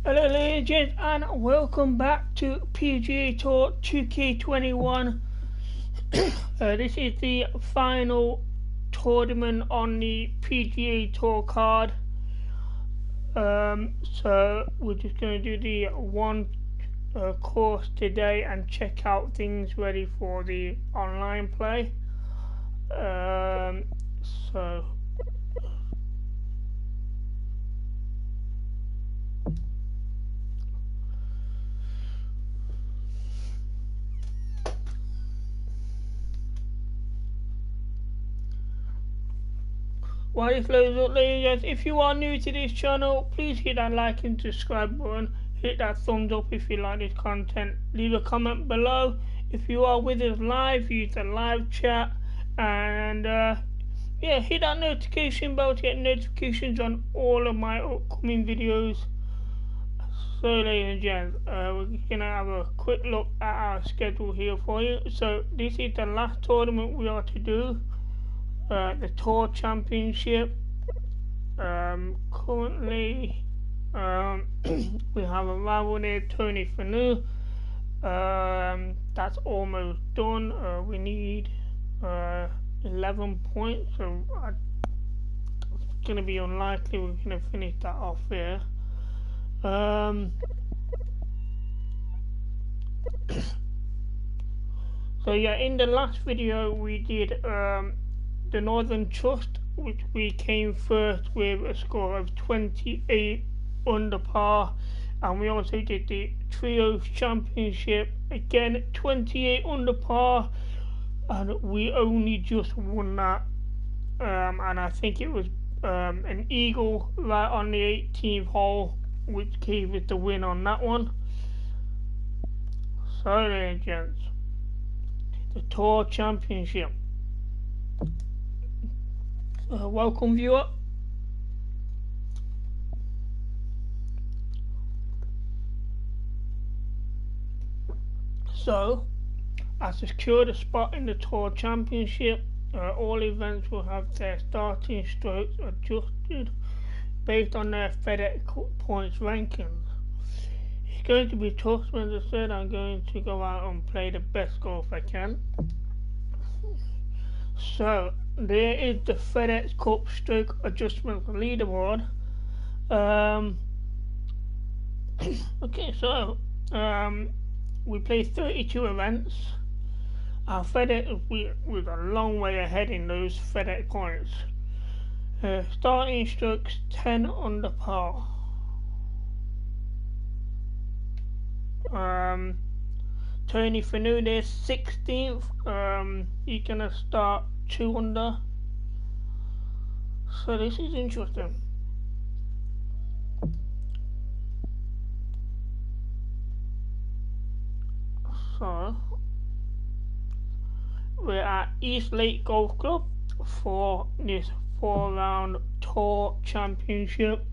Hello ladies and gents, and welcome back to PGA Tour 2K21. This is the final tournament on the PGA Tour card. So we're just going to do the one course today and check out things ready for the online play. So while this loads up, ladies and gents, if you are new to this channel, please hit that like and subscribe button. Hit that thumbs up if you like this content. Leave a comment below. If you are with us live, use the live chat. And yeah, hit that notification bell to get notifications on all of my upcoming videos. So ladies and gents, we're going to have a quick look at our schedule here for you. So this is the last tournament we are to do. The Tour Championship. Currently we have a rival there, Tony Finau. That's almost done. We need 11 points, so it's going to be unlikely we're going to finish that off here. So yeah, in the last video we did the Northern Trust, which we came first with a score of 28 under par, and we also did the Trios Championship, again 28 under par, and we only just won that, and I think it was an eagle right on the 18th hole, which gave us the win on that one. So ladies and gents, the Tour Championship. Welcome viewer. So I secured a spot in the Tour Championship. All events will have their starting strokes adjusted based on their FedEx Cup points rankings. It's going to be tough, as I said. I'm going to go out and play the best golf I can. So there is the FedEx Cup stroke adjustment leaderboard. Okay, so we played 32 events. Our FedEx, we're a long way ahead in those FedEx points. Starting strokes 10 under par. Tony Finau there, 16th. He's gonna start 2 under. So this is interesting. So we're at East Lake Golf Club for this 4-round Tour Championship.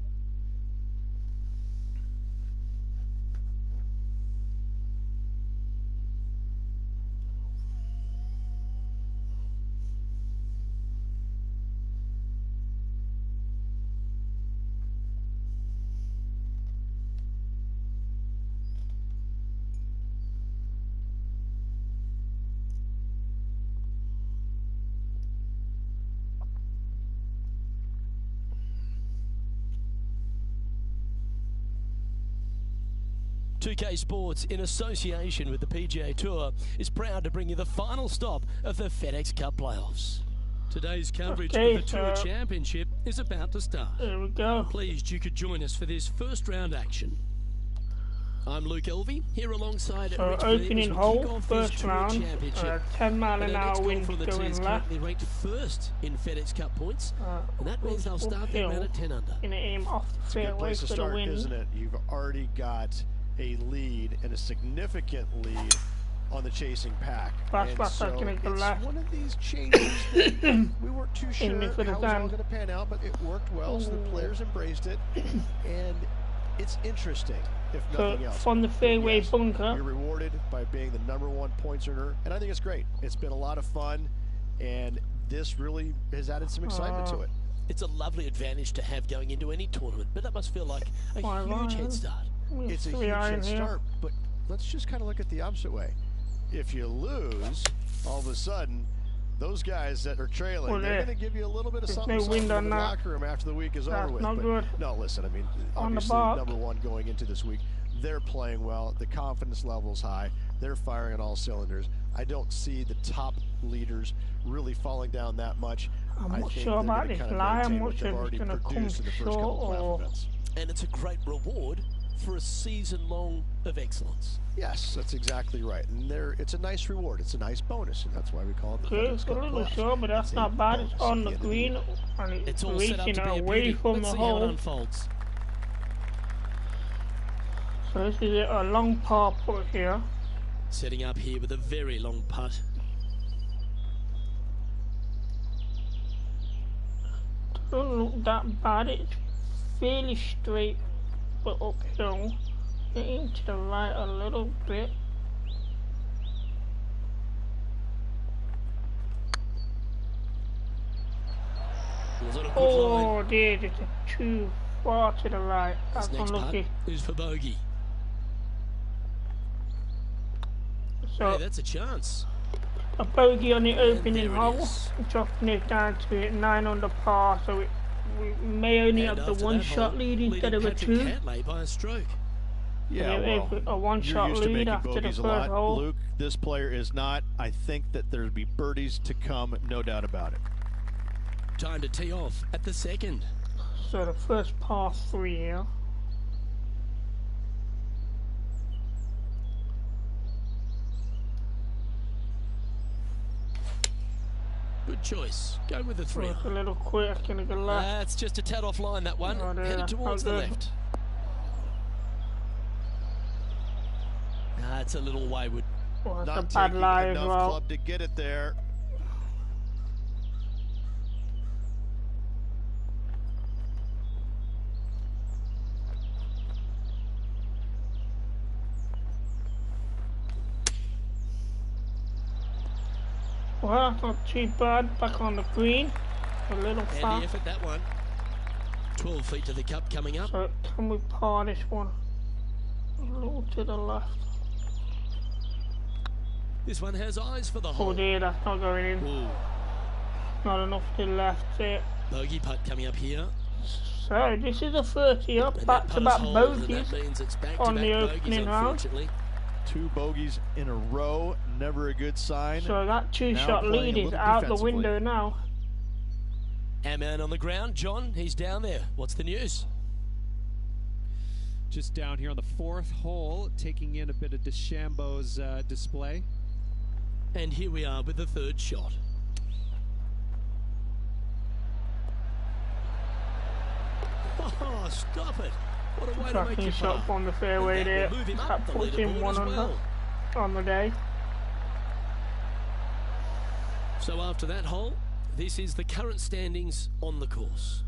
UK Sports, in association with the PGA Tour, is proud to bring you the final stop of the FedEx Cup playoffs. Today's coverage of the Tour Championship is about to start. There we go. Pleased you could join us for this first round action. I'm Luke Elvey, here alongside Rich opening hole, first round, 10 mile an hour wind from the going team's left. currently ranked first in FedEx Cup points, and that means they'll start their round at 10 under. Gonna aim off the fairway for the wind. Isn't it? You've already got a lead, and a significant lead on the chasing pack. So it's one of these changes that we weren't too sure how it was all going to pan out, but it worked well, so the players embraced it, and it's interesting, if nothing else. From the fairway bunker, you're rewarded by being the #1 points earner, and I think it's great. It's been a lot of fun, and this really has added some excitement to it. It's a lovely advantage to have going into any tournament, but that must feel like a huge head start. it's a huge head start, but let's just kind of look at the opposite way. If you lose, all of a sudden, those guys that are trailing, they're going to give you a little bit of something in the locker room after the week is over with. No, listen, I mean, obviously, number one going into this week, they're playing well. The confidence level's high. They're firing on all cylinders. I don't see the top leaders really falling down that much. I'm not sure about this lie. I'm not sure if it's going to come short or... And it's a great reward for a season long of excellence. Yes, that's exactly right. And it's a nice reward. It's a nice bonus, and that's why we call it the FedEx It's a little short, but that's not bad. It's on the green, and it's reaching away from the hole. So this is a long par putt here. Setting up here with a very long putt. Doesn't look that bad. It's fairly straight but uphill. Getting to the right a little bit. Oh dear, it's too far to the right. That's unlucky. Who's for bogey? So hey, that's a chance. A bogey on the opening hole, dropping it down to 9 under par, so we may only have the one-shot lead instead of a two. By a stroke. Yeah, well, a one-shot lead after the first hole. Luke, this player is not. I think that there'll be birdies to come, no doubt about it. Time to tee off at the second. So the first par 3 here. Good choice. Go with the 3. A little quick, gonna go left. That's just a tad off line, that one. Headed towards the left. That's a little wayward. Well, that's not a bad lie as well. Club to get it there. Well, that's not too bad. Back on the green. A little fast. Handy effort, that one. 12 feet to the cup coming up. So can we par this one? A little to the left. This one has eyes for the hole. Oh dear, that's not going in. Ooh. Not enough to the left there. Bogey putt coming up here. So this is a 30 up, back-to-back bogeys on the opening round. 2 bogeys in a row, never a good sign. So that 2-shot lead is out the window now. Our man on the ground, John, he's down there. What's the news? Just down here on the 4th hole, taking in a bit of DeChambeau's display. And here we are with the 3rd shot. Oh, stop it. What a way to make your shot on the fairway there. That puts him 1 under on the day. So after that hole, this is the current standings on the course.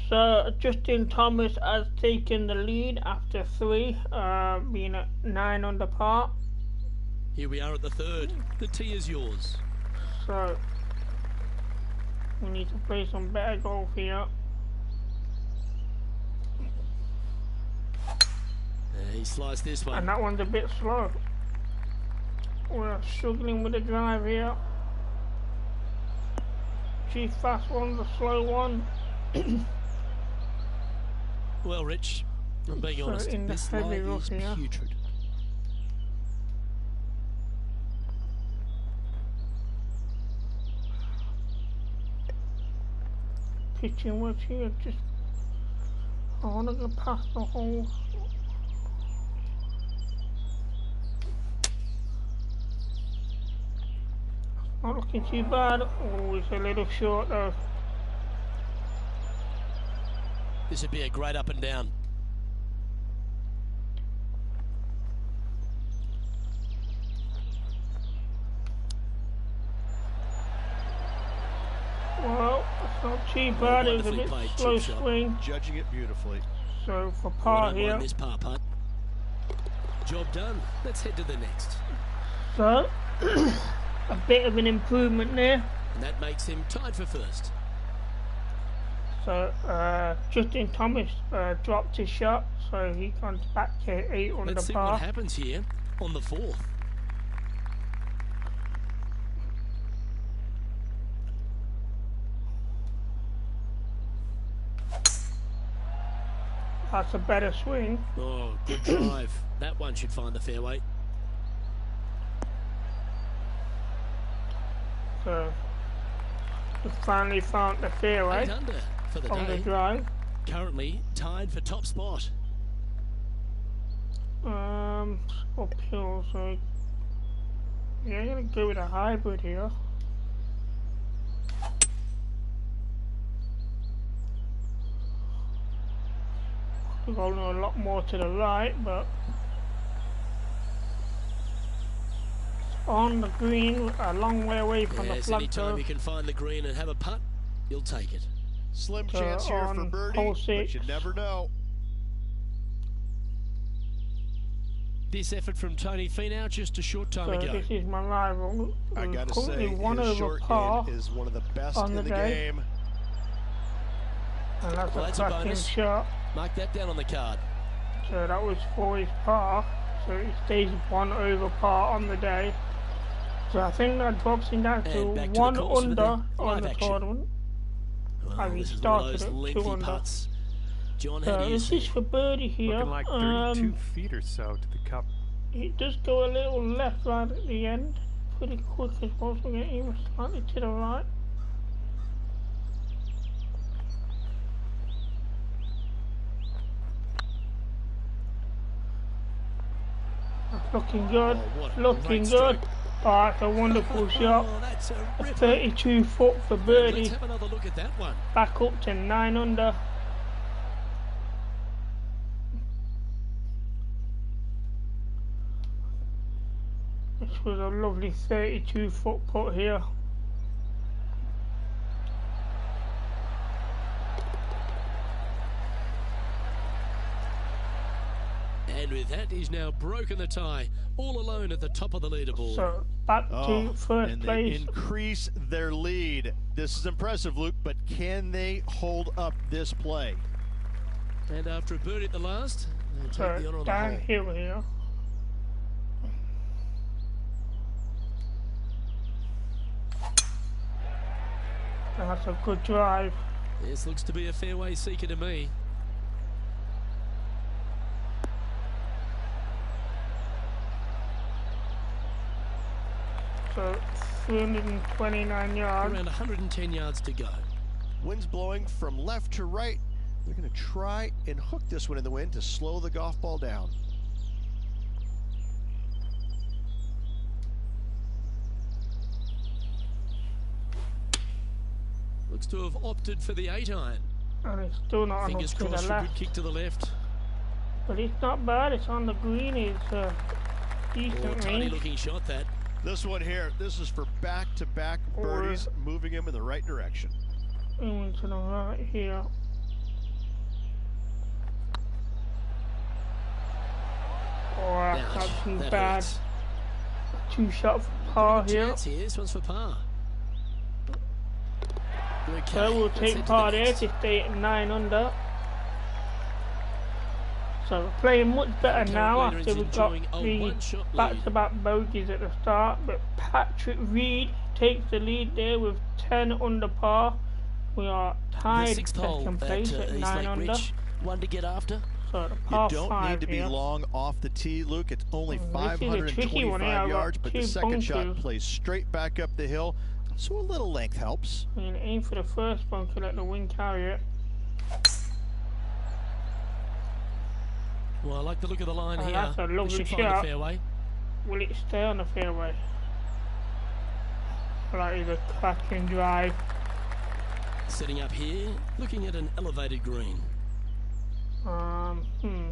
So Justin Thomas has taken the lead after 3, being at 9 under par. Here we are at the 3rd. The tee is yours. So we need to play some better golf here. He sliced this one. And that one's a bit slow. We're struggling with the drive here. 2 fast ones, a slow one. Well, Rich, I'm being honest, this lie is putrid. Pitching wedge here, just I want to go past the hole. Not looking too bad. Oh, it's a little short though. This would be a great up and down. Well, it's not too bad. It was a bit slow swing. Judging it beautifully. So for par here. This par putt. Job done. Let's head to the next. So a bit of an improvement there. And that makes him tied for 1st. So Justin Thomas dropped his shot, so he comes back to 8 under par. Let's see what happens here on the 4th. That's a better swing. Oh, good drive. That one should find the fairway. So, we finally found the fairway 8 under for the on day. the drive. Currently tied for top spot. Uphill, so yeah, I'm gonna go with a hybrid here. We're going a lot more to the right, but on the green, a long way away from the flag. Anytime you can find the green and have a putt, you'll take it. Slim chance here for birdie, but you never know. This effort from Tony Finau just a short time ago. This is my rival. I gotta say, his short game is one of the best in the game. And that's a bonus shot. Mark that down on the card. So that was for his par. So he stays 1 over par on the day. So I think that drops him down to 1 under on the tournament. Well, as he started at 2 under. Putts. John, So this is for birdie here. Looking like 32 feet or so to the cup. It does go a little left right at the end. Pretty quick as well, so get even slightly to the right. That's looking good. Looking good. Oh, that's a wonderful shot. That's a 32 foot for birdie. Let's have another look at that one. Back up to 9 under. This was a lovely 32 foot putt here. And with that, he's now broken the tie, all alone at the top of the leaderboard. So back to first and place. They increase their lead. This is impressive, Luke, but can they hold up this play? And after a birdie at the last, they'll take the honour on the hole. Downhill here. And that's a good drive. This looks to be a fairway seeker to me. So 329 yards. Around 110 yards to go. Wind's blowing from left to right. They're going to try and hook this one in the wind to slow the golf ball down. Looks to have opted for the 8-iron. And it's still not enough Fingers to the crossed for a good left. kick to the left. But it's not bad. It's on the green. It's decent Tiny range. looking shot that. This one here, this is for back-to-back birdies, moving him in the right direction. Into the right here. Oh, that's not too bad. Hurts. 2 shots for par here. This one's for par. Okay, So we'll take par there to stay at 9 under. So we're playing much better now after we got the back-to-back bogeys at the start. But Patrick Reed takes the lead there with 10 under par. We are tied second place at 9 under. One to get after. So the par you don't 5 need to be here. long off the tee, Luke. It's only 525 yards, but the second shot plays straight back up the hill, so a little length helps. I'm going to aim for the first bunker, let the wind carry it. Well, I like the look of the line here. That's a lovely shot. Will it stay on the fairway? That is a cracking drive. Setting up here, looking at an elevated green. You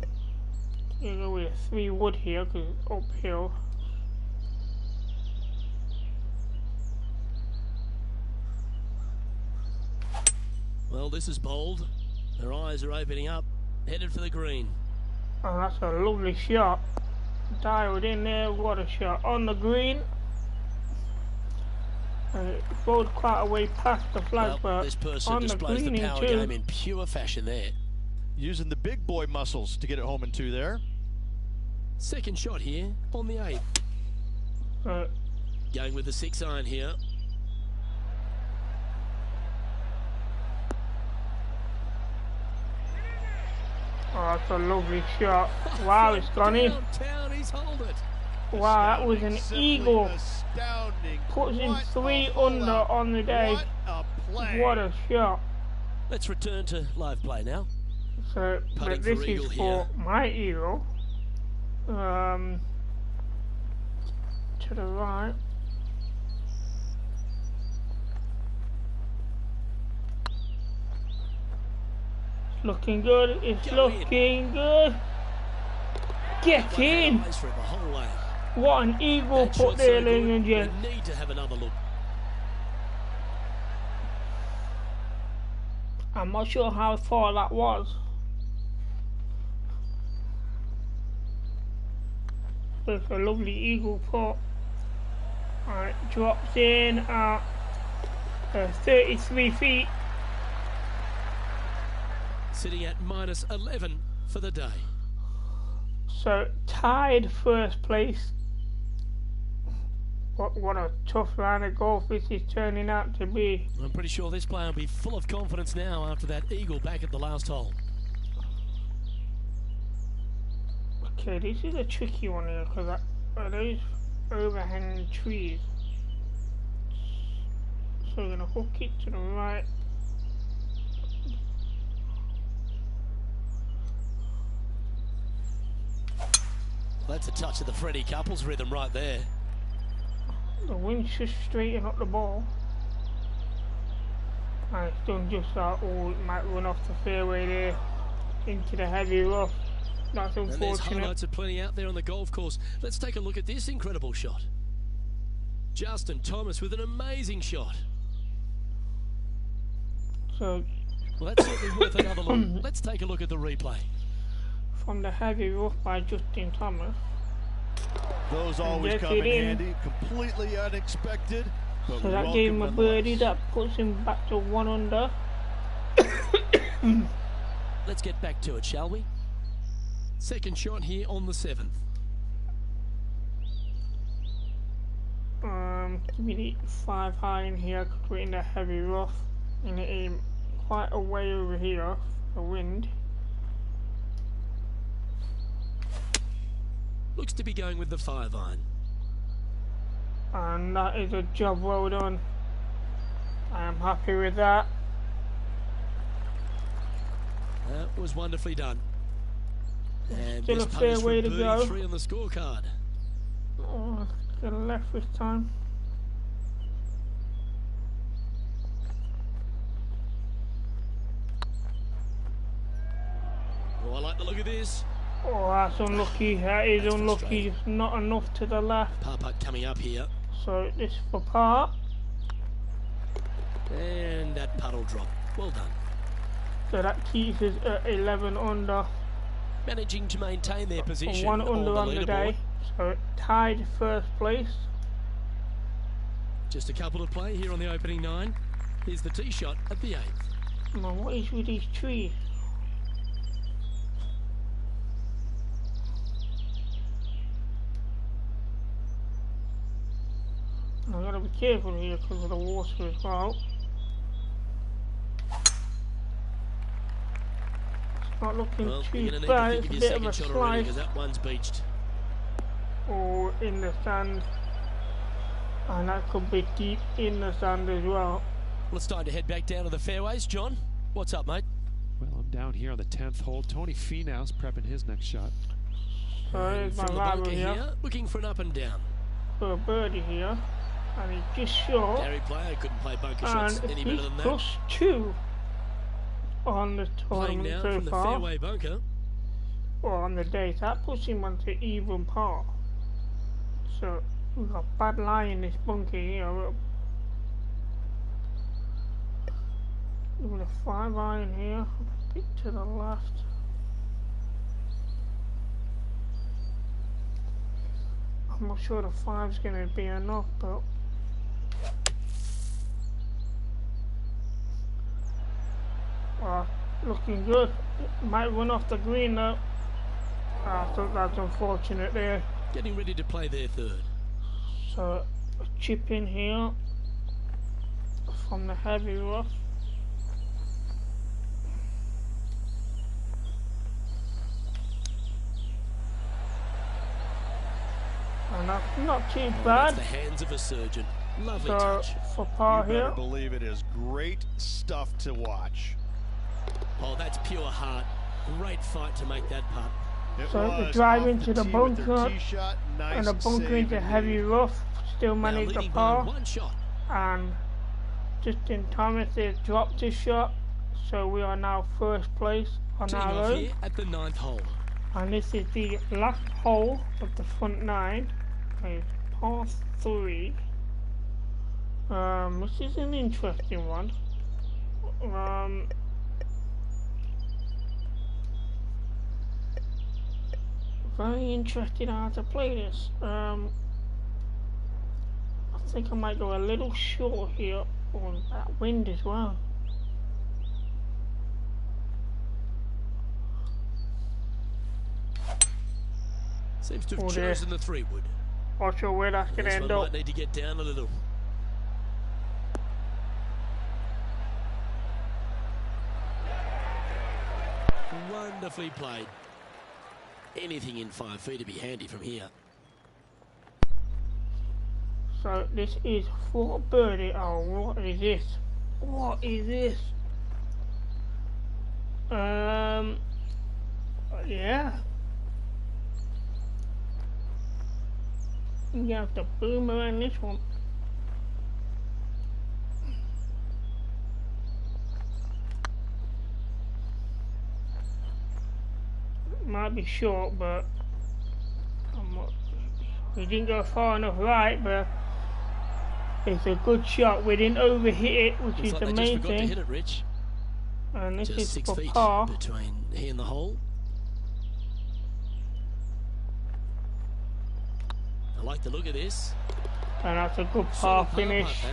go with 3 wood here because it's uphill. Well, this is bold. Their eyes are opening up, headed for the green. Oh, that's a lovely shot. Dialed in there, what a shot. On the green. And it rolled quite a way past the flag, Well, but this person on the displays the green power game in pure fashion there. Using the big boy muscles to get it home in 2 there. Second shot here on the 8th. Going with the 6-iron here. Oh, that's a lovely shot. Wow, it's gone in. Wow, that was an eagle. Puts him 3 under on the day. What a shot. Let's return to live play now. So, but this is for my eagle. To the right. It's looking good. It's looking good. Get in. What an eagle put there, ladies and gents. Need to have another look. I'm not sure how far that was. But it's a lovely eagle putt. Alright, drops in at 33 feet. Sitting at -11 for the day. So, tied first place. What a tough round of golf this is turning out to be. I'm pretty sure this player will be full of confidence now after that eagle back at the last hole. Okay, this is a tricky one here because those overhanging trees. So we're going to hook it to the right. That's a touch of the Freddie Couples rhythm right there. The wind should straighten up the ball. And it's done just that. Oh, it might run off the fairway there into the heavy rough. That's unfortunate. And there's highlights of plenty out there on the golf course. Let's take a look at this incredible shot. Justin Thomas with an amazing shot. So, well, that's certainly worth another look. Let's take a look at the replay. From the heavy rough by Justin Thomas. Those always come in handy, completely unexpected. So that gave him a birdie, that puts him back to 1 under. Let's get back to it, shall we? Second shot here on the 7th. Give me the 5 high in here because we're in the heavy rough. And it aim quite a way over here, the wind. Looks to be going with the 5-iron. And that is a job well done. I am happy with that. That was wonderfly done. And still a fair way to go. 3 on the scorecard. Oh, to the left this time. Oh, I like the look of this. Oh, that's unlucky. That is unlucky. Just not enough to the left. Par putt coming up here. So this for par. And that putt will drop. Well done. So that keeps us at 11 under. Managing to maintain their position 1 under on the day. So tied first place. Just a couple to play here on the opening 9. Here's the tee shot at the 8th. Man, what is with these trees? I've got to be careful here because of the water as well. It's not looking too bad, it's a bit of a slice. That one's beached. Or in the sand. And that could be deep in the sand as well. Well, it's time to head back down to the fairways. John, what's up, mate? Well, I'm down here on the 10th hole. Tony Finau's prepping his next shot. So there's my rival here. Looking for an up and down. For a birdie here. And he's just short. Gary player couldn't play bunker shots any better than that. +2 on the tournament now so from far. The fairway bunker. Or on the day. That puts him onto even par. So we've got bad lie in this bunker here. With a 5-iron here. A bit to the left. I'm not sure the 5's going to be enough, but Looking good. Might run off the green though. I thought that's unfortunate there. Getting ready to play their third. So a chip in here from the heavy rough. And that's not too bad. That's the hands of a surgeon. Lovely so touch. For par you here. better believe it is great stuff to watch. Oh, that's pure heart. Great fight to make that putt. So the drive into the bunker and the bunker into heavy rough. Still managed the par. One shot. And Justin Thomas has dropped his shot. So we are now first place on our road. Here at the 9th hole. And this is the last hole of the front 9. It's par 3. This is an interesting one. Very interested how to play this. I think I might go a little short here on that wind as well. Seems to have chosen the 3-wood. Not sure where that's going to end up. Might need to get down a little. Wonderfully played. Anything in 5 feet to be handy from here. So this is for birdie. Oh, what is this? What is this? Yeah. You have to boomerang this one. Might be short, but we didn't go far enough right, but it's a good shot. We didn't overhit it, which is the main thing. To hit it, Rich. And this just is 6 for feet par. Between here and the hole. I like the look of this. And that's a good par finish.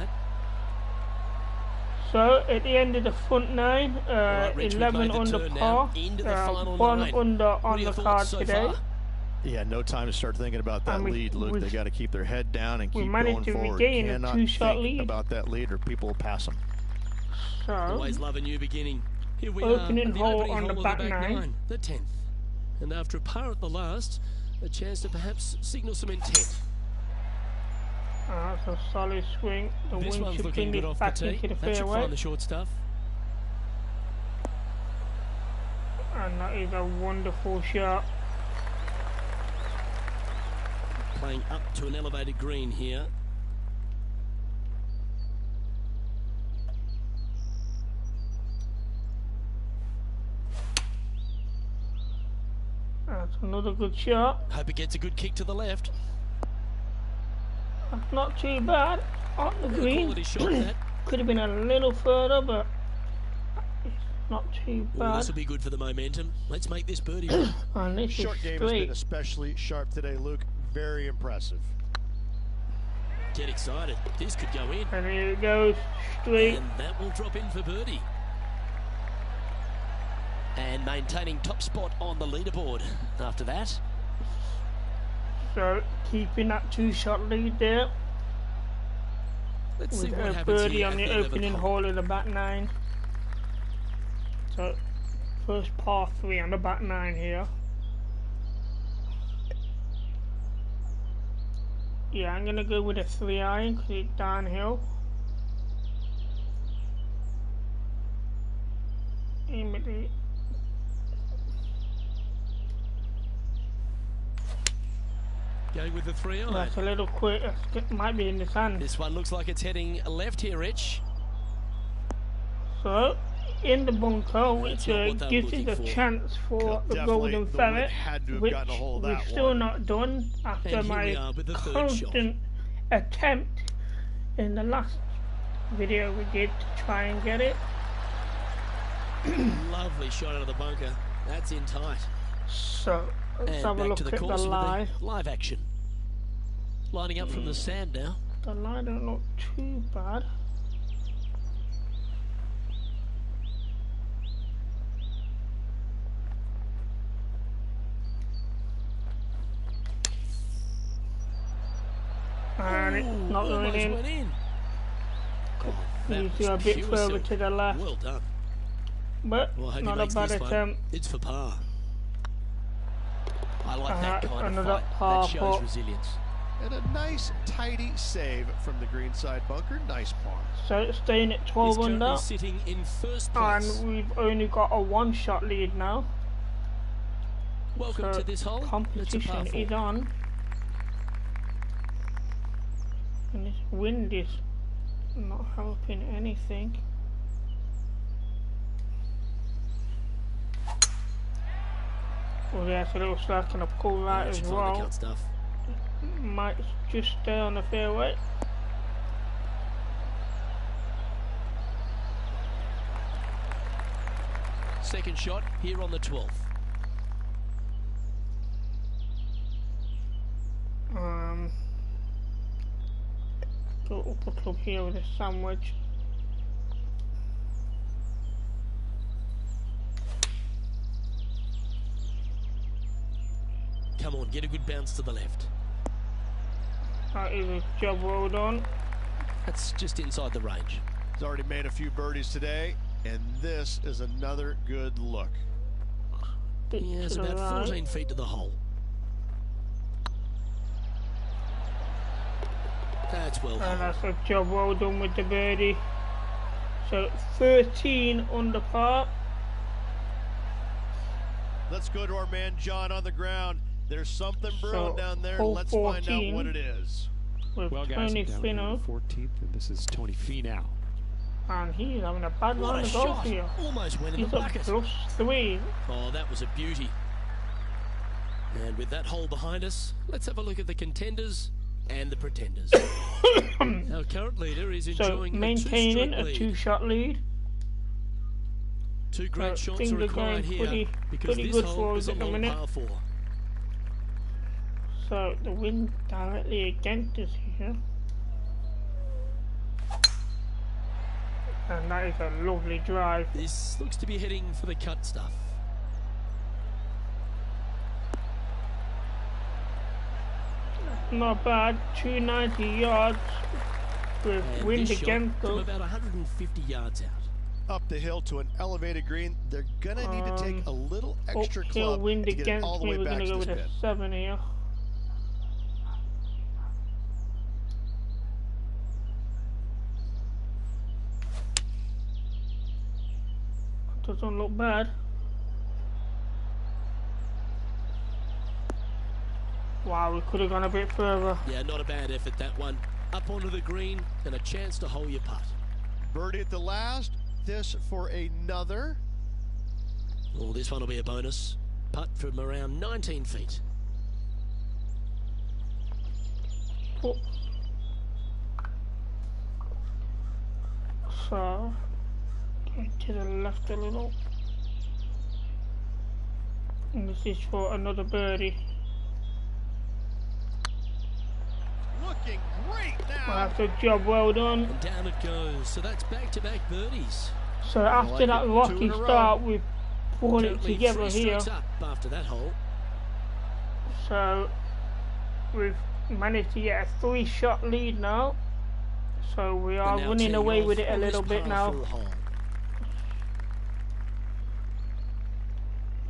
So at the end of the front 9, right, Rich, 11 under par, 1 under on the card so today. Far? Yeah, no time to start thinking about that lead, Luke. They got to keep their head down and keep going forward. We managed to regain a 2-shot lead. About that lead, or people will pass them. So always love a new beginning. Here we opening hole on the back 9, the 10th, and after a par at the last, a chance to perhaps signal some intent. That's a solid swing. The wind chipping it back into the fairway. Find the short stuff. And that is a wonderful shot. Playing up to an elevated green here. That's another good shot. Hope it gets a good kick to the left. That's not too bad. On the green. Could have been a little further, but it's not too bad. This will be good for the momentum. Let's make this birdie. And this short is game has been especially sharp today, Luke. Very impressive. Get excited. This could go in. And here it goes straight. And that will drop in for birdie. And maintaining top spot on the leaderboard after that. So keeping that 2-shot lead there. Let's with see what a birdie on the opening hole of the back 9. So first par 3 on the back 9 here. Yeah, I'm gonna go with a 3-iron because it's downhill. Going with the 3-iron. That's a little quick. It might be in the sand. This one looks like it's heading left here, Rich. So in the bunker, which gives us a chance for the golden ferret, which we've still not done after my constant attempt in the last video we did to try and get it. Lovely shot out of the bunker. That's in tight. So let's have a look at the live action. Lining up from the sand now. The lie don't look too bad. not going in. Went in. Needs to go a bit further to the left. Well done. But not a bad attempt. It's for par. I like that kind of another fight. par That shows putt. resilience. And a nice, tidy save from the greenside bunker. Nice par. So it's staying at 12 He's under. sitting in first place. And we've only got a one-shot lead now. Welcome so to this hole. Competition is on. And this wind is not helping anything. Well, there's a little slack and a pull right as well. Might just stay on the fairway. Second shot here on the 12th. Go upper club here with a sandwich. Come on, get a good bounce to the left. That is a job well done. That's just inside the range. He's already made a few birdies today, and this is another good look. He has about 14 feet to the hole. That's well done. And that's a job well done with the birdie. So 13 under par. Let's go to our man John on the ground. There's something brewing down there. Let's find out what it is. With well, guys, Tony down Finau. 14th, and this is Tony Finau. And he's having a bad What line a of golf shot. here. Almost went in He's the up bucket. +3. Oh, that was a beauty. And with that hole behind us, let's have a look at the contenders and the pretenders. Our current leader is enjoying so maintaining a two-shot lead. Two great shots things are required going here because pretty this good hole for us is a at the long minute. par 4. So the wind directly against us here. And that is a lovely drive. This looks to be heading for the cut stuff. Not bad, 290 yards with And wind this shot against from us. about 150 yards out. Up the hill to an elevated green. They're gonna need to take a little extra Uphill club wind to get it against all the me, way we're back going to to go this with a pin. 7 here. Doesn't look bad. Wow, we could have gone a bit further. Yeah, not a bad effort, that one. Up onto the green and a chance to hole your putt. Birdie at the last. This for another. Oh, this one will be a bonus. Putt from around 19 feet. Oh. So, to the left a little. And this is for another birdie. Looking great now. Well, that's a job well done. And down it goes. So that's back-to-back birdies. So after that rocky start, we've pulled it Currently together 3 here. strokes up after that hole. So we've managed to get a 3-shot lead now. So we are And now running teeing away off with it a on this little bit par now. 4 hole.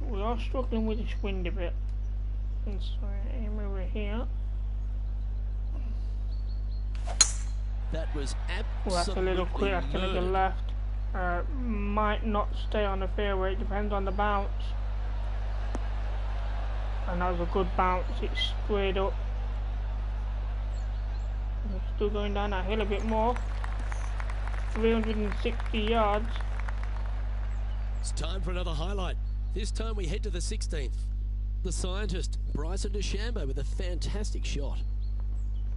We are struggling with this wind a bit. And so aim over here. That was Well, that's a little quick. That's going to go murdered. left. Might not stay on the fairway. It depends on the bounce. And that was a good bounce. It's straight up. We're still going down that hill a bit more. 360 yards. It's time for another highlight. This time we head to the 16th. The scientist, Bryson DeChambeau, with a fantastic shot.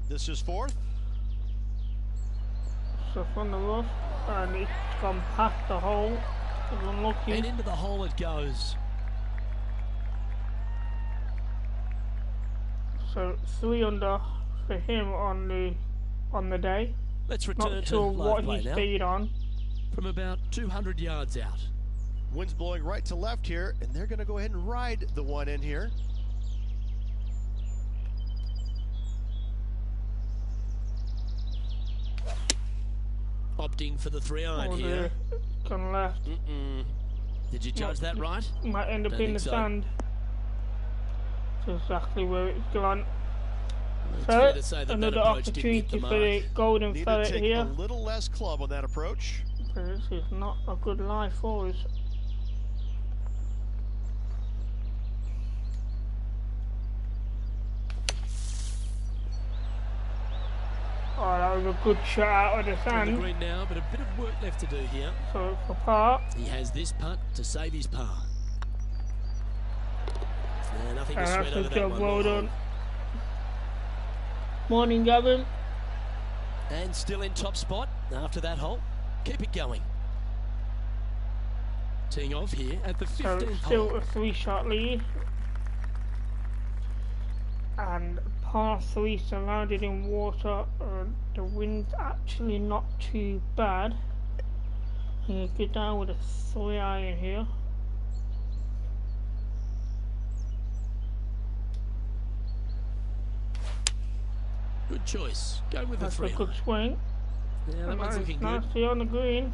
This is fourth. So from the rough, and it's gone past the hole. It's unlucky. And into the hole it goes. So 3 under for him on the day. Let's return Not to sure live what play he now. stayed on. From about 200 yards out. Wind's blowing right to left here, and they're going to go ahead and ride the one in here. Opting for the 3-iron here. Gone left. Did you judge that right? Might end up in the sand. That's exactly where it's gone. Ferret, another opportunity for the golden ferret here. Need to take a little less club on that approach. But this is not a good lie for us. Oh, that was a good shot out of the sand. On the green now, but a bit of work left to do here. So for par. He has this putt to save his par. Nothing to sweat over that one. Well done. Morning, Gavin. And still in top spot after that hole. Keep it going. Teeing off here at the 15th still hole. A 3-shot lead. And par 3 surrounded in water. The wind's actually not too bad. You go down with a 3-iron here. Good choice. Go with the 3-iron. That's a good swing. Yeah, that one's looking good. Nicely on the green.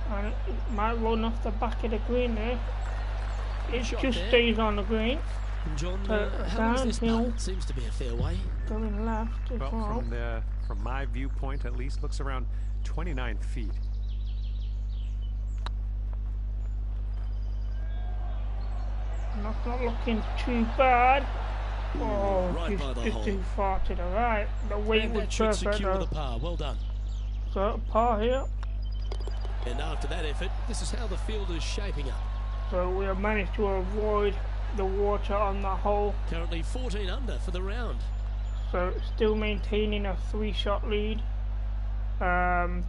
And it might run off the back of the green there. It just stays on the green. And John, how is this putt? Seems to be a fair way. Going left as well. From my viewpoint, at least, looks around 29 feet. That's not looking too bad. Oh, right just too far to the right. The weight was perfect. Secure the par. Well done. So par here. And after that effort, this is how the field is shaping up. So we have managed to avoid the water on the hole. Currently 14 under for the round. So still maintaining a 3-shot lead.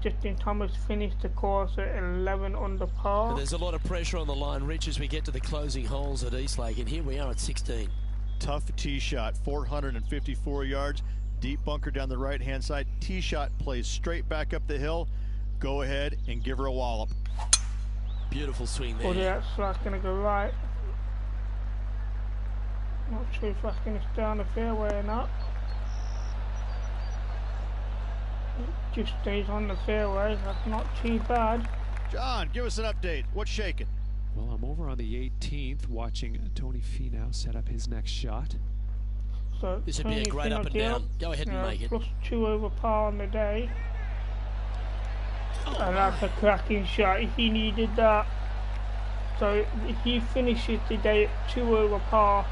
Justin Thomas finished the course at 11 under par. And there's a lot of pressure on the line, Rich, as we get to the closing holes at Eastlake, and here we are at 16. Tough tee shot, 454 yards, deep bunker down the right-hand side. Tee shot plays straight back up the hill. Go ahead and give her a wallop. Beautiful swing there. Oh, yeah, so that's going to go right. Not sure if that's going to stay on the fairway or not. It just stays on the fairway. That's not too bad. John, give us an update. What's shaking? Well, I'm over on the 18th watching Tony Finau set up his next shot. So this would be a great up and down. Go ahead and make it. +2 over par on the day. Oh, and that's a cracking shot. He needed that. So he finishes the day at 2 over par.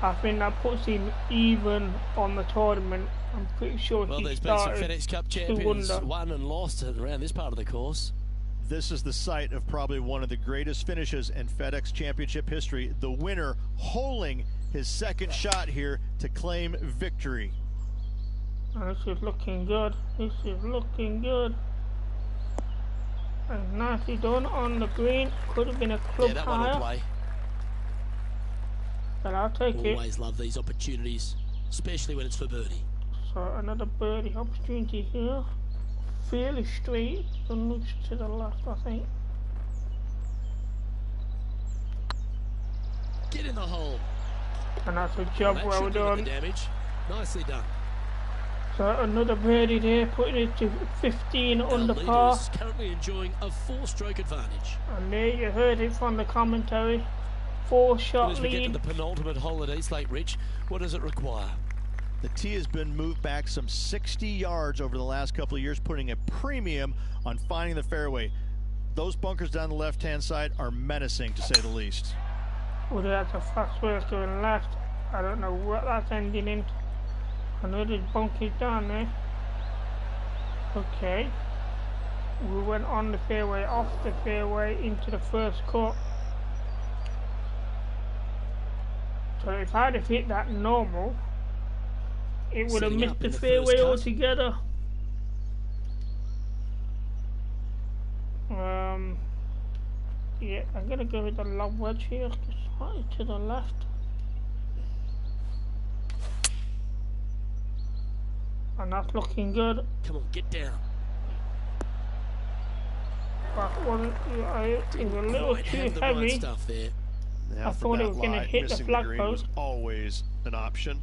I think that puts him even on the tournament. I'm pretty sure well, there's been some FedEx Cup champions won and lost around this part of the course. This is the site of probably one of the greatest finishes in FedEx Championship history. The winner holing his second shot here to claim victory. This is looking good. This is looking good. And nicely done on the green. Could have been a club that higher. One will play. But I'll take it. Always love these opportunities, especially when it's for birdie. So another birdie opportunity here. Fairly straight, and looks to the left, I think. Get in the hole. And that's a job well done. The damage. Nicely done. So another birdie there, putting it to 15 under par. Currently enjoying a 4-stroke advantage. And there you heard it from the commentary. 4-shot lead. As we get to the penultimate hole at Eastlake, Rich, what does it require? The tee has been moved back some 60 yards over the last couple of years, putting a premium on finding the fairway. Those bunkers down the left-hand side are menacing, to say the least. Well, that's a fast way of going left. I don't know what that's ending in. I know there's bunkers down there. Okay. We went on the fairway, off the fairway, into the first cut. So if I'd have hit that normal, it would have missed the fairway altogether. Yeah, I'm gonna go with the lob wedge here, slightly to the left. And that's looking good. Come on, get down. That wasn't, it was a little too heavy. Stuff there. Yeah, I thought it was going to hit the flag post. Was always an option.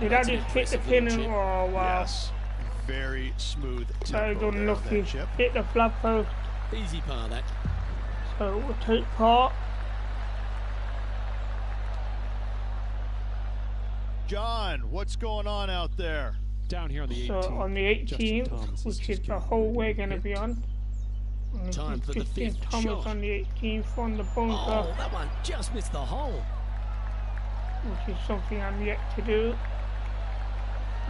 Did that just hit the pin? Oh, wow. Yes. Very smooth tempo So unlucky. Hit the flag post. Easy par that. So we'll take part. John, what's going on out there? Down here on the 18th. So on the 18th, which is the hole we're going to be on. Time for the fifth Thomas shot. on the 18th on the bunker. Oh, that one just missed the hole. Which is something I'm yet to do.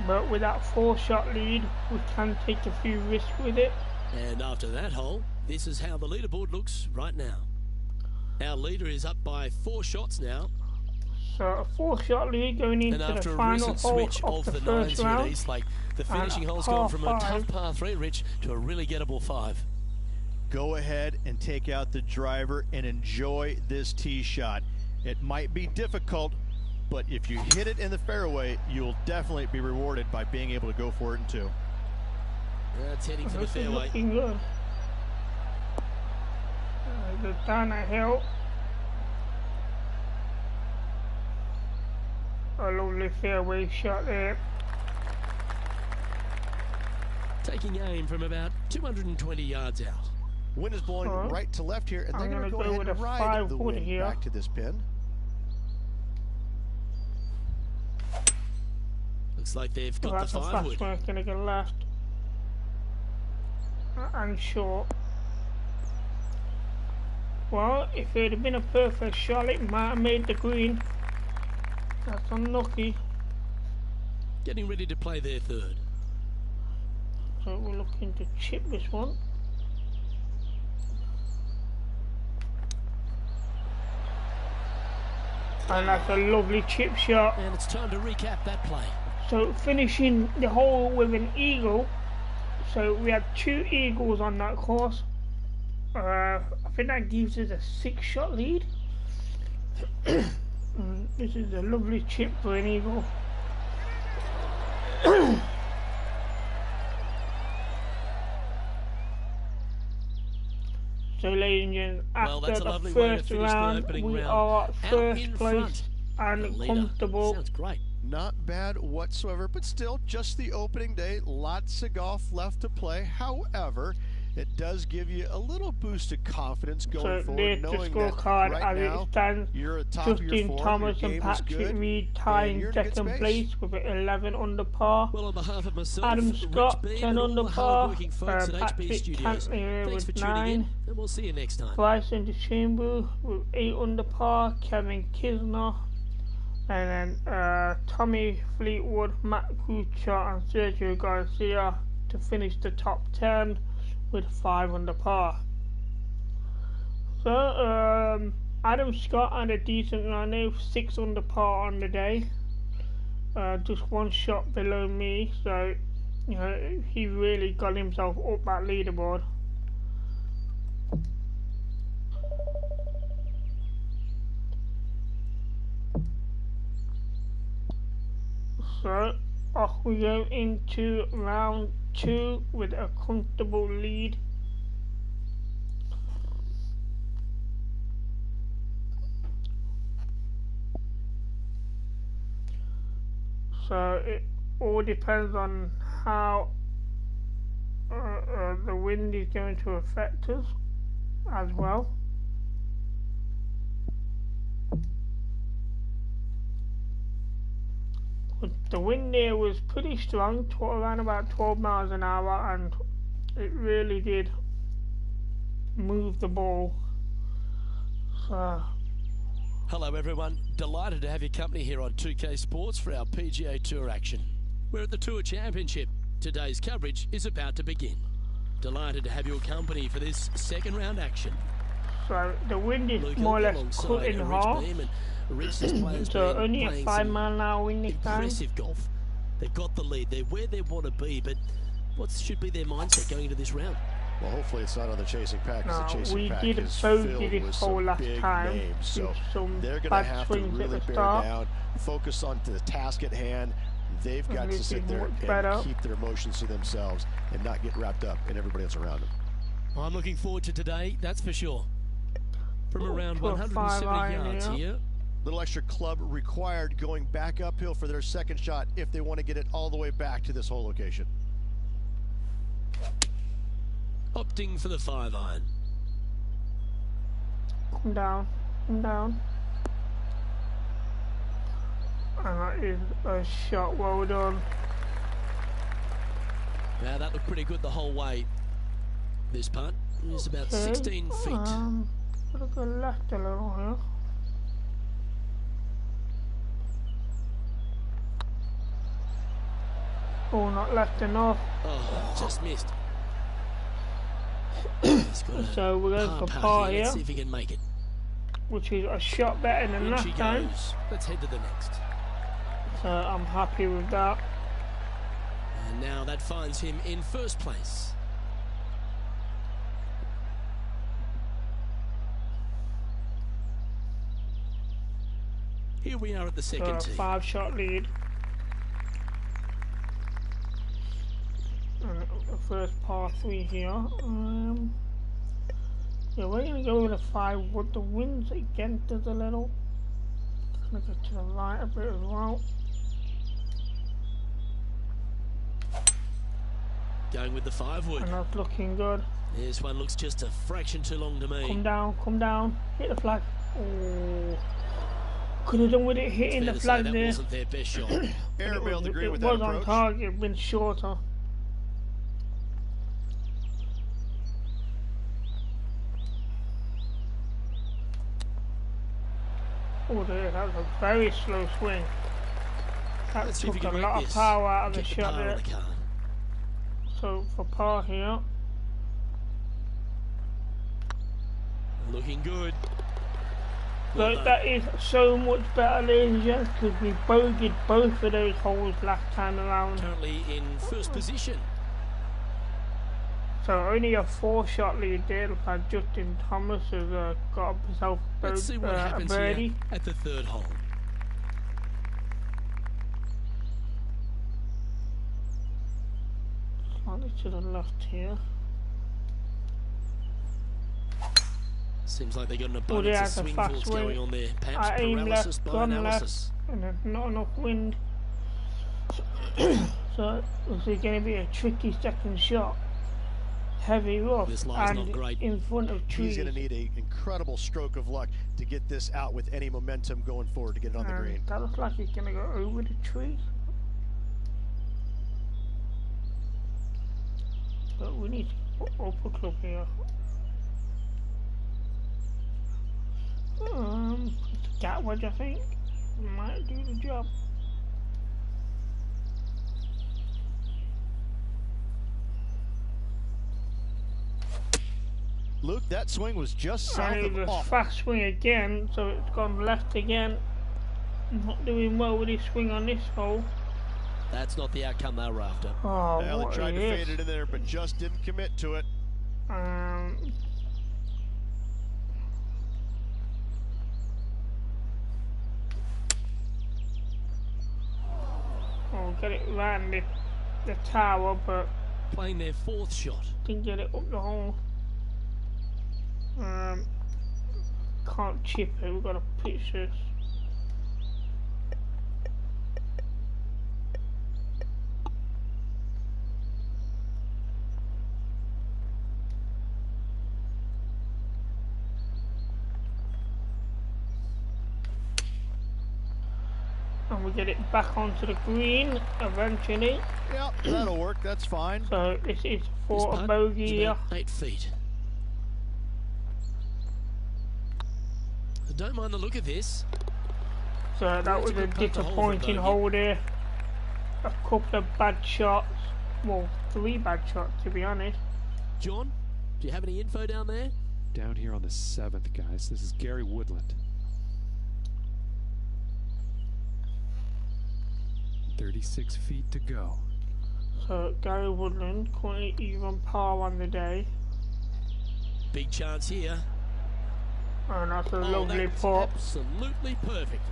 But with that 4-shot lead, we can take a few risks with it. And after that hole, this is how the leaderboard looks right now. Our leader is up by 4 shots now. So a 4-shot lead going into the final hole of the first round. East Lake, the finishing hole's gone from a tough par 3, Rich, to a really gettable 5. Go ahead and take out the driver and enjoy this tee shot. It might be difficult, but if you hit it in the fairway, you'll definitely be rewarded by being able to go for it in 2. That's heading for the fairway. Looking good. The down a hill. A lovely fairway shot there. Taking aim from about 220 yards out. Wind is blowing right to left here, and they're going to go ahead and ride the wind back to this pin. Looks like they've got the 5 wood. That's going to get left. And short. Well, if it had been a perfect shot, it might have made the green. That's unlucky. Getting ready to play their 3rd. So we're looking to chip this one. And that's a lovely chip shot. And it's time to recap that play. So finishing the hole with an eagle. So we had 2 eagles on that course. I think that gives us a 6-shot lead. This is a lovely chip for an eagle. So ladies and gentlemen, after the first round, we are at first place and comfortable. Sounds great. Not bad whatsoever, but still just the opening day. Lots of golf left to play. However, it does give you a little boost of confidence going forward, knowing that right now you're at top of your form, Thomas your and game is Patrick good, Reed tying second place with 11 under par. Well, on behalf of myself, Adam Scott 10 under par. Patrick Cantley with 9. And we'll see you next time. Bryson DeChambeau with 8 under par. Kevin Kisner. And then Tommy Fleetwood, Matt Kuchar and Sergio Garcia to finish the top 10 with 5 under par. So Adam Scott had a decent run, 6 under par on the day. Just 1 shot below me, so you know he really got himself up that leaderboard. So off we go into round 2 with a comfortable lead. So it all depends on how the wind is going to affect us as well. The wind there was pretty strong, around about 12 miles an hour, and it really did move the ball. So, hello everyone, delighted to have your company here on 2K Sports for our PGA Tour action. We're at the Tour Championship. Today's coverage is about to begin. Delighted to have your company for this second round action. So the wind is more or less cut in half. So only a 5 mile an hour wind this time. Impressive golf. They've got the lead. They're where they want to be, but what should be their mindset going into this round? Well, hopefully it's not on the chasing pack. No, the chasing pack we did is bogey this hole last time. Names, so they're going to have to really bear down, focus on the task at hand. They've got to sit there and keep their emotions to themselves and not get wrapped up in everybody else around them. I'm looking forward to today, that's for sure. From around 170 yards here, Little extra club required going back uphill for their second shot if they want to get it all the way back to this hole location. Opting for the 5-iron. Come down, come down. And that is a shot, well done. Now that looked pretty good the whole way. This putt is about 16 feet. Gotta go left a little here. Oh, not left enough. Oh, just missed. So we're going for par here. Let's see if he can make it. Which is a shot better than last time. Let's head to the next. So I'm happy with that. And now that finds him in first place. Here we are at the second tee. 5-shot lead. And the first par 3 here. Yeah, we're going to go with a 5 wood. The wind's against us a little. Gonna go to the right a bit as well. Going with the 5 wood. And that's looking good. This one looks just a fraction too long to me. Come down, hit the flag. Oh, could have done with it hitting the flag that there. Wasn't their best shot. Aaron bailed agree with that It was approach. on target, it'd been shorter. Oh dear, that was a very slow swing. That Let's see if took we a can lot make of this. power out of the Get the shot power there. on the car. So for par here. Looking good. But that is so much better, ladies and gents, because we bogeyed both of those holes last time around. Currently in first position. So only a 4-shot lead there. Looks like Justin Thomas has got himself Let's see what a happens birdie. here at the third hole. Slightly to the left here. Seems like they got an abundance of swing force going on there. Perhaps paralysis by analysis. And there's not enough wind. So this is going to be a tricky second shot. Heavy rough This lie's and not great. in front of trees. He's going to need an incredible stroke of luck to get this out with any momentum going forward to get it on the green. That looks like he's going to go over the tree. But we need to put up a club here. It's a cat wedge, I think. Might do the job. Luke, that swing was just south And of it was a off. fast swing again, so it's gone left again. Not doing well with his swing on this hole. That's not the outcome they were after. Oh, Well, what he tried to is fade it in there, but just didn't commit to it. I'll get it round the tower, but Playing their fourth shot. didn't get it up the hole. Can't chip it, we've got to pitch this. And we get it back onto the green eventually. Yep, that'll work. That's fine. So this is for This a putt bogey is here. about 8 feet. I don't mind the look of this. So that That's was a a good putt to hold for disappointing bogey. hole there. A couple of bad shots. Well, 3 bad shots to be honest. John, do you have any info down there? Down here on the 7th, guys. This is Gary Woodland. 36 feet to go. So Gary Woodland currently even par on the day. Big chance here. And that's a Oh, lovely that's putt. absolutely perfect.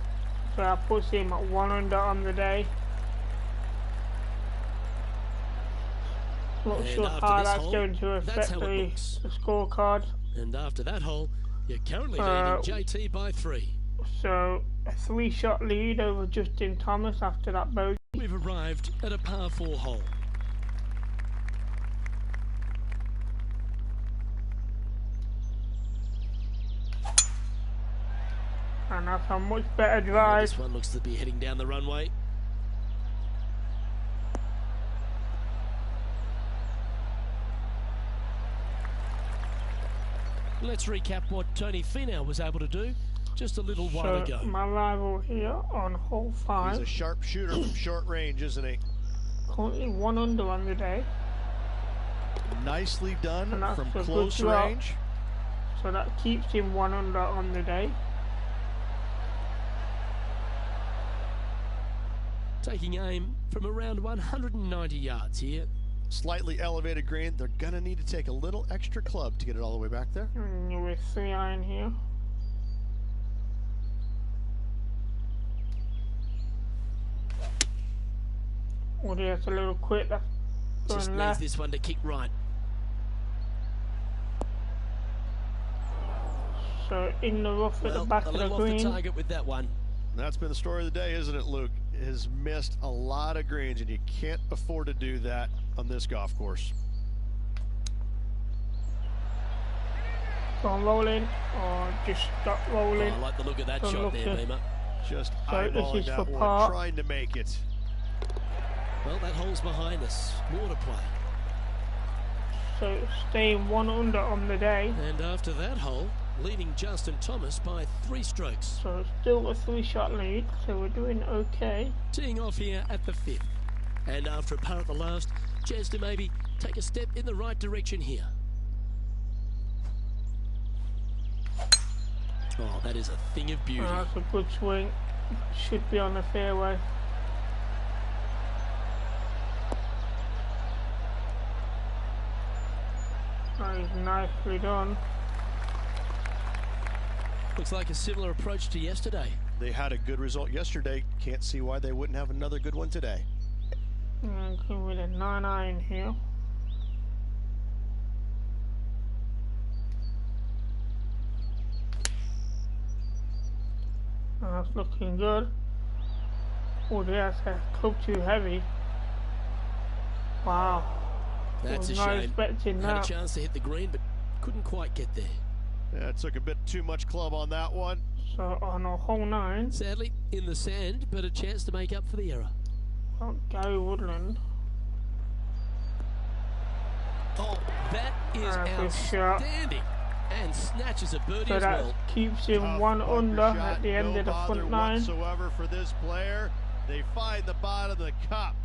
So that puts him at 1 under on the day. Not And sure after how this that's hole, going to that's affect how it looks. the scorecard. And after that hole, you're currently leading JT by 3. So a 3-shot lead over Justin Thomas after that bogey. We've arrived at a par 4 hole. And that's a much better drive. This one looks to be heading down the runway. Let's recap what Tony Finau was able to do just a little while ago. My rival here on hole 5. He's a sharp shooter from short range, isn't he? Currently 1 under on the day. Nicely done from close range. So that keeps him 1 under on the day. Taking aim from around 190 yards here. Slightly elevated green. They're going to need to take a little extra club to get it all the way back there. With 3 iron here. Oh, there's a little quick. That's just going needs left. This one to kick right. So in the rough at the back of the green. A little off the target with that one. That's been the story of the day, isn't it, Luke? Has missed a lot of greens, and you can't afford to do that on this golf course. Gone rolling, or just stop rolling. Oh, I like the look of that shot there, Beamer. Just eyeballing that one, trying to make it. Well, that hole's behind us. More to play. So staying 1 under on the day. And after that hole, leading Justin Thomas by 3 strokes. So it's still a 3-shot lead, so we're doing okay. Teeing off here at the 5th. And after a par at the last, chance to maybe take a step in the right direction here. Oh, that is a thing of beauty. That's a good swing. Should be on the fairway. That is nicely done. Looks like a similar approach to yesterday. They had a good result yesterday. Can't see why they wouldn't have another good one today. Going with a 9 iron here. That's looking good. Oh, that's a club too heavy. Wow. That's a shame. Had a chance to hit the green, but couldn't quite get there. Yeah, it took a bit too much club on that one. So on a hole 9. Sadly, in the sand, but a chance to make up for the error. Well, Gary Woodland. Oh, that is outstanding. And snatches a birdie so as that well. Keeps him 1 under at the end of the front 9. Whatsoever for this player. They find the bottom of the cup.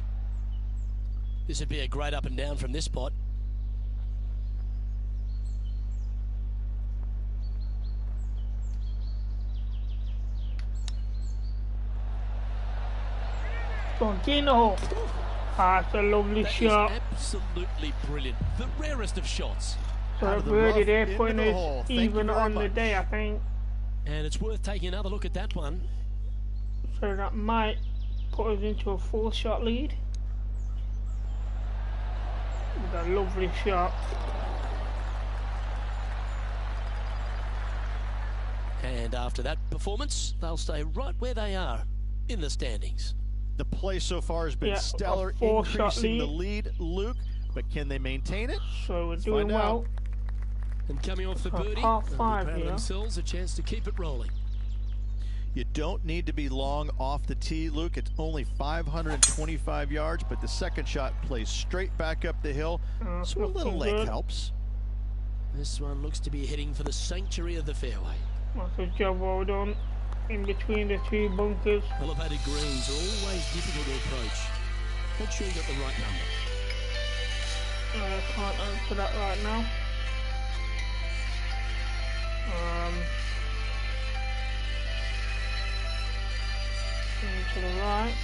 This would be a great up and down from this spot. Go on, get in the hole. That's a lovely shot. Absolutely brilliant. The rarest of shots. So birdie there, putting us even on the day, I think. And it's worth taking another look at that one. So that might put us into a 4-shot lead. With a lovely shot. And after that performance, they'll stay right where they are in the standings. The play so far has been stellar, increasing the lead, Luke, but can they maintain it? So we're doing well. And coming off the birdie, par 5 here. Themselves a chance to keep it rolling. You don't need to be long off the tee, Luke. It's only 525 yards, but the second shot plays straight back up the hill, so a little leg helps. This one looks to be heading for the sanctuary of the fairway. That's a job well done. In between the 2 bunkers. Elevated greens are always difficult to approach. Make sure you got the right number. I can't answer that right now. To the right.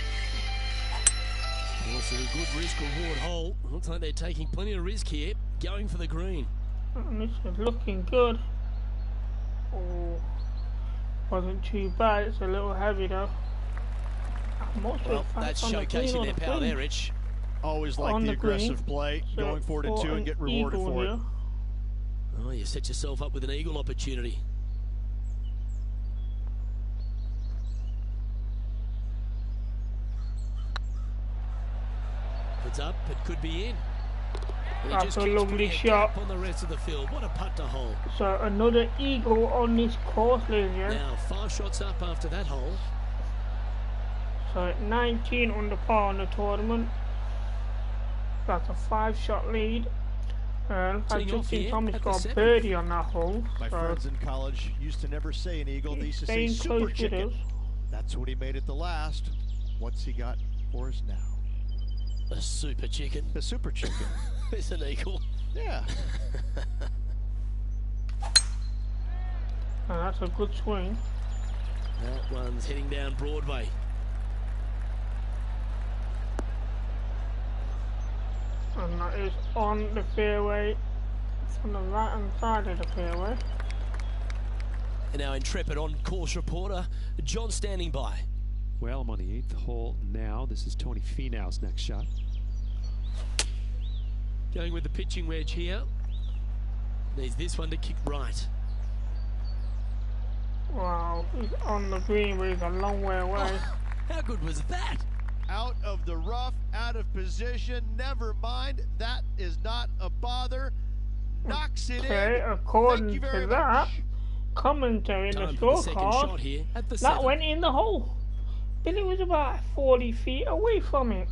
Also a good risk reward hole. Looks like they're taking plenty of risk here, going for the green. And this is looking good. Oh, wasn't too bad. It's a little heavy though. Well, that's showcasing their power there, Rich. Always like the aggressive play, going forward in 2 and get rewarded for it. Oh, you set yourself up with an eagle opportunity. It's up, it could be in. And That's a lovely shot. On the rest of the field. What a putt to hole. So another eagle on this course, ladies and gentlemen. Now 5 shots up after that hole. So 19 under par on the tournament. That's a 5-shot lead. And I just seen Thomas got a birdie on that hole. My friends in college used to never say an eagle, they used to say super chicken. That's what he made at the last. What's he got for us now? A super chicken. The super chicken. It's an eagle. Yeah. That's a good swing. That one's heading down Broadway. And that is on the fairway from the right hand side of the fairway. And our intrepid on-course reporter, John, standing by. Well, I'm on the 8th hole now. This is Tony Finau's next shot. Going with the pitching wedge here. There's this one to kick right. Wow, he's on the green, but he's a long way away. Oh, how good was that? Out of the rough, out of position, never mind. That is not a bother. Knocks it in. Okay, according to that, commentary in the scorecard, that went in the hole. Then it was about 40 feet away from it.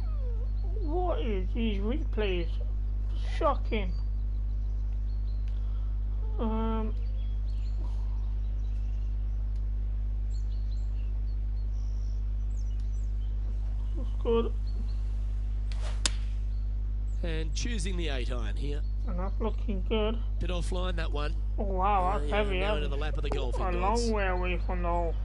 What is these replays? Shocking. That's good. And choosing the 8-iron here. And that's looking good. Bit offline, that one. Oh wow, that's heavy. Now into the lap of the golfing a long way away from the hole.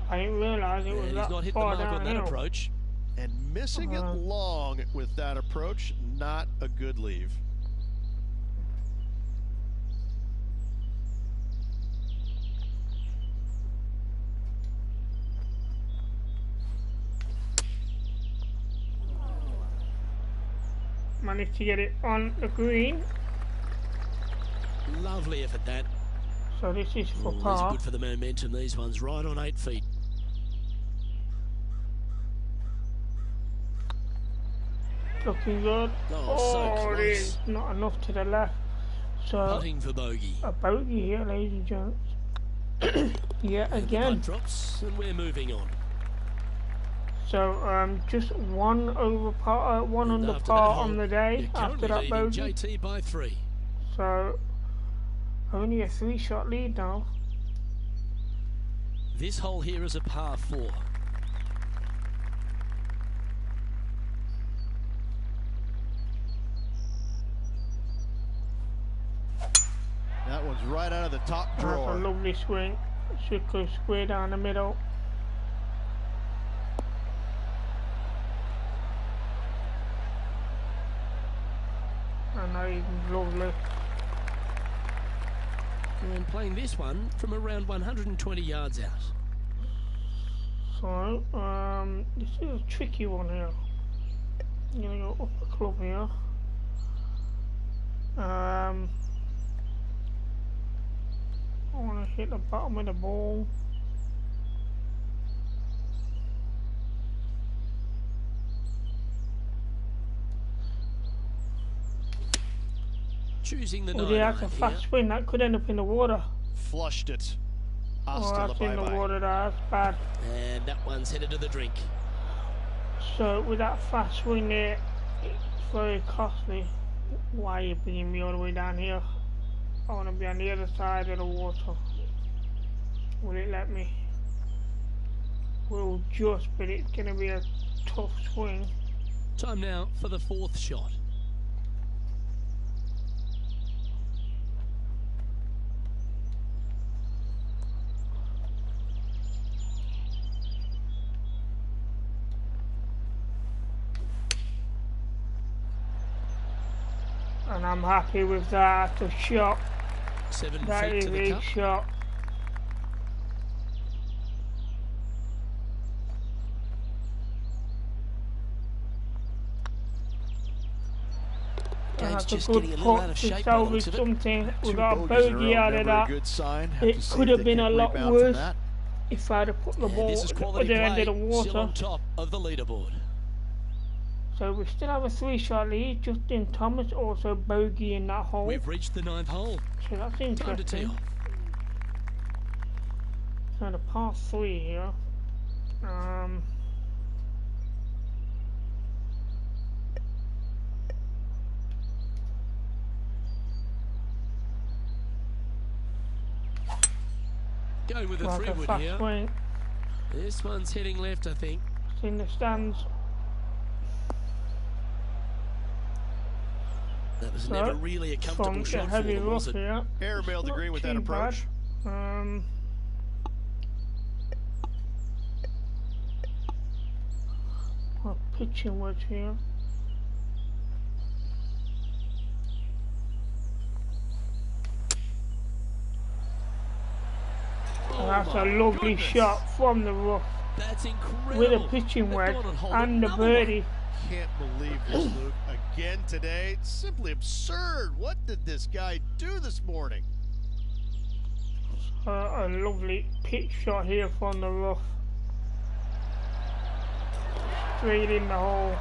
I didn't realise it was that he's not hit the far mark on that downhill. approach. And missing it long with that approach, not a good leave. Managed to get it on the green. Lovely effort that. So this is for Always par. good for the momentum, these ones, right on 8 feet. Looking good. Oh, so close. It is not enough to the left. So Putting for bogey. a bogey here, ladies and gents. Yeah, again. The putt drops, and we're moving on. So just one under par on the day after that bogey. JT by 3. So only a 3-shot lead now. This hole here is a par 4. That one's right out of the top drawer. That's a lovely swing. Should go square down the middle. And that is lovely. And playing this one from around 120 yards out. So, this is a tricky one here. I'm gonna go up the club here. I want to hit the bottom of the ball. Choosing the 9-iron. That's a fast swing. That could end up in the water. Flushed it. Oh, that's in the water. That's bad. And that one's headed to the drink. So with that fast swing there, it's very costly. Why are you bringing me all the way down here? I want to be on the other side of the water. Will it let me? Will just, but it's going to be a tough swing. Time now for the 4th shot. And I'm happy with that. That's a shot. 7 that feet is to the a cup. shot. That's a good putt to salvage something. We got a bogey out of that. It could have been a lot worse if I'd have put the ball at the other end of the water. Still on top of the leaderboard. So we still have a 3-shot lead. Justin Thomas also bogey in that hole. We've reached the 9th hole. So that's Time to interesting. tee off. So the par 3 here. Going with a Like a 3-wood fast here. swing. This one's heading left, I think. It's in the stands. That was So, never really a comfortable from shot the for heavy them, was rough it? here. Airmailed the Not green with that too approach. bad. A pitching wedge here. Oh That's a my lovely goodness. shot from the rough That's incredible. with a pitching They've wedge gone on hold and the another one. birdie. Can't believe this, Luke. Again today. It's simply absurd. What did this guy do this morning? A lovely pitch shot here from the rough. Straight in the hole.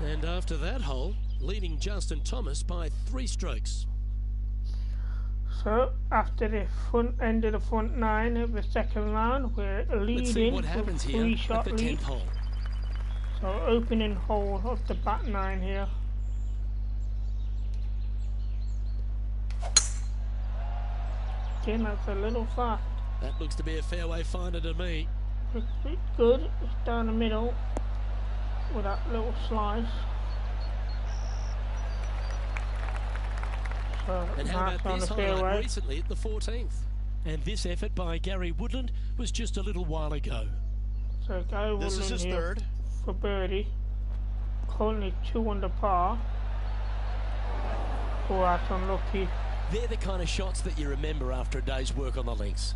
And after that hole, leading Justin Thomas by 3 strokes. So after the front end of the front 9 of the second round, we're Let's see leading what with happens here at 3-shot the lead. 10th hole. So opening hole of the back 9 here. Again, that's a little fast. That looks to be a fairway finder to me. It's good. It's down the middle with that little slice. So And how nice about on this the highlight fairway. recently at the 14th? And this effort by Gary Woodland was just a little while ago. So Gary This is Woodland his here third. for birdie. Currently 2 under par. Oh, that's unlucky. They're the kind of shots that you remember after a day's work on the links.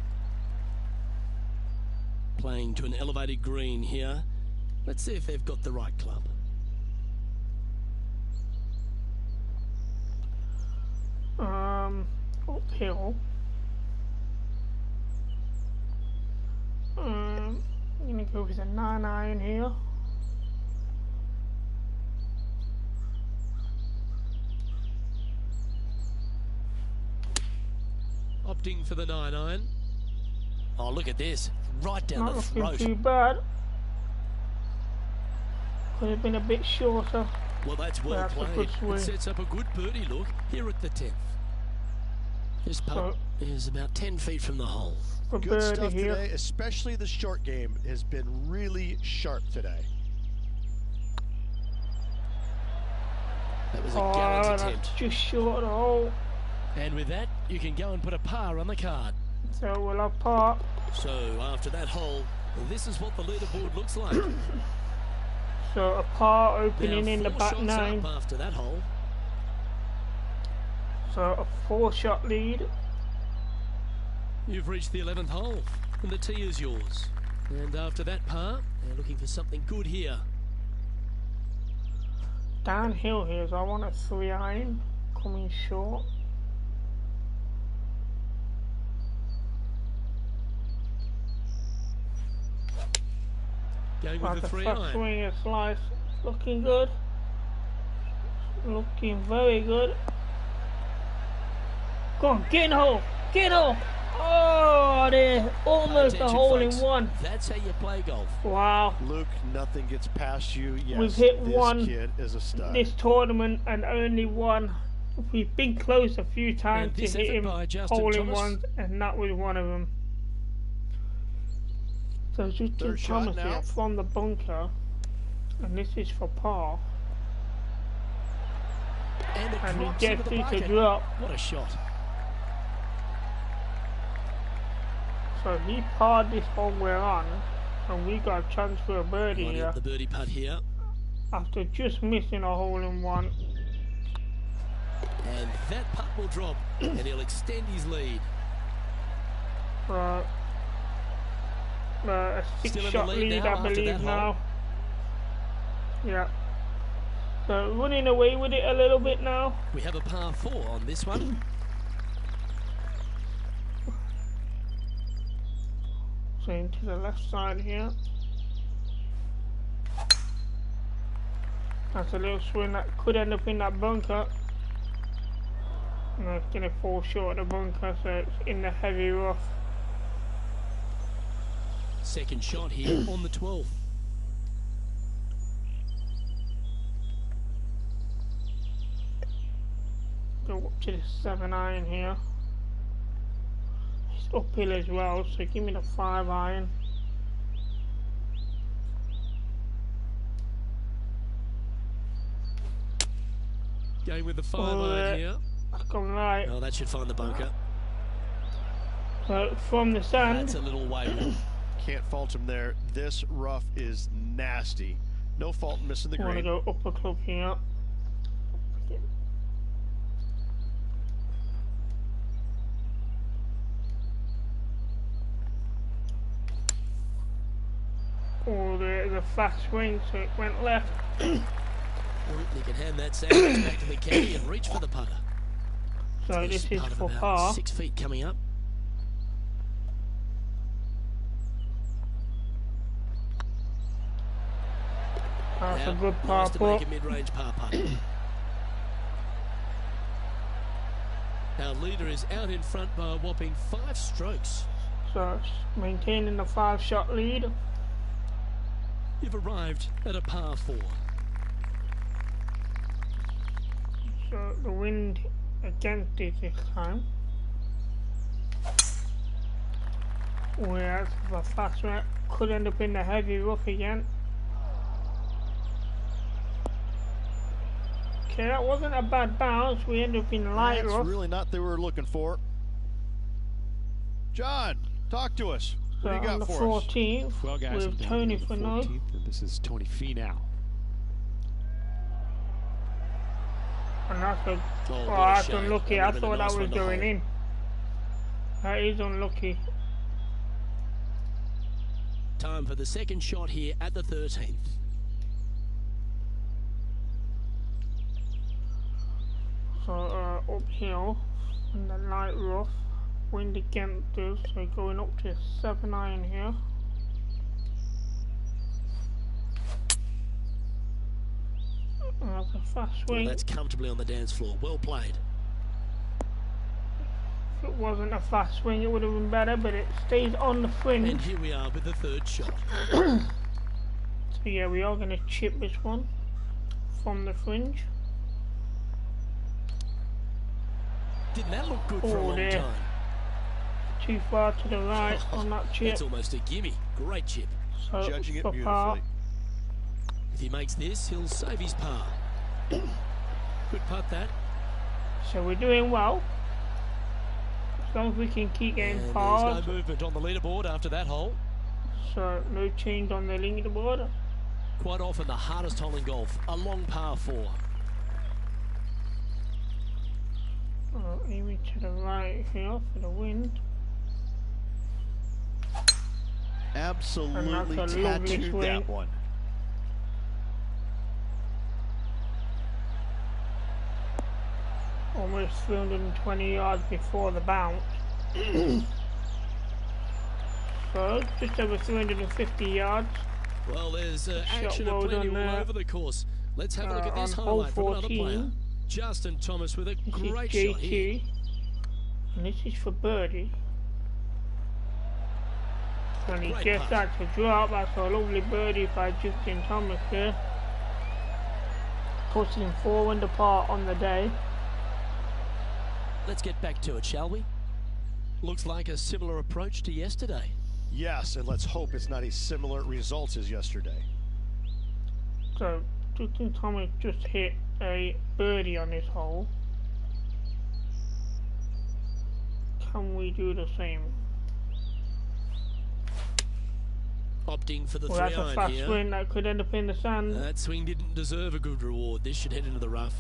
Playing to an elevated green here. Let's see if they've got the right club. Uphill. I'm gonna go with a 9-iron here. Opting for the 9-iron. Oh, look at this. Right down Not the looking throat. too bad. Could have been a bit shorter. Well, that's well That's a played. good swing. It sets up a good birdie look here at the 10th. This putt is about 10 feet from the hole. For Good birdie stuff here. today, especially the short game has been really sharp today. That was a gallant That's attempt. just short of the hole. And with that, you can go and put a par on the card. So we'll have par. So after that hole, this is what the leaderboard looks like. So a par Now opening in the 4 back shots 9. up after that hole. So a 4-shot lead. You've reached the 11th hole, and the tee is yours. And after that par, they're looking for something good here. Downhill here, so I want a 3-iron. Coming short. Going Like with a the 3 fast iron. swing and slice. Looking good. Looking very good. Go on, get in the hole. Get in the hole. Oh, there. Almost a Attention, hole folks. in one. That's how you play golf. Wow. Luke, nothing gets past you. Yes, We've hit this one kid is a stud. This tournament and only one. We've been close a few times And to this hit effort him by Justin hole in Thomas. ones, and that was one of them. So Justin Third shot Thomas now. here from the bunker, and this is for par, And it and he drops into gets the it to bucket. drop. What a shot. So he parred this hole we're on, and we got a chance for a birdie Lining here up the birdie putt here. after just missing a hole in one. And that putt will drop, and he'll extend his lead. A Still in the 6-shot lead lead, now I after believe that hole. now. Yeah. So running away with it a little bit now. We have a par 4 on this one. So into the left side here. That's a little swing that could end up in that bunker. No, it's going to fall short of the bunker, so it's in the heavy rough. Second shot here on the 12th. Go up to the 7-iron here. It's uphill as well, so give me the 5-iron. Going with the 5-iron here. That's gone right. Oh, that should find the bunker. So from the sand. That's a little wayward. Can't fault him there. This rough is nasty. No fault in missing the green. I want to go upper club here. Oh, there's a fast swing, so it went left. You can hand that sandwich back to the caddy and reach for the putter. So this is for par. 6 feet coming up. That's a good par nice to putt. make a mid-range par putt. Our leader is out in front by a whopping 5 strokes. So it's maintaining the 5-shot lead. You've arrived at a par 4. So the wind against it this time. Whereas the fast one could end up in the heavy rough again. Okay, that wasn't a bad bounce. We ended up in light rough. That's really not what they were looking for. John, talk to us. So what do you got on the for 14th, us? Well, guys, with Tony for no. And this is Tony Finau. And that's a, Oh, that's shame. unlucky. That I would've been thought a nice that was one to going hold. in. That is unlucky. Time for the second shot here at the 13th. So uphill in the light rough, wind against us, so going up to 7-iron here. That's a fast swing. Well, that's comfortably on the dance floor. Well played. If it wasn't a fast swing, it would have been better, but it stays on the fringe. And here we are with the third shot. So yeah, we are going to chip this one from the fringe. Didn't that look good for a long time? Too far to the right on that chip. That's almost a gimme. Great chip. So Judging it for beautifully. par. If he makes this, he'll save his par. Good putt that. So we're doing well. As long as we can keep getting And pars. there's no movement on the leaderboard after that hole. So no change on the leaderboard. Quite often the hardest hole in golf, a long par 4. Aiming to the right here for the wind. Absolutely And that's a lovely tattooed swing. that one. Almost 320 yards before the bounce. So just over 350 yards. Well, there's action well aplenty done all there. over the course. Let's have a look at this on hole highlight from another 14. player. Justin Thomas with a This great is shot here. JT. And this is for birdie. And he Great just putt. had to drop. That's a lovely birdie by Justin Thomas there. Puts him 4 under par on the day. Let's get back to it, shall we? Looks like a similar approach to yesterday. Yes, and let's hope it's not as similar results as yesterday. So Justin Thomas just hit a birdie on this hole. Can we do the same? Opting for the Well, that's a 3-iron fast here. swing that could end up in the sand. That swing didn't deserve a good reward. This should head into the rough.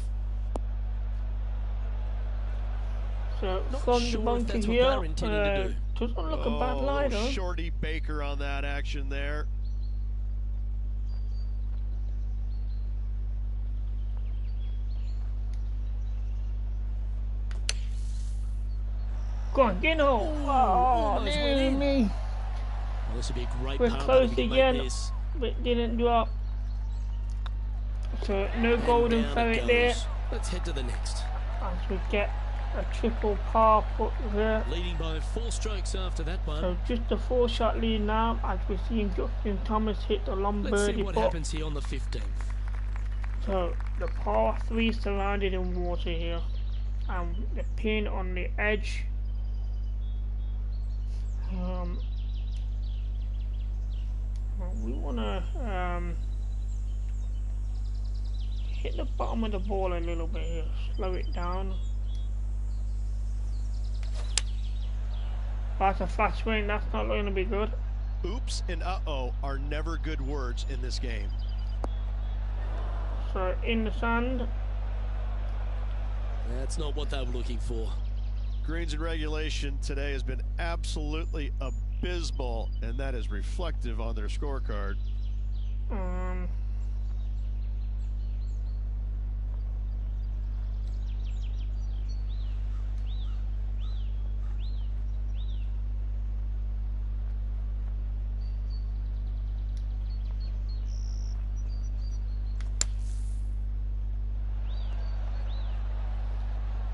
So Not from sure the if bunker that's what here, they're intending to do. doesn't look a bad line, huh? Shorty Baker on that action there. Go on, get home. Oh, almost went nearly in. me. Well, this would be a great We're par close if we can again. make this. But didn't drop. So no golden ferret there. Let's head to the next. As we get a triple par put there. Leading by 4 strokes after that one. So just a 4-shot lead now as we're seeing Justin Thomas hit the long birdie. Let's see what happens here on the 15th. So the par 3 surrounded in water here. And the pin on the edge. We want to hit the bottom of the ball a little bit here, slow it down. That's a fast swing, that's not going to be good. Oops and uh-oh are never good words in this game. So in the sand. That's not what they were looking for. Greens in regulation today has been absolutely abysmal, and that is reflective on their scorecard.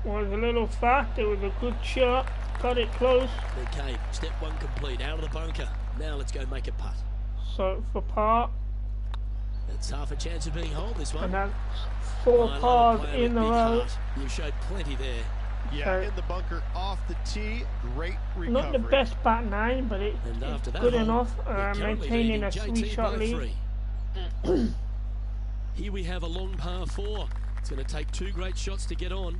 Was a little fast, it was a good shot, got it close. Okay, step 1 complete, out of the bunker. Now let's go make a putt. So for par. It's half a chance of being holed, this one. And that's 4 pars in a row. You showed plenty there. Yeah, so in the bunker, off the tee, great recovery. Not the best back 9, but it's good enough, maintaining a 3-shot lead. Here we have a long par 4. It's going to take 2 great shots to get on.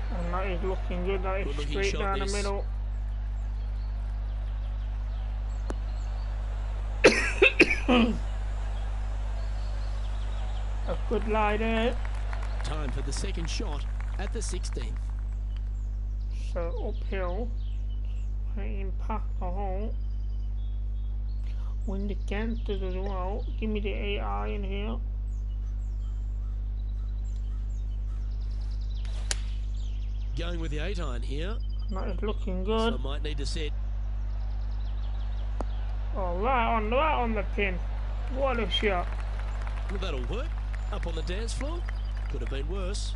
And that is looking good, that is straight down the middle. A good lie there. Time for the second shot at the 16th. So uphill, playing past the hole. Wind against us as well. Give me the 8 iron here. Going with the 8 iron here. That is looking good. So I might need to set. Oh, right on the pin. What a shot. Well, that'll work. Up on the dance floor. Could have been worse.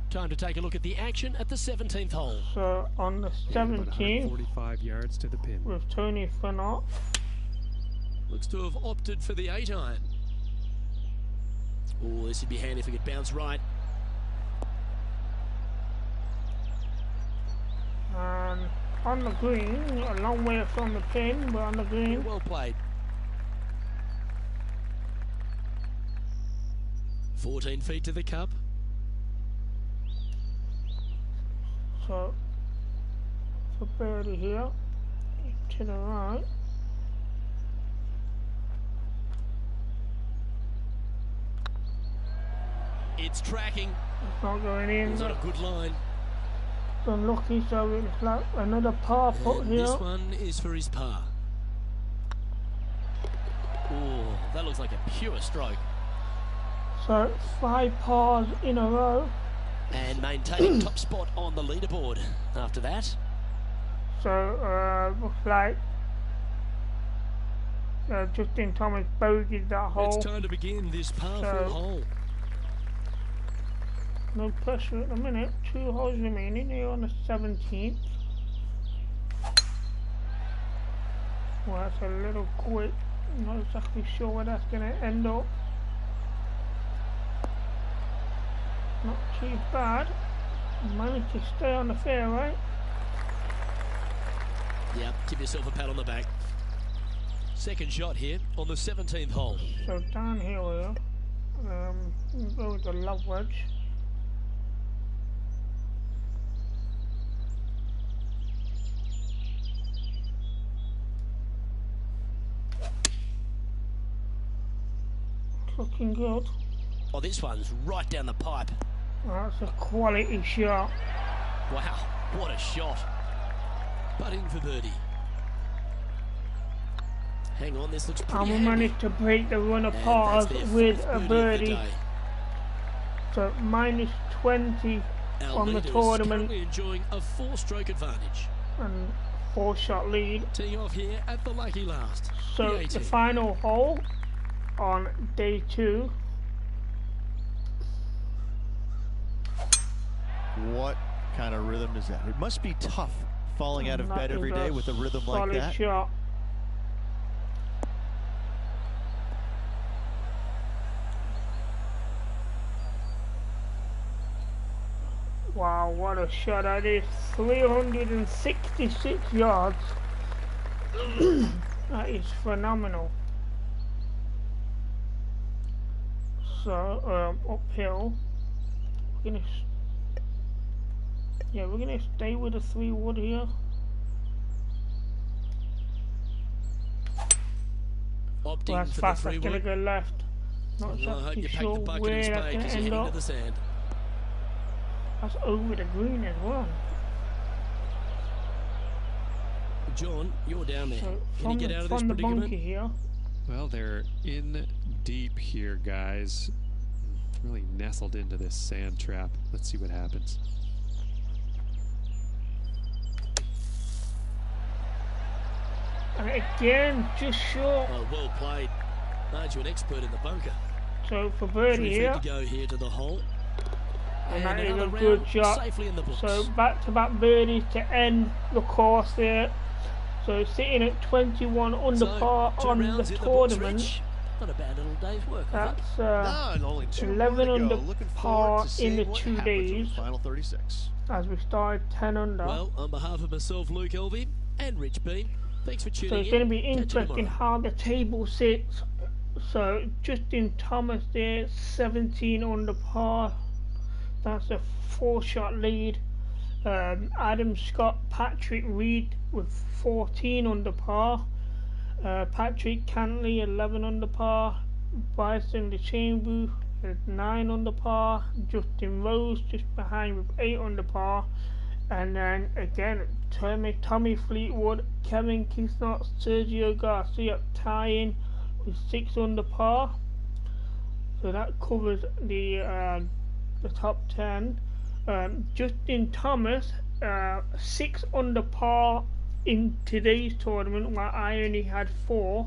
Time to take a look at the action at the 17th hole. So on the 17th, 45 yards to the pin. With Tony Finot. Looks to have opted for the 8 iron. Oh, this would be handy if it could bounce right. And on the green, a long way from the pin, but on the green. Yeah, well played. 14 feet to the cup. So, for birdie here, to the right. It's tracking. It's not going in. It's not a good line. It's unlucky, so it's like another par putt here. This one is for his par. Oh, that looks like a pure stroke. So 5 pars in a row. And maintaining top spot on the leaderboard after that. So looks like Justin Thomas bogeyed that hole. It's time to begin this par 4 hole. No pressure at the minute. 2 holes remaining here on the 17th. Well, that's a little quick. I'm not exactly sure where that's going to end up. Not too bad. Managed to stay on the fairway. Yep, give yourself a pat on the back. Second shot here on the 17th hole. So downhill here. Go with the love wedge. Looking good. Oh, this one's right down the pipe. That's a quality shot. Wow, what a shot. Putting for birdie. Hang on, this looks pretty And we handy. managed to break the run of pars with a birdie. So minus 20 Our on the leader is tournament. currently enjoying a 4-stroke advantage. And 4-shot lead. Teeing off here at the lucky last. So the final hole on day 2. What kind of rhythm is that? It must be tough falling out of bed every day with a rhythm like that. Shot. Wow, what a shot that is. 366 yards. That is phenomenal. So, uphill. We're gonna stay with the 3 wood here. Opting that's for fast, the 3 that's gonna wood. go left. Not exactly sure where that's gonna end up. The sand. That's over the green as well. John, you're down there. So Can you get out of this predicament? From the bunker here. Well, they're in deep here, guys. Really nestled into this sand trap. Let's see what happens. And again, just short. Oh, well played. Aren't you an expert in the bunker? So for birdie 3 feet here. to go here to the hole. And that is a good shot. So back-to-back birdies to end the course there. So sitting at 21 under par on the tournament. Not a bad little day's work. That's only 11 under par in the 2 days. Final 36. As we started 10 under. Well, on behalf of myself, Luke Elvey, and Rich B, thanks for tuning in. So it's going to be interesting how the table sits. So Justin Thomas there, 17 under par. That's a 4-shot lead. Adam Scott, Patrick Reed with 14 under par. Patrick Cantley 11 under par. Bryson DeChambeau with 9 under par. Justin Rose just behind with 8 under par. And then again, Tommy Fleetwood, Kevin Kisnot, Sergio Garcia tying with 6 under par. So that covers the top 10. Justin Thomas 6 under par in today's tournament, while I only had 4,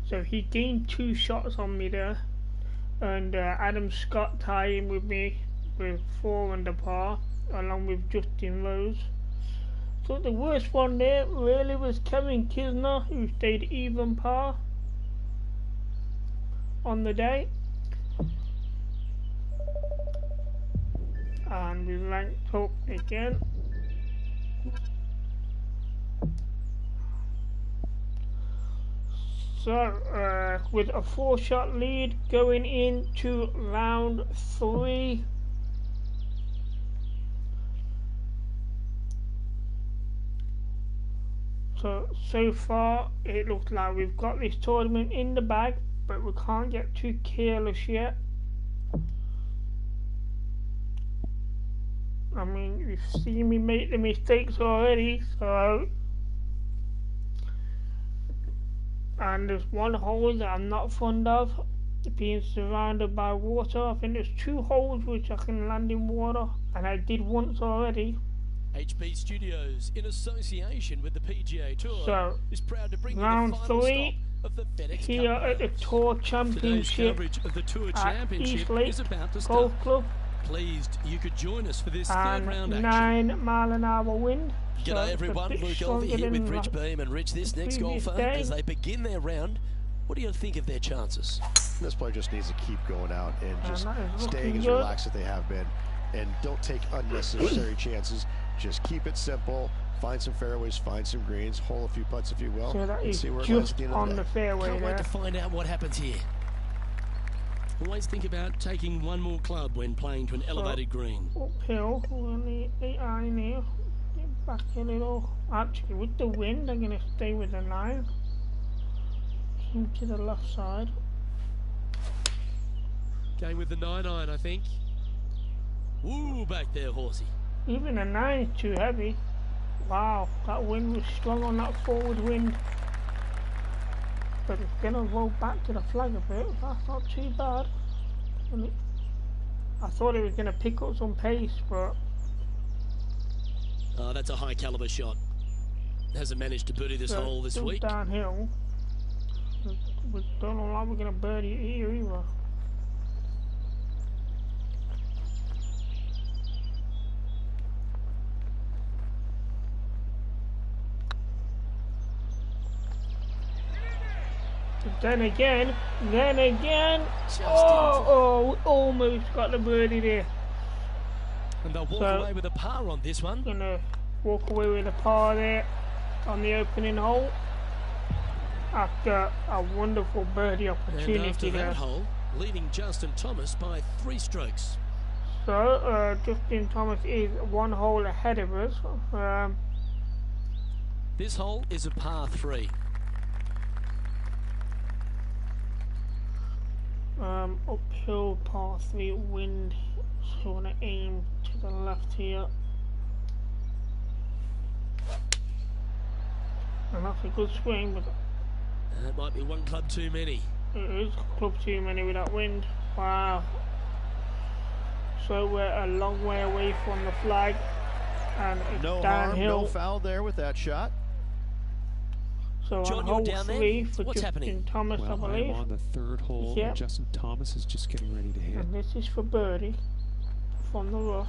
so he gained 2 shots on me there. And Adam Scott tying with me with 4 under par, along with Justin Rose. So the worst one there really was Kevin Kisner, who stayed even par on the day. And we ranked up again. So with a 4-shot lead going into round 3. So far it looks like we've got this tournament in the bag, but we can't get too careless yet. I mean, you've seen me make the mistakes already, so... And there's one hole that I'm not fond of, being surrounded by water. I think there's 2 holes which I can land in water, and I did once already. HP Studios, in association with the PGA Tour, so, is proud to bring round you the final 3 stop of the FedEx here Cup at the Tour Championship of the Tour at Championship Eastlake is about to Golf start. Club. Pleased you could join us for this and third round 9-mile-an-hour wind. G'day everyone, Luke Elvey here with Rich Beam and Rich, this next golfer, as they begin their round. What do you think of their chances? This player just needs to keep going out and just staying as relaxed as they have been. And don't take unnecessary chances. Just keep it simple. Find some fairways, find some greens, hole a few putts if you will, so that and see where it just lands at the end on of the fairway. Can't wait to find out what happens here. Always think about taking one more club when playing to an elevated green. Uphill, we're on the 8 iron here. Get back a little. Actually, with the wind, I'm going to stay with the 9. To the left side. Going with the 9-iron, I think. Ooh, back there, horsey. Even a 9 is too heavy. Wow, that wind was strong on that forward wind. But it's going to roll back to the flag a bit. That's not too bad. I thought it was going to pick up some pace, but... Oh, that's a high caliber shot. Hasn't managed to birdie this hole this week. Downhill. We don't know how we're going to birdie it here either. Then again, we almost got the birdie there. And they'll walk away with a par on this one. Gonna walk away with a par there on the opening hole after a wonderful birdie opportunity. And after there. that hole, leading Justin Thomas by 3 strokes. So Justin Thomas is 1 hole ahead of us. This hole is a par 3. Uphill par 3, wind, so I want to aim to the left here, and that's a good swing, but that might be 1 club too many. It is a club too many with that wind. Wow. So we're a long way away from the flag, and it's no downhill. Harm, no foul there with that shot. So John, on hole down 3 there? for What's Justin happening? Thomas, I Well, believe. I'm on the 3rd hole, Yep. and Justin Thomas is just getting ready to hit. And this is for birdie from the rough.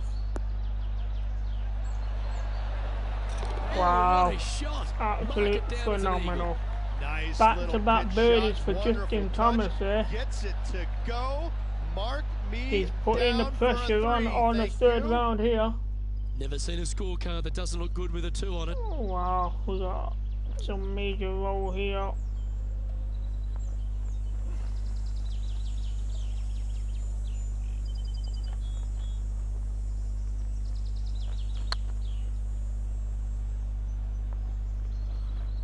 Wow, What a shot. absolute Mark it down phenomenal. Nice Back-to-back birdies for Justin Thomas there. Gets it to go. Mark me He's putting the down for a pressure on 3. the Thank 3rd you. round here. Never seen a scorecard that doesn't look good with a 2 on it. Oh, wow, we got some major roll here.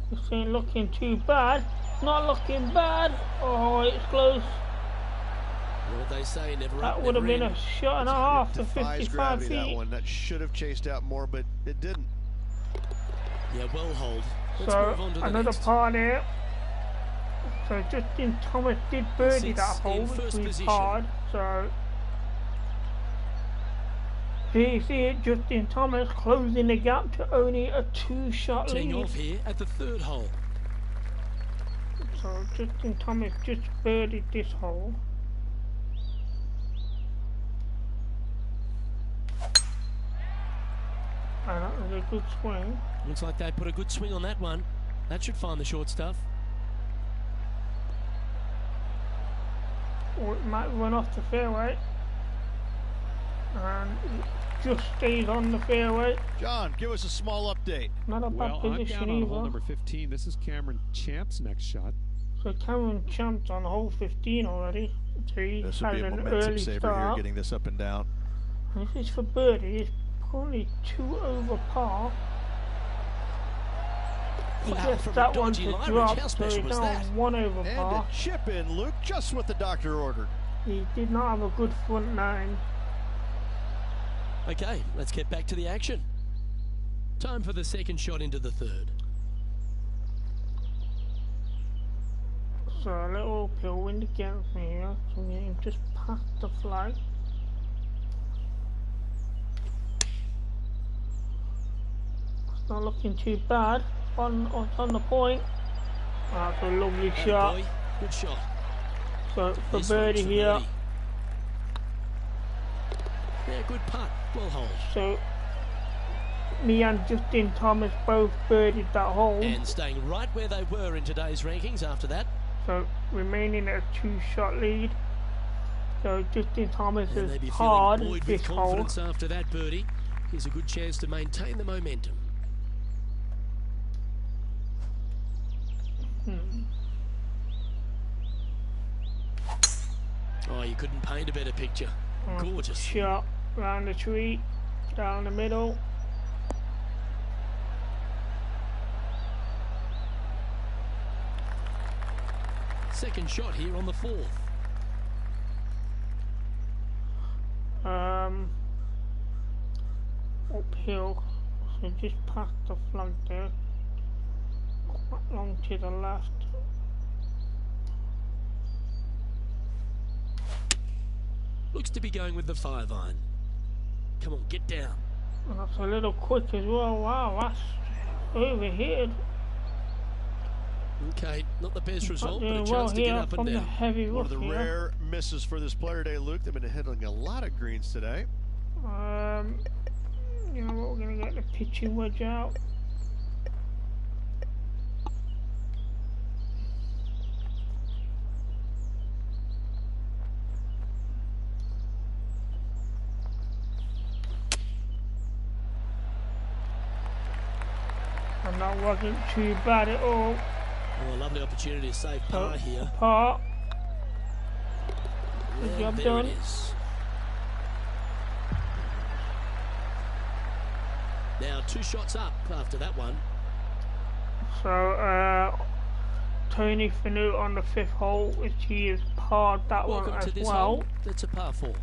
This ain't looking too bad. Not looking bad. Oh, it's close. What they say, never up, That would have never been in. a shot and a half to Defies 55 gravity, feet. that one. That should have chased out more, but it didn't. Yeah, well hold. Let's So move on to the another next. par there. So Justin Thomas did birdie that Sits hole, in which first we position. parred. So here you see it, Justin Thomas closing the gap to only a 2-shot Teeing lead. off here at the 3rd hole. So Justin Thomas just birdied this hole. And that was a good swing. Looks like they put a good swing on that one. That should find the short stuff. Or it might run off the fairway. And it just stays on the fairway. John, give us a small update. Not a bad Well, I'm position down on hole either. number 15. This is Cameron Champ's next shot. So Cameron Champ's on hole 15 already. So he This has would be a an momentum early saver start. here, getting this up and down. This is for birdie. It's currently 2 over par. He Wow, gets from a that one dodgy to line drop, reach, how so special he's was now that? 1 over And par. a chip in, Luke, just what the doctor ordered. He did not have a good front 9. Okay, let's get back to the action. Time for the 2nd shot into the 3rd. So a little uphill wind against me here. So I'm getting just past the flag. It's not looking too bad. It's on the point. That's a lovely Atta shot. boy, good shot. So for This birdie one's for here. birdie. Yeah, good putt. Well hold. So me and Justin Thomas both birdied that hole. And staying right where they were in today's rankings after that. So remaining at a 2-shot lead. So Justin Thomas And has they'd be parred feeling buoyed this with hole. confidence after that birdie. Here's a good chance to maintain the momentum. Oh, you couldn't paint a better picture. Gorgeous. Shot round the tree, down the middle. Second shot here on the 4th. Uphill, so just past the flag there, quite long to the left. Looks to be going with the 5-iron. Come on, get down. And that's a little quick as well. Wow, that's overheated. Okay, not the best result, but a Well chance to get up and the down. heavy One of the here. rare misses for this player today, Luke. They've been hitting a lot of greens today. You know what? We're gonna get the pitching wedge out. And that wasn't too bad at all. Oh, a lovely opportunity to save par here. Par. Good And job there done. it is. Now 2 shots up after that one. So, Tony Finau on the 5th hole, which he has parred that Welcome one to as this well. hole. That's a par 4.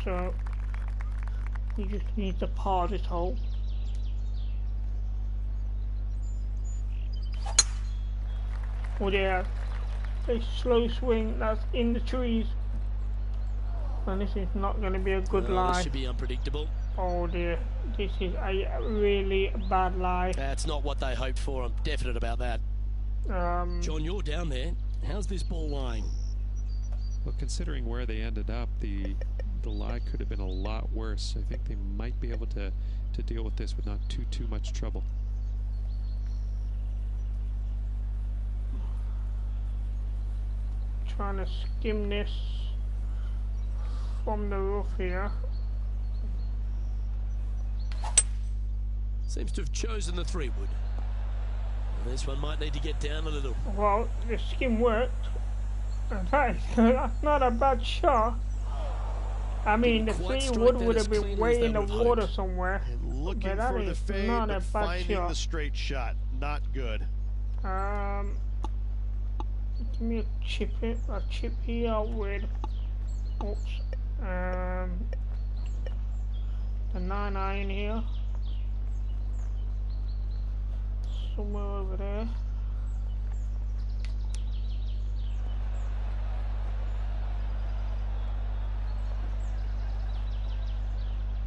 So, he just needs to par this hole. Oh dear, a slow swing that's in the trees. And this is not going to be a good lie. This should be unpredictable. Oh dear, this is a really bad lie. That's not what they hoped for. I'm definite about that. John, you're down there. How's this ball lying? Well, considering where they ended up, the lie could have been a lot worse. I think they might be able to deal with this with not too much trouble. Trying to skim this from the roof here. Seems to have chosen the 3-wood. Well, this one might need to get down a little. Well, the skim worked. And that's not a bad shot. I mean, the 3-wood would have been way in the water somewhere. And looking but for the fade, not but a bad finding shot. the straight shot. Not good. Give me a chip here with, oops, the 9-iron here, somewhere over there.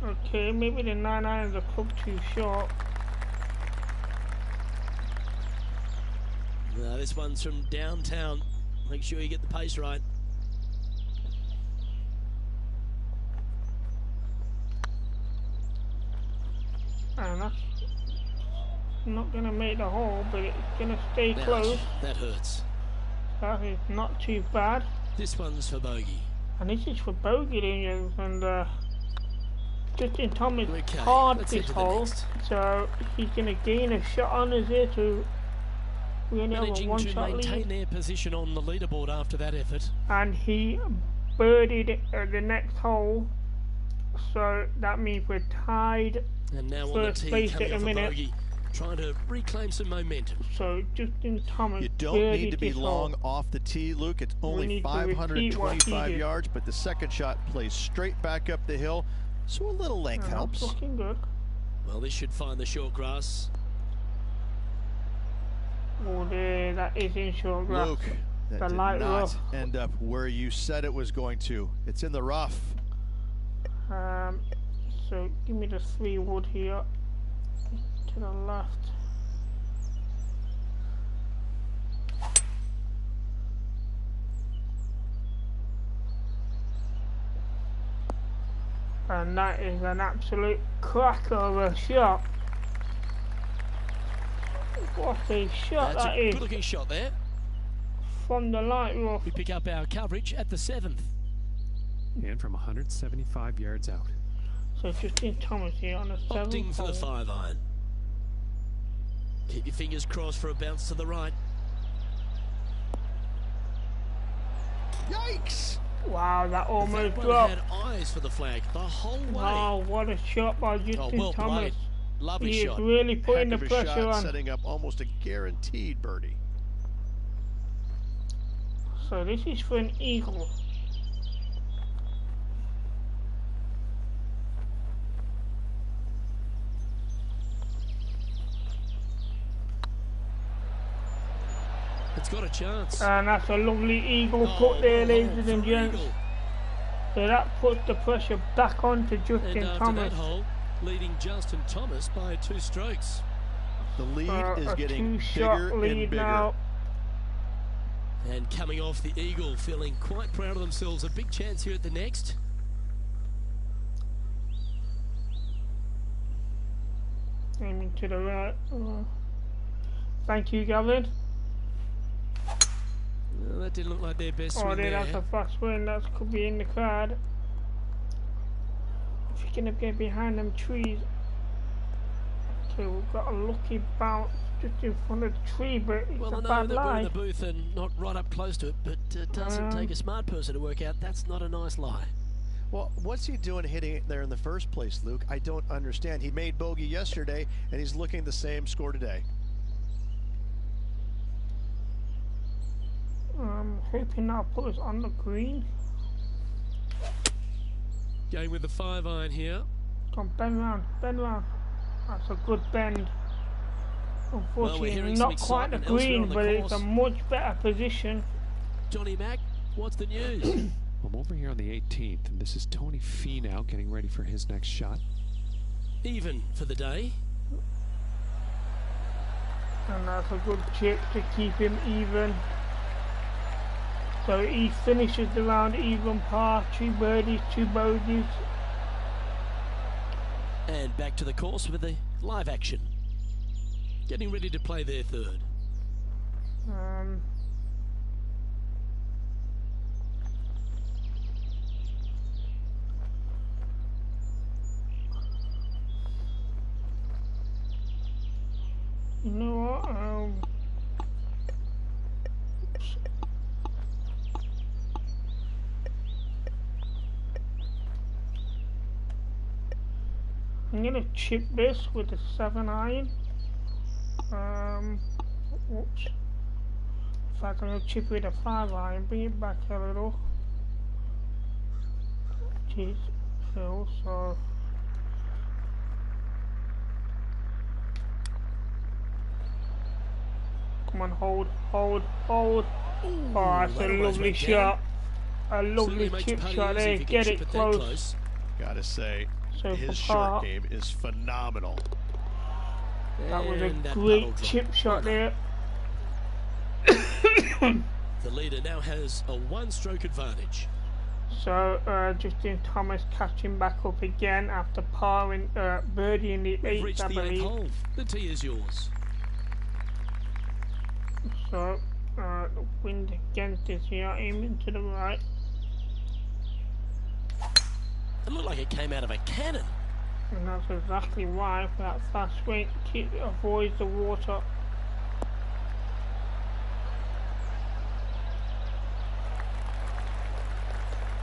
Okay, maybe the 9-iron is a club too short. No, this one's from downtown. Make sure you get the pace right. And that's not going to make the hole, but it's going to stay close. That hurts. That is not too bad. This one's for bogey. And this is for bogey, and Justin Thomas Okay, hard let's this head to the hole, next. so he's going to gain a shot on us here to really have a Managing to one-shot maintain lead. their position on the leaderboard after that effort. And he birdied the next hole, so that means we're tied And now on the first tee, base coming at off the a minute. bogey, trying to reclaim some momentum. So Justin Thomas You don't need to be this long hole. off the tee, Luke. It's We only need to repeat what he 525 did. yards, but the second shot plays straight back up the hill, so a little length helps. That's looking good. Well, this should find the short grass. Oh, there, that is in short grass. Luke, that The did light not rough. end up where you said it was going to. It's in the rough. So give me the 3-wood here to the left. And that is an absolute cracker of a shot. What a shot That's that a is good-looking shot there. from the light rough. We pick up our coverage at the 7th. And from 175 yards out. So Justin Thomas here on the 7th Opting for the hole. 5-iron. Keep your fingers crossed for a bounce to the right. Yikes! Wow, that almost That one dropped. had eyes for the flag the whole way. Wow, what a shot by Justin well Thomas. played. Lovely He shot. is really Heck putting the of a pressure shot, on. setting up almost a guaranteed birdie. So this is for an eagle. It's got a chance. And that's a lovely eagle Oh, put there, well, ladies and for gents. eagle. So that puts the pressure back onto And Justin after Thomas. that hole, leading Justin Thomas by 2 strokes. The lead is getting bigger and bigger. Now. And coming off the eagle, feeling quite proud of themselves. A big chance here at the next. Aiming to the right. Thank you, Gavin. Well, that didn't look like their best swing there. That's a fast win. That could be in the crowd. If you're going to get behind them trees. Okay, we've got a lucky bounce just in front of the tree, but it's well, a I know bad that lie. we're in the booth and not right up close to it, but it doesn't take a smart person to work out that's not a nice lie. Well, what's he doing hitting it there in the first place, Luke? I don't understand. He made bogey yesterday, and he's looking the same score today. I'm hoping I'll put us on the green. Going with the 5-iron here. Come on, bend round, bend round. That's a good bend. Unfortunately, well, not quite the green, but it's a much better position. Johnny Mack, what's the news? I'm over here on the 18th, and this is Tony Finau getting ready for his next shot. Even for the day. And that's a good chip to keep him even. So he finishes the round even par, 2 birdies, 2 bogeys. And back to the course with the live action. Getting ready to play their third. You know what? I'm gonna chip this with the 7-iron. Whoops. In fact, I'm gonna chip with a 5-iron. Bring it back a little. Jeez, Phil. So. Come on, hold, hold, hold. Ooh, oh, that's a lovely shot. A lovely chip shot there. Get it close. Gotta say, so his short game is phenomenal. That was a great chip shot there. The leader now has a 1-stroke advantage. So Justin Thomas catching back up again after parring birdie in the 8th, I believe. Hole. The tee is yours. So the wind against us here, aiming to the right. It looked like it came out of a cannon. And that's exactly why, for that fast swing, avoids the water.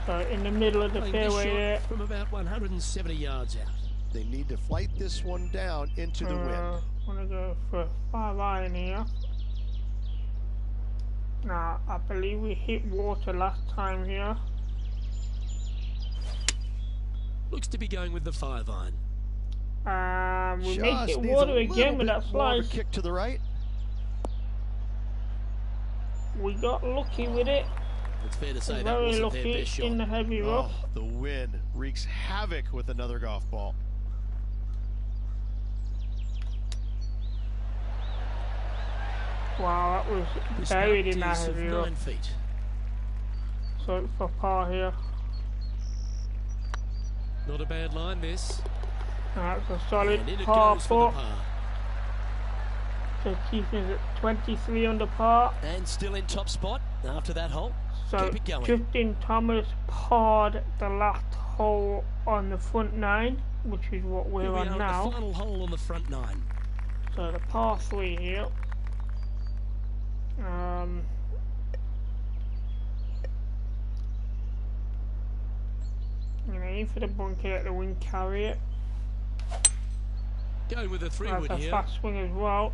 So in the middle of the fairway there. From about 170 yards out. They need to flight this one down into the wind. I'm gonna go for 5-iron here. Now, I believe we hit water last time here. Looks to be going with the 5-iron. We make it water again with that slice. Kick to the right. We got lucky with it. It's fair to say that very wasn't lucky their best shot. In the heavy rough. The wind wreaks havoc with another golf ball. Wow, that was buried in that heavy rough. 9 feet. So for par here. Not a bad line, this. That's a solid par 4. So keeping it at 23 under par. And still in top spot after that hole. So keep it going. Justin Thomas parred the last hole on the front 9, which is what we're on now. The final hole on the front 9. So the par 3 here. I'm gonna aim for the bunker, let the wind carry it. Going with a 3-wood here. That's a fast swing as well.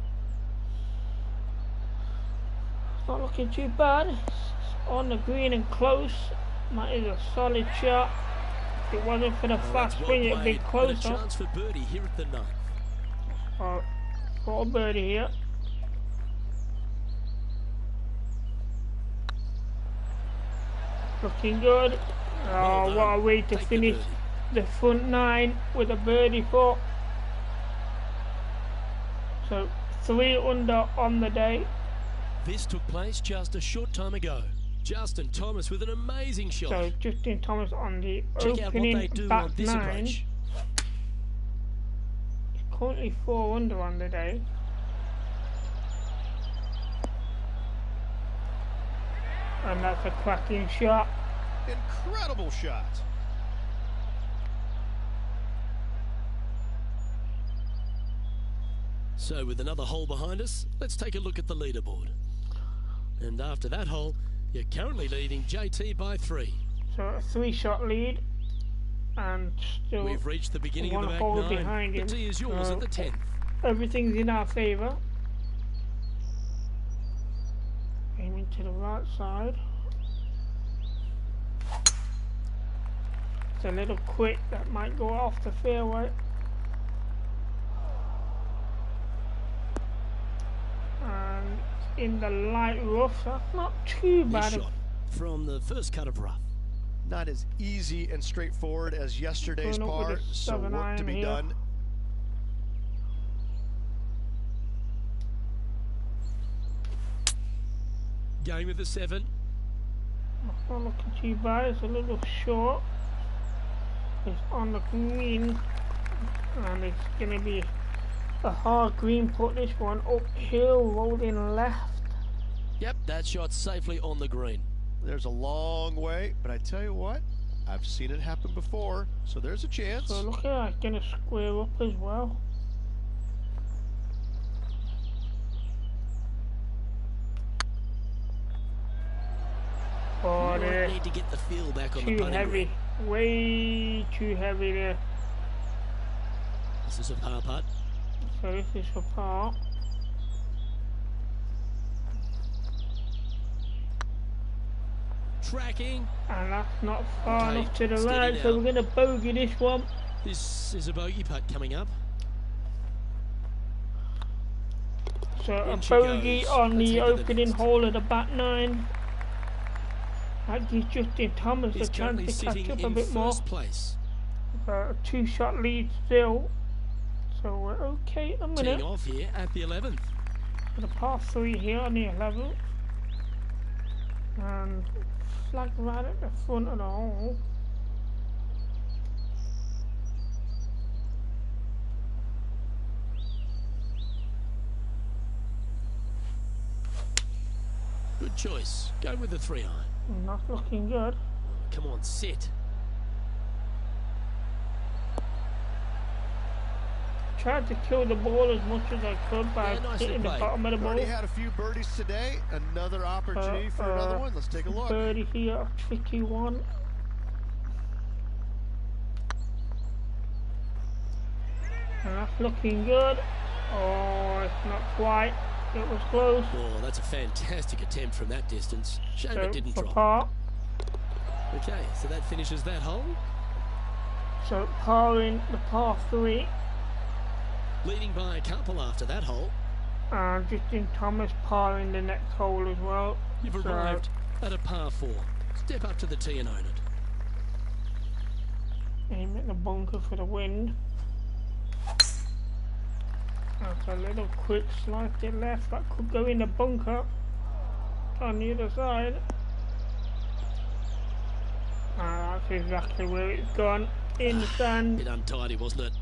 It's not looking too bad. It's on the green and close. That is a solid shot. If it wasn't for the fast swing, it'd be closer. A chance for birdie here at the 9th. Oh, got a birdie here. Looking good. Oh, what a way to finish the front 9 with a birdie putt. So 3 under on the day. This took place just a short time ago. Justin Thomas with an amazing shot. So Justin Thomas on the Check out what they opening do back on this 9. approach. He's currently 4 under on the day. And that's a cracking shot. Incredible shot. So with another hole behind us, let's take a look at the leaderboard. And after that hole, you're currently leading JT by 3. So a 3-shot lead, and still We've reached the beginning of the one back hole 9. behind The him. tee is yours at the 10th. Everything's in our favour. Aiming to the right side. It's a little quick, that might go off the fairway. And in the light rough, that's not too bad. Shot from the first cut of rough. Not as easy and straightforward as yesterday's par, so work to be done. Going with the 7. Not looking too bad, it's a little short. It's on the green, and it's going to be a hard green putt, this one uphill, rolling left. Yep, that shot safely on the green. There's a long way, but I tell you what, I've seen it happen before, so there's a chance. So look at that, going to square up as well. Oh, you need to get the feel back on the too putting heavy, green. way too heavy there. This is a par putt. So this is for par. Tracking. And that's not far Okay, enough to the steady right, now. so we're going to bogey this one. This is a bogey putt coming up. So a In she bogey goes. on Let's the head to the opening next. hole of the back 9. That gives Justin Thomas He's a chance currently to catch sitting up a in bit more. first place. A 2-shot lead still. So we're okay at the minute. Teeing off here at the 11th. Got a par 3 here on the 11th. And flag right at the front of the hole. Good choice. Go with the 3-iron. Not looking good. Come on, sit. Tried to kill the ball as much as I could by nicely hitting the played. bottom of the ball. Already had a few birdies today. Another opportunity for another one. Let's take a look. Birdie here, a tricky one. And that's looking good. Oh, it's not quite. It was close. Oh, that's a fantastic attempt from that distance. Shame So it didn't for drop. par. Okay, so that finishes that hole. So par in the par 3. Leading by a couple after that hole. And Justin Thomas par in the next hole as well. You've So arrived at a par 4. Step up to the tee and own it. aim at the bunker for the wind. That's a little quick slide to the left. That could go in the bunker on the other side. That's exactly where it's gone. In the sand. Bit untidy, wasn't it?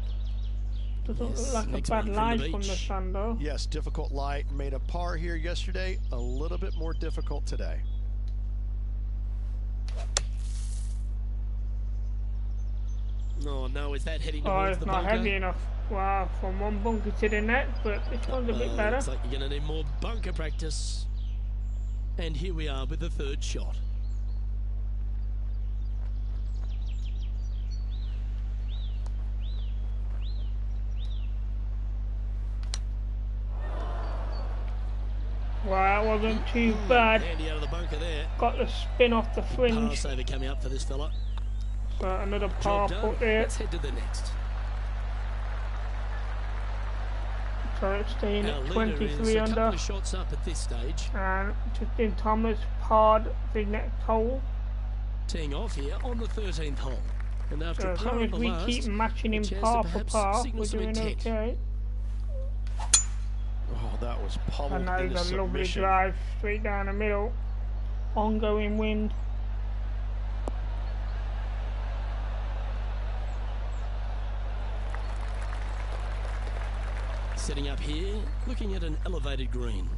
Doesn't Yes, look like a next bad one from lie the from the beach. sand though. Yes, difficult light. Made a par here yesterday. A little bit more difficult today. Oh no, is that heading Oh, towards it's the not bunker? heavy enough. Wow, from one bunker to the next, but this one's a bit better. Looks like you're going to need more bunker practice. And here we are with the 3rd shot. Wow, that wasn't too bad. Handy out of the bunker there. Got the spin off the fringe. Passover coming up for this fella. So another par Job done. putt there. Let's head to the next. So it's staying Our at leader 23 is a couple under. of shots up at this stage. And Justin Thomas parred the next hole. Teeing off here on the 13th hole. And after So a as par long on as the we last, keep matching a him chance par to for perhaps par, signal we're some doing intent. okay. Oh, that was pummeled and that into is a lovely submission. drive straight down the middle. Ongoing wind. Setting up here, looking at an elevated green.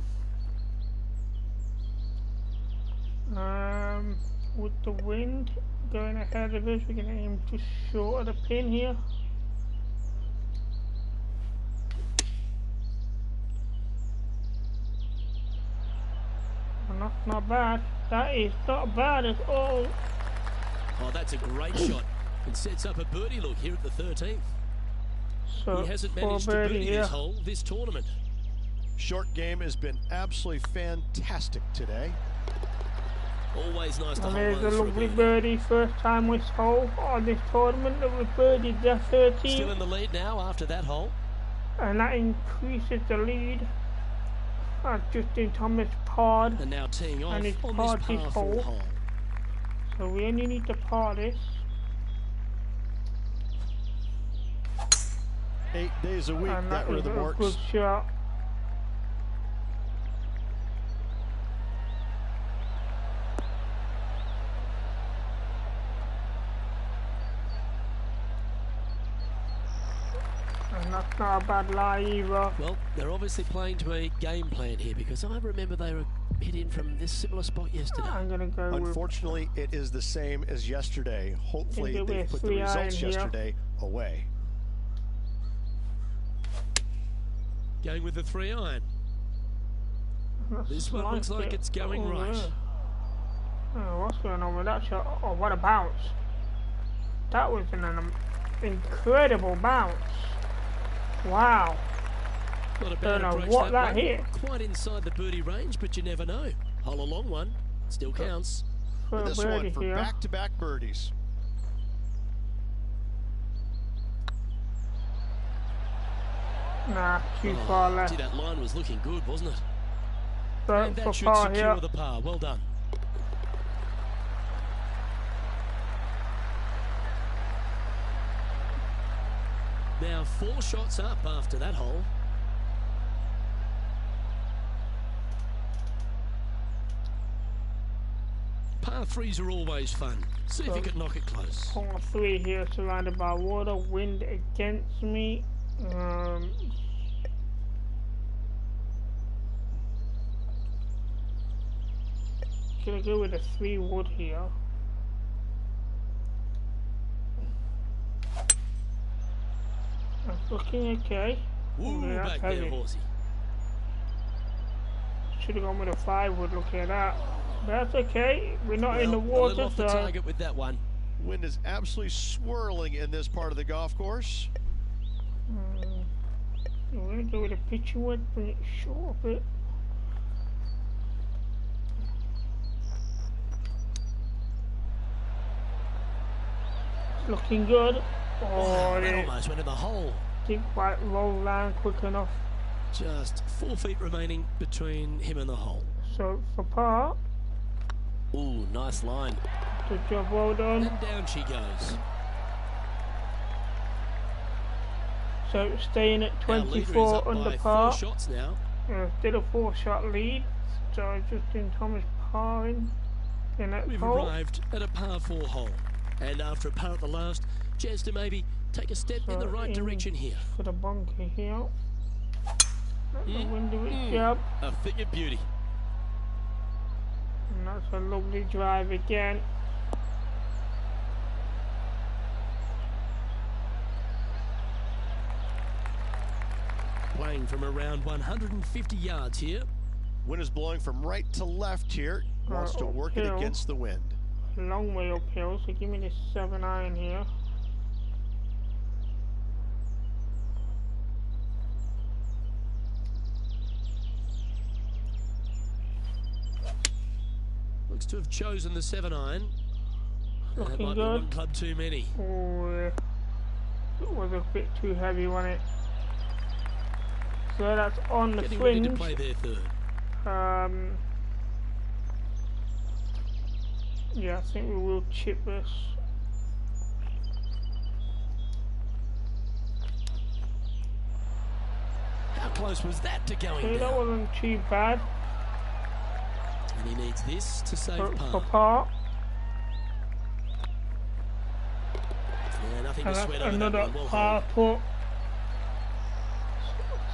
With the wind going ahead of us, we're going to aim just short of the pin here. And that's not bad. That is not bad at all. Oh, that's a great shot. It sets up a birdie look here at the 13th. So he hasn't managed to birdie here. this hole this tournament. Short game has been absolutely fantastic today. Always nice to hold there's on a for lovely a birdie, first time this hole on this tournament that we've birdied the 13. Still in the lead now after that hole. And that increases the lead. Justin Thomas parred. And now teeing off and he's on parred this his par 4 hole. So we only need to par this. 8 days a week, and that rhythm works. Good shot. And that's not a bad lie either. Well, they're obviously playing to a game plan here, because I remember they were hit in from this similar spot yesterday. I'm going to go Unfortunately, it is the same as yesterday. Hopefully, they put the results yesterday away. Going with the 3-iron. This one looks like it's going right. Oh, what's going on with that shot? Oh, what a bounce. That was an incredible bounce. Wow. Not a bad Don't know approach what that way. hit. Quite inside the birdie range, but you never know. Hole a long one. Still counts. For This one for back-to-back birdies. Nah, too far left. See, that line was looking good, wasn't it? For And that should par secure here. the par. Well done. Now 4 shots up after that hole. Par 3s are always fun. See if you can knock it close. Par 3 here, surrounded by water, wind against me. Gonna go with a 3 wood here. That's looking okay. Ooh, Yeah, back heavy. there, horsey. Should have gone with a 5 wood. Look at that. That's okay. We're not in the A water, little off the so target with that one. Wind is absolutely swirling in this part of the golf course. we're gonna go with a pitching wedge, bring it short a bit. Looking good. Oh, That almost went in the hole. didn't quite roll down quick enough. Just 4 feet remaining between him and the hole. So for par, Ooh, nice line. good job, well done. And down she goes. So staying at Our leader is 24 up under by par. 4 shots now. Still a 4-shot lead. So Justin Thomas parring in that We've hole. arrived at a par 4 hole. And after a par at the last, chance to maybe take a step in the right direction here. For the bunker here. Let the wind do its job. A thing of beauty. And that's a lovely drive again. Playing from around 150 yards here. Wind is blowing from right to left here. Wants to work it uphill. against the wind. Long way uphill, so give me this 7-iron here. Looks to have chosen the 7-iron. That Looking might be good. one club too many. Oh, it was a bit too heavy, wasn't it? So that's on the Getting ready to fringe. play their third. Yeah, I think we will chip this. How close was that to going down? That wasn't too bad. And he needs this to save for par. Yeah, nothing to sweat over. Another par putt.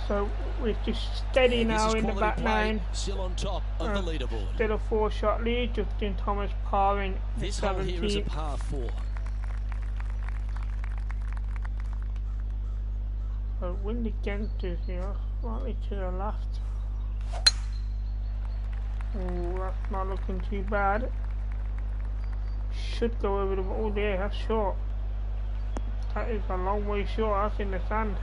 So we're just steady now in the back nine. Still on top of the leaderboard. Still a 4-shot lead. Justin Thomas parring. This hole here is a par 4. So wind against us here, slightly to the left. Oh, that's not looking too bad. Should go over the ball there. That's short. That is a long way short. That's in the sand.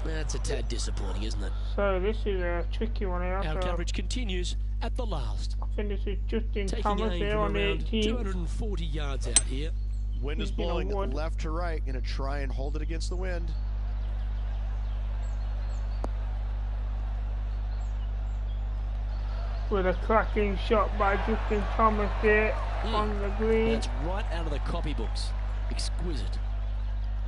That's a tad disappointing, isn't it? So this is a tricky one here. Our coverage continues at the last. I think this is Justin Thomas there on the 18th. 240 yards out here. Wind is blowing left to right. Going to try and hold it against the wind. With a cracking shot by Justin Thomas there on the green. That's right out of the copybooks. Exquisite.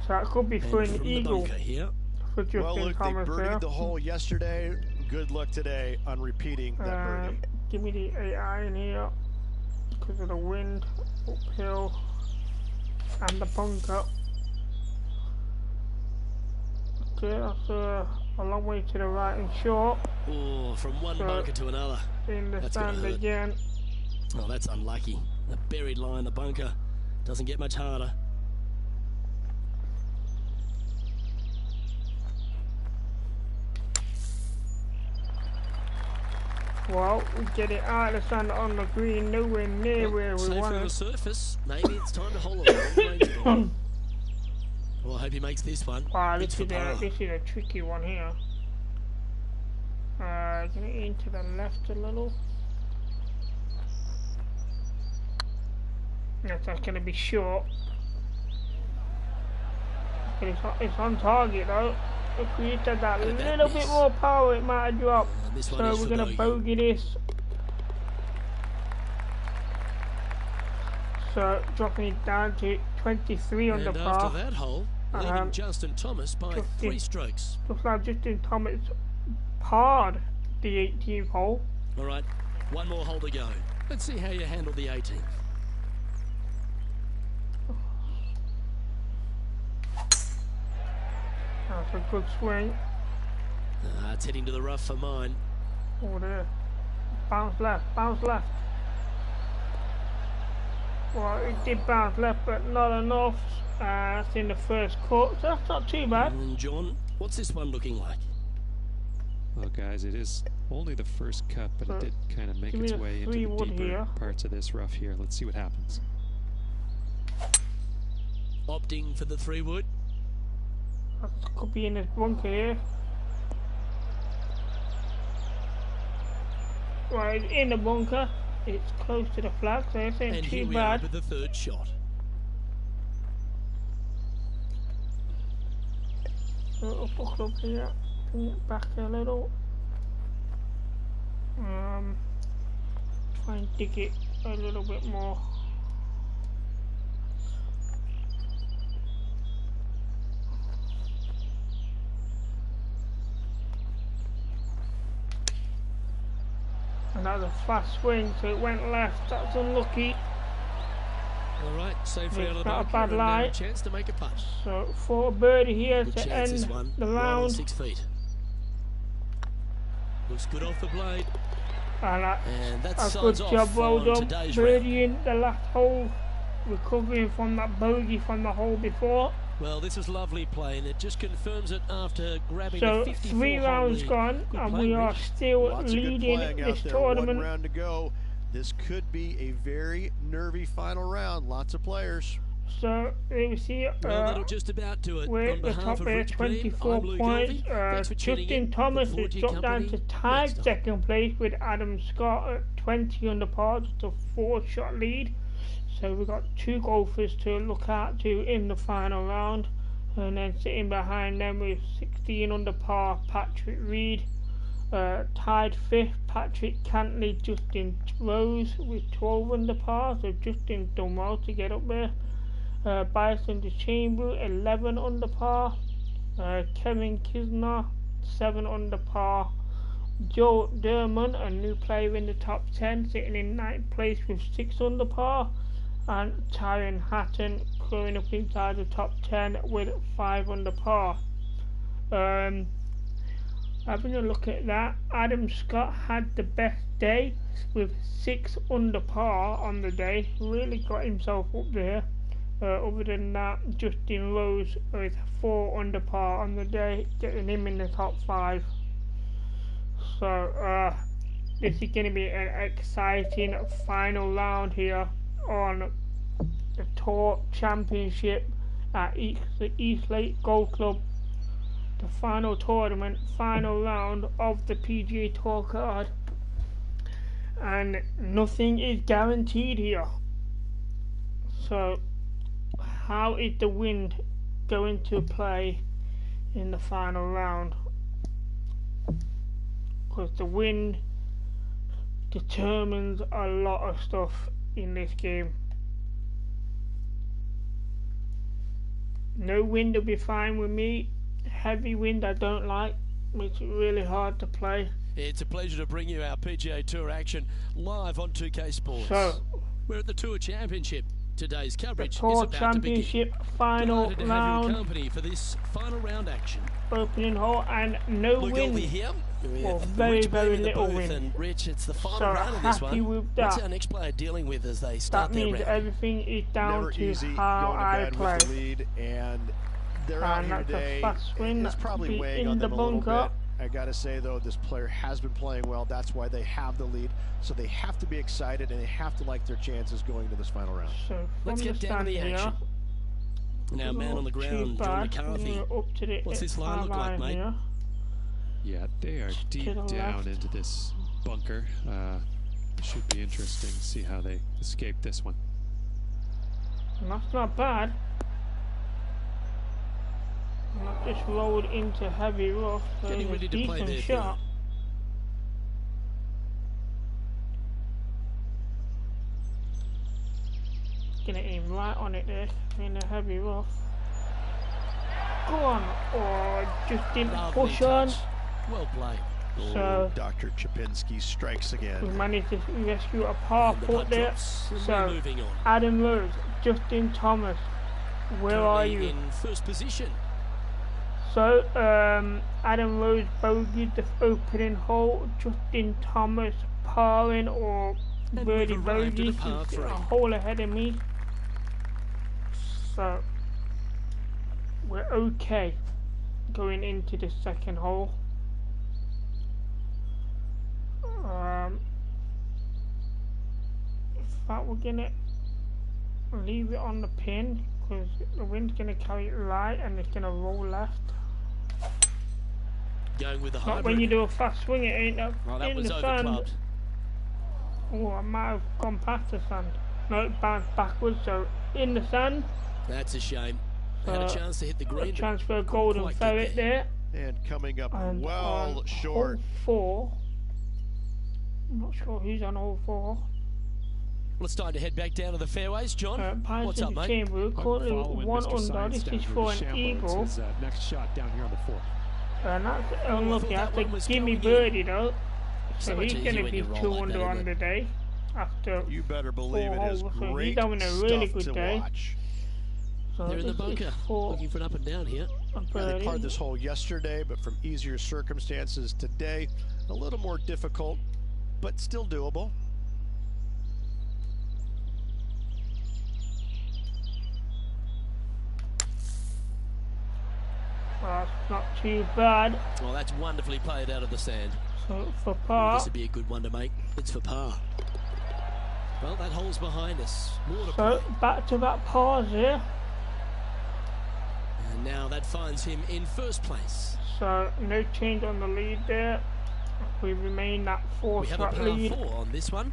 So that could be for an eagle here. for Justin well, look, Thomas they birdied there. the hole yesterday. Good luck today on repeating that birdie. Give me the 8-iron here because of the wind, uphill, and the bunker. Okay, that's a long way to the right and short. Oh, from one bunker to another. In the sand again. Oh, that's unlucky. The buried line, the bunker, doesn't get much harder. Well, we get it out of the sand on the green, nowhere near where we want it. On the surface, maybe it's time to hold a long. Well, I hope he makes this one. Wow, this is a tricky one here. Get it into the left a little. That's going to be short. But it's on target though. If we hit that little bit more power, it might have dropped. So we're going to bogey this. So dropping it down to 23 on the par. After that hole, leading Justin Thomas by 3 strokes. Looks like Justin Thomas parred the 18th hole. All right, one more hole to go. Let's see how you handle the 18th. That's a good swing. It's heading to the rough for mine. Oh, there. Bounce left, bounce left. Well, it did bounce left, but not enough. That's in the first cut, so that's not too bad. And John, what's this one looking like? Well, guys, it is only the first cut, but it did kind of make its way into the deeper parts of this rough here. Let's see what happens. Opting for the 3-wood. That could be in this bunker here. Right, it's in the bunker. It's close to the flag, so it's ain't too bad. And here we are with the 3rd shot. So I'll buckle up here, bring it back a little. Try and dig it a little bit more. And that was a fast swing, so it went left. That's unlucky. All right, save for out of the not a bad lie. Chance to make a putt. So for a birdie here good to end the round. Right 6 feet. Looks good off the blade. And that's a good job, well done. Birdieing the last hole, recovering from that bogey from the hole before. Well, this is lovely play, and it just confirms it after grabbing so the 54 3 rounds gone, and we are still leading this tournament. 1 round to go. This could be a very nervy final round. Lots of players. So there we see that'll just about do it. We're at the top there, 24 points. Justin Thomas has dropped down to tied 2nd place with Adam Scott at 20 under par, just a 4-shot lead. So we've got 2 golfers to look out to in the final round, and then sitting behind them with 16 under par, Patrick Reed. Tied 5th, Patrick Cantley, Justin Rose with 12 under par, so Justin's done well to get up there. Bryson DeChambeau 11 under par, Kevin Kisner, 7 under par. Joe Derman, a new player in the top 10, sitting in 9th place with 6 under par. And Tyron Hatton going up inside the top 10 with 5 under par. Having a look at that, Adam Scott had the best day with 6 under par on the day. Really got himself up there. Other than that, Justin Rose with 4 under par on the day, getting him in the top 5. So this is going to be an exciting final round here on the Tour Championship at East Lake Golf Club. The final tournament, final round of the PGA Tour card, and nothing is guaranteed here. So how is the wind going to play in the final round? Because the wind determines a lot of stuff in this game. No wind will be fine with me. Heavy wind I don't like. Makes it really hard to play. It's a pleasure to bring you our PGA Tour action live on 2K Sports. So we're at the Tour Championship. Today's coverage Tour is about Championship to begin. final Delighted to round. have your company for this final round action. Opening hole and no Look wind. here. Well, very little wind. And Rich, it's the final So round of this happy one. with that. What's our next player dealing with as they start That their means round? everything is down Never to easy how going to I bed play. with the lead, and they're out And here that's today. a fast swing. It's That probably could be weighing in on the them a little bunker. bit. I gotta say though, this player has been playing well. That's why they have the lead. So they have to be excited and they have to like their chances going to this final round. So Let's get down to the action. Now, man on the ground, John McCarthy. Up to the What's this line look like, mate? here. Yeah, they are deep the down left. into this bunker. Should be interesting to see how they escape this one. And that's not bad. And I just rolled into heavy rough, so Getting it's a ready to play decent there, shot. Gonna aim right on it there, in the heavy rough. Go on! Oh, just didn't Lovely push on. touch. Well played. So Dr. Chapinski strikes we again. managed to rescue a par And the putt putt there. drops, and So we're moving on. Adam Rose, Justin Thomas, where are Currently you? in first position. So Adam Rose bogeyed the opening hole. Justin Thomas parring or And birdie we've arrived at bogey. a par He's three. a hole ahead of me. So we're okay going into the second hole. In fact, we're gonna leave it on the pin because the wind's gonna carry it right and it's gonna roll left. Going with the Not hybrid. when you do a fast swing, it ain't up Well, that in was the over sand. clubbed. Oh, I might have gone past the sand. No, it bounced backwards, so in the sand. That's a shame. Had a chance to hit the A green. chance for a but golden couldn't quite ferret get there. And coming up And well on short. hole 4. I'm not sure who's on hole 4. Well, it's time to head back down to the fairways, John. Pies What's in up, the mate? chamber, currently Following 1 Mr. under. Science This down is here for to an Shambo. eagle. It's his next shot down here on the 4th. And that's I unlucky. thought that That's one a was gimme going in. birdie though. So So much he's easier going to when be you roll 2 like under that, on isn't the it? day. After You better believe it is holes, so he's great having a really stuff good to day. watch. So They're in the this is bunker, for looking for an up and down here. a They birdie. parred this hole yesterday, but from easier circumstances today, a little more difficult, but still doable. That's not too bad. Well, that's wonderfully played out of the sand. So for par. This would be a good one to make. It's for par. Well, that hole's behind us. More to So play. back to back pars here. And now that finds him in first place. So no change on the lead there. We remain at We have a 4-shot par lead. 4 on this one.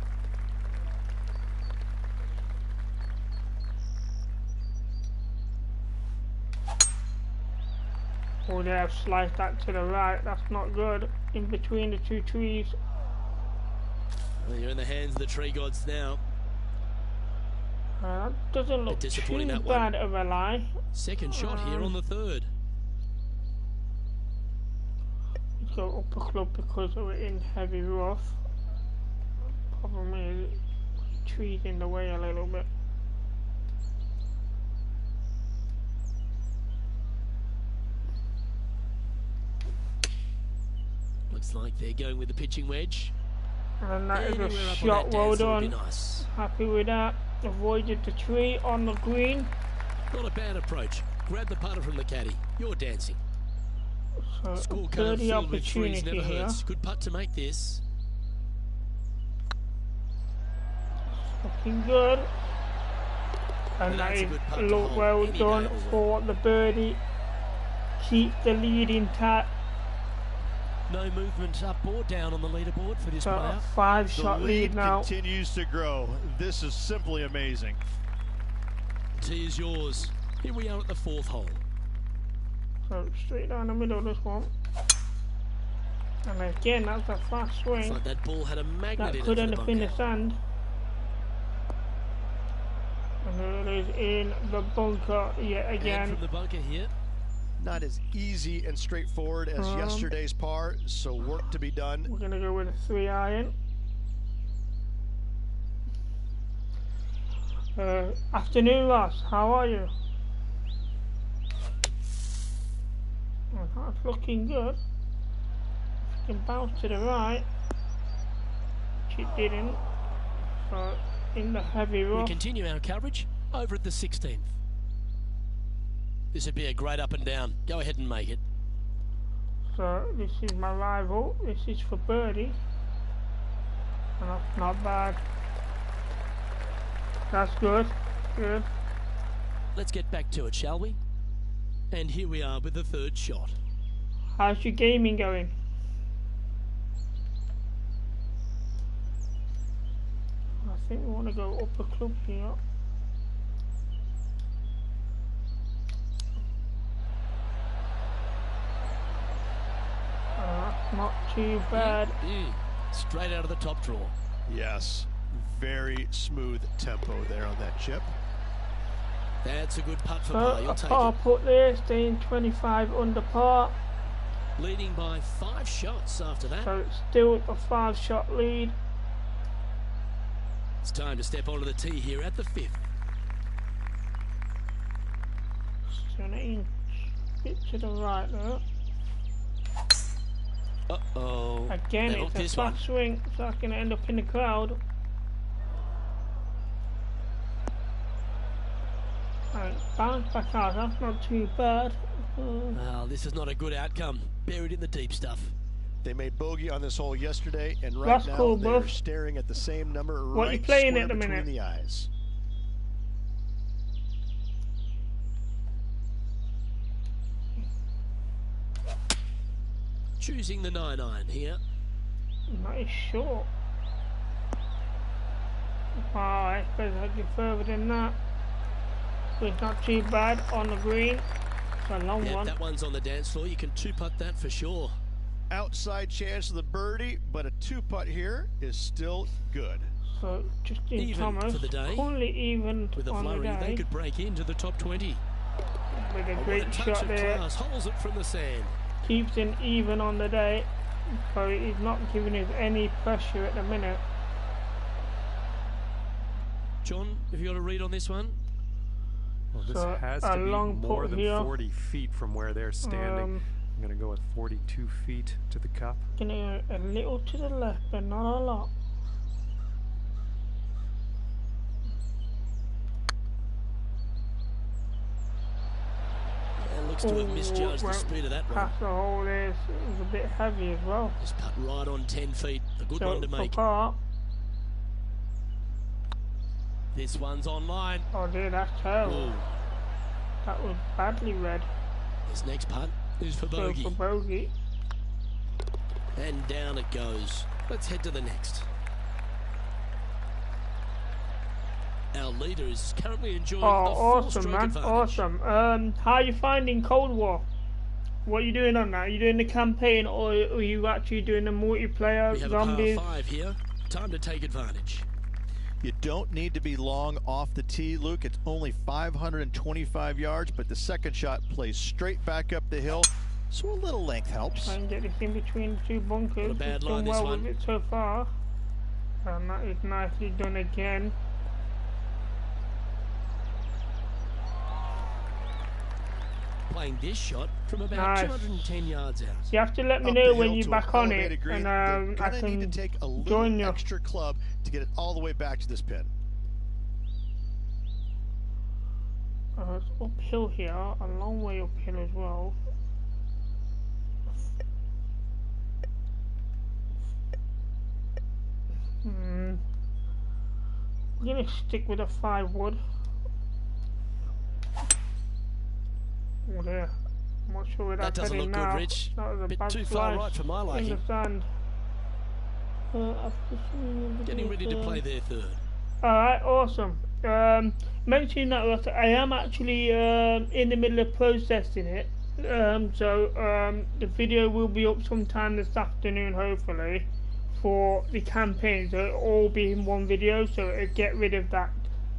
Oh, they have sliced that to the right. That's not good. In between the 2 trees. Well, you're in the hands of the tree gods now. That doesn't look too disappointing, that one. bad of a lie. Second shot here on the 3rd. go up a club because we're in heavy rough. Problem is, trees in the way a little bit. Looks like they're going with the pitching wedge. And that is a shot, well done. Nice. Happy with that. Avoided the tree on the green. Not a bad approach. Grab the putter from the caddy. You're dancing. So Scorecard filled with threes never hurts. Good putt to make this. Looking good. And that is look well done for the birdie. Keep the lead intact. No movement up or down on the leaderboard for this player. A 5-shot lead now. Continues to grow. This is simply amazing. Tee is yours. Here we are at the 4th hole. So straight down the middle of this one. And again, that's a fast swing. It's like that ball had a magnet in it. That could end up in the sand. And it is in the bunker yet again. And from the bunker here. Not as easy and straightforward as yesterday's par, so work to be done. We're going to go with a 3-iron. Afternoon, Ross. How are you? Oh, that's looking good. You can bounce to the right. Which it didn't. So, in the heavy rough. We continue our coverage over at the 16th. This would be a great up and down. Go ahead and make it. So this is my rival. This is for birdie. And that's not bad. That's good. Good. Let's get back to it, shall we? And here we are with the 3rd shot. How's your gaming going? I think we want to go up a club here. Not too bad. Straight out of the top drawer. Yes, very smooth tempo there on that chip. That's a good putt for par. You'll take par it. putt there, staying 25 under par. Leading by 5 shots after that. So it's still a 5-shot lead. It's time to step onto the tee here at the 5th. So an inch bit to the right there. Uh-oh. Again, it's a fast swing, so I can end up in the crowd. Right, bounce back out, that's not too bad. Well, this is not a good outcome. Buried in the deep stuff. They made bogey on this hole yesterday, and right now they're staring at the same number right square between the eyes. Choosing the 9-iron here. Nice short. Oh, I suppose I get further than that. But it's not too bad on the green. It's a long one. That one's on the dance floor. You can 2-putt that for sure. Outside chance of the birdie, but a 2-putt here is still good. So Justin even Thomas, for the day. only even with a flurry, on the day. they could break into the top 20. With a great shot there. Class. Holds it from the sand. Keeps him even on the day, so he's not giving us any pressure at the minute. John, have you got a read on this one? Well, this has to be more than 40 feet from where they're standing. I'm going to go with 42 feet to the cup. Gonna go a little to the left, but not a lot. Looks to have misjudged the speed of that one. Past the hole there, it was a bit heavy as well. Just putt right on 10 feet. A good one to make. Par. This one's online. Oh dear, that's terrible. Ooh. That was badly read. This next putt is for bogey. For bogey. And down it goes. Let's head to the next. Our leader is currently enjoying a full-stroke advantage. Awesome. How are you finding Cold War? What are you doing on that? Are you doing the campaign, or are you actually doing the multiplayer? We have zombies? a par 5 here. Time to take advantage. You don't need to be long off the tee, Luke. It's only 525 yards, but the second shot plays straight back up the hill. So a little length helps. Try and get this in between the two bunkers. Not a bad He's line, done this well one. with it so far. And that is nicely done again. Playing this shot from about 210 yards out. You have to let me know when you're back on it, and I can need to take a little join you. extra club to get it all the way back to this pin. It's uphill here, a long way uphill as well. I'm gonna stick with a 5 wood. Oh dear, I'm not sure where That that's doesn't heading look now. good, Rich. That was a Bit bad too far slice right for my in liking. the sand. Getting ready to play their third. Alright, awesome. Mentioning that, I am actually in the middle of processing it. So the video will be up sometime this afternoon, hopefully, for the campaign. So it'll all be in one video, so it'll get rid of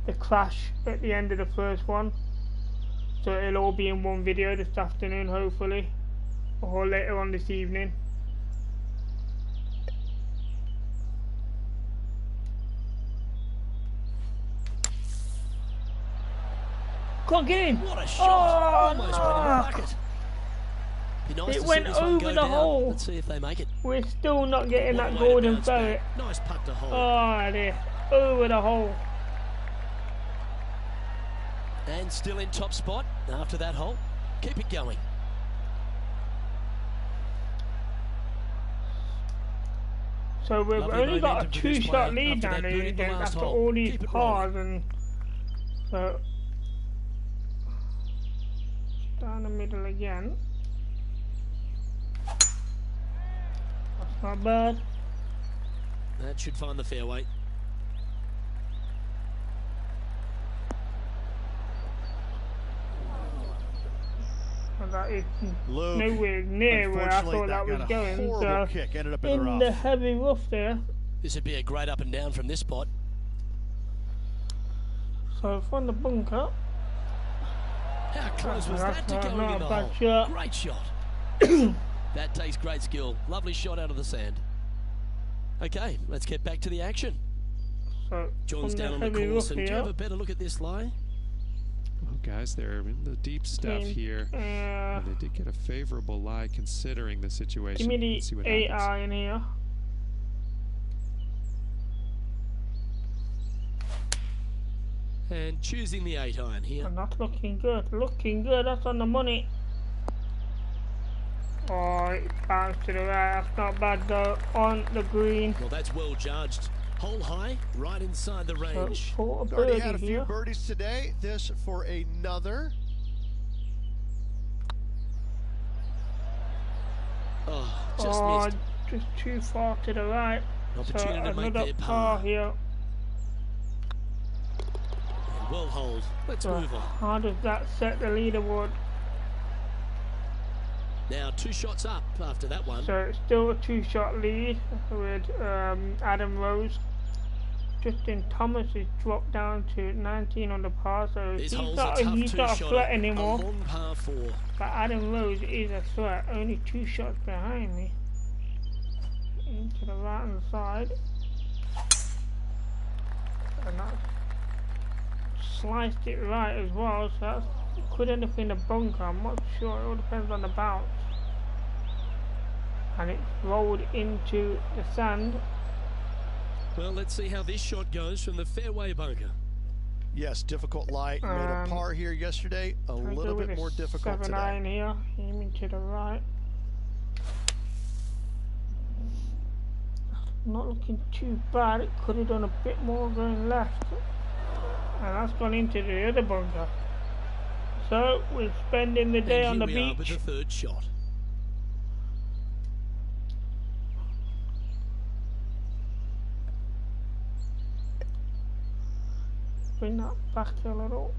the crash at the end of the first one. So it'll all be in one video this afternoon, hopefully, or later on this evening. Come on, get in! What a shot! Oh, Almost no. went in the bucket. Be nice It to see went this one over go the down. hole. Let's see if they make it. We're still not getting What a that way to golden bounce ferret. back. Nice putt to hold. Oh dear, over the hole. And still in top spot after that hole. Keep it going. So we've Lovely only got a momentum for this 2-shot player lead after now, that birdie ladies, at the and last after hole. all these Keep it pars, rolling. and so down the middle again. That's not bad. That should find the fairway. And that is Luke, nowhere near where I thought that was going. So kick. Ended up in the heavy rough there. This would be a great up and down from this spot. So from the bunker. How close was that to going not in a the bad hole? shot. Great shot. That takes great skill. Lovely shot out of the sand. Okay, let's get back to the action. So John's from down on the the heavy course, rough and do you here. have a better look at this lie? Well, guys, they're in the deep stuff here. And they did get a favorable lie considering the situation. Give me the Let's see what 8 happens. iron here. And choosing the 8 iron here. And that's looking good. Looking good. That's on the money. Oh, it bounced to the right. That's not bad though. On the green. Well, that's well judged. Hole high, right inside the range. So for a Already birdie had a few here. birdies today. This for another. Oh, just Oh, missed. just too far to the right. Opportunity So to make another their par par. here. Well hold. Let's So move on. how does that set the leaderboard? Now 2 shots up after that one. So it's still a 2-shot lead with Adam Rose. Justin Thomas is dropped down to 19 on the par, so This he's hole's not a tough a 2-shotter. threat A anymore. long par 4. But Adam Rose is a threat, only 2 shots behind me. Into the right hand side. And that sliced it right as well, so that could end up in the bunker. I'm not sure, it all depends on the bounce. And it rolled into the sand. Well, let's see how this shot goes from the fairway bunker. Yes, difficult lie. Made a par here yesterday. A little bit more difficult 7 today. iron here, aiming to the right. Not looking too bad. It could have done a bit more going left. And that's gone into the other bunker. So we're spending the day on the And here we are with beach. the 3rd shot. Bring that back a little.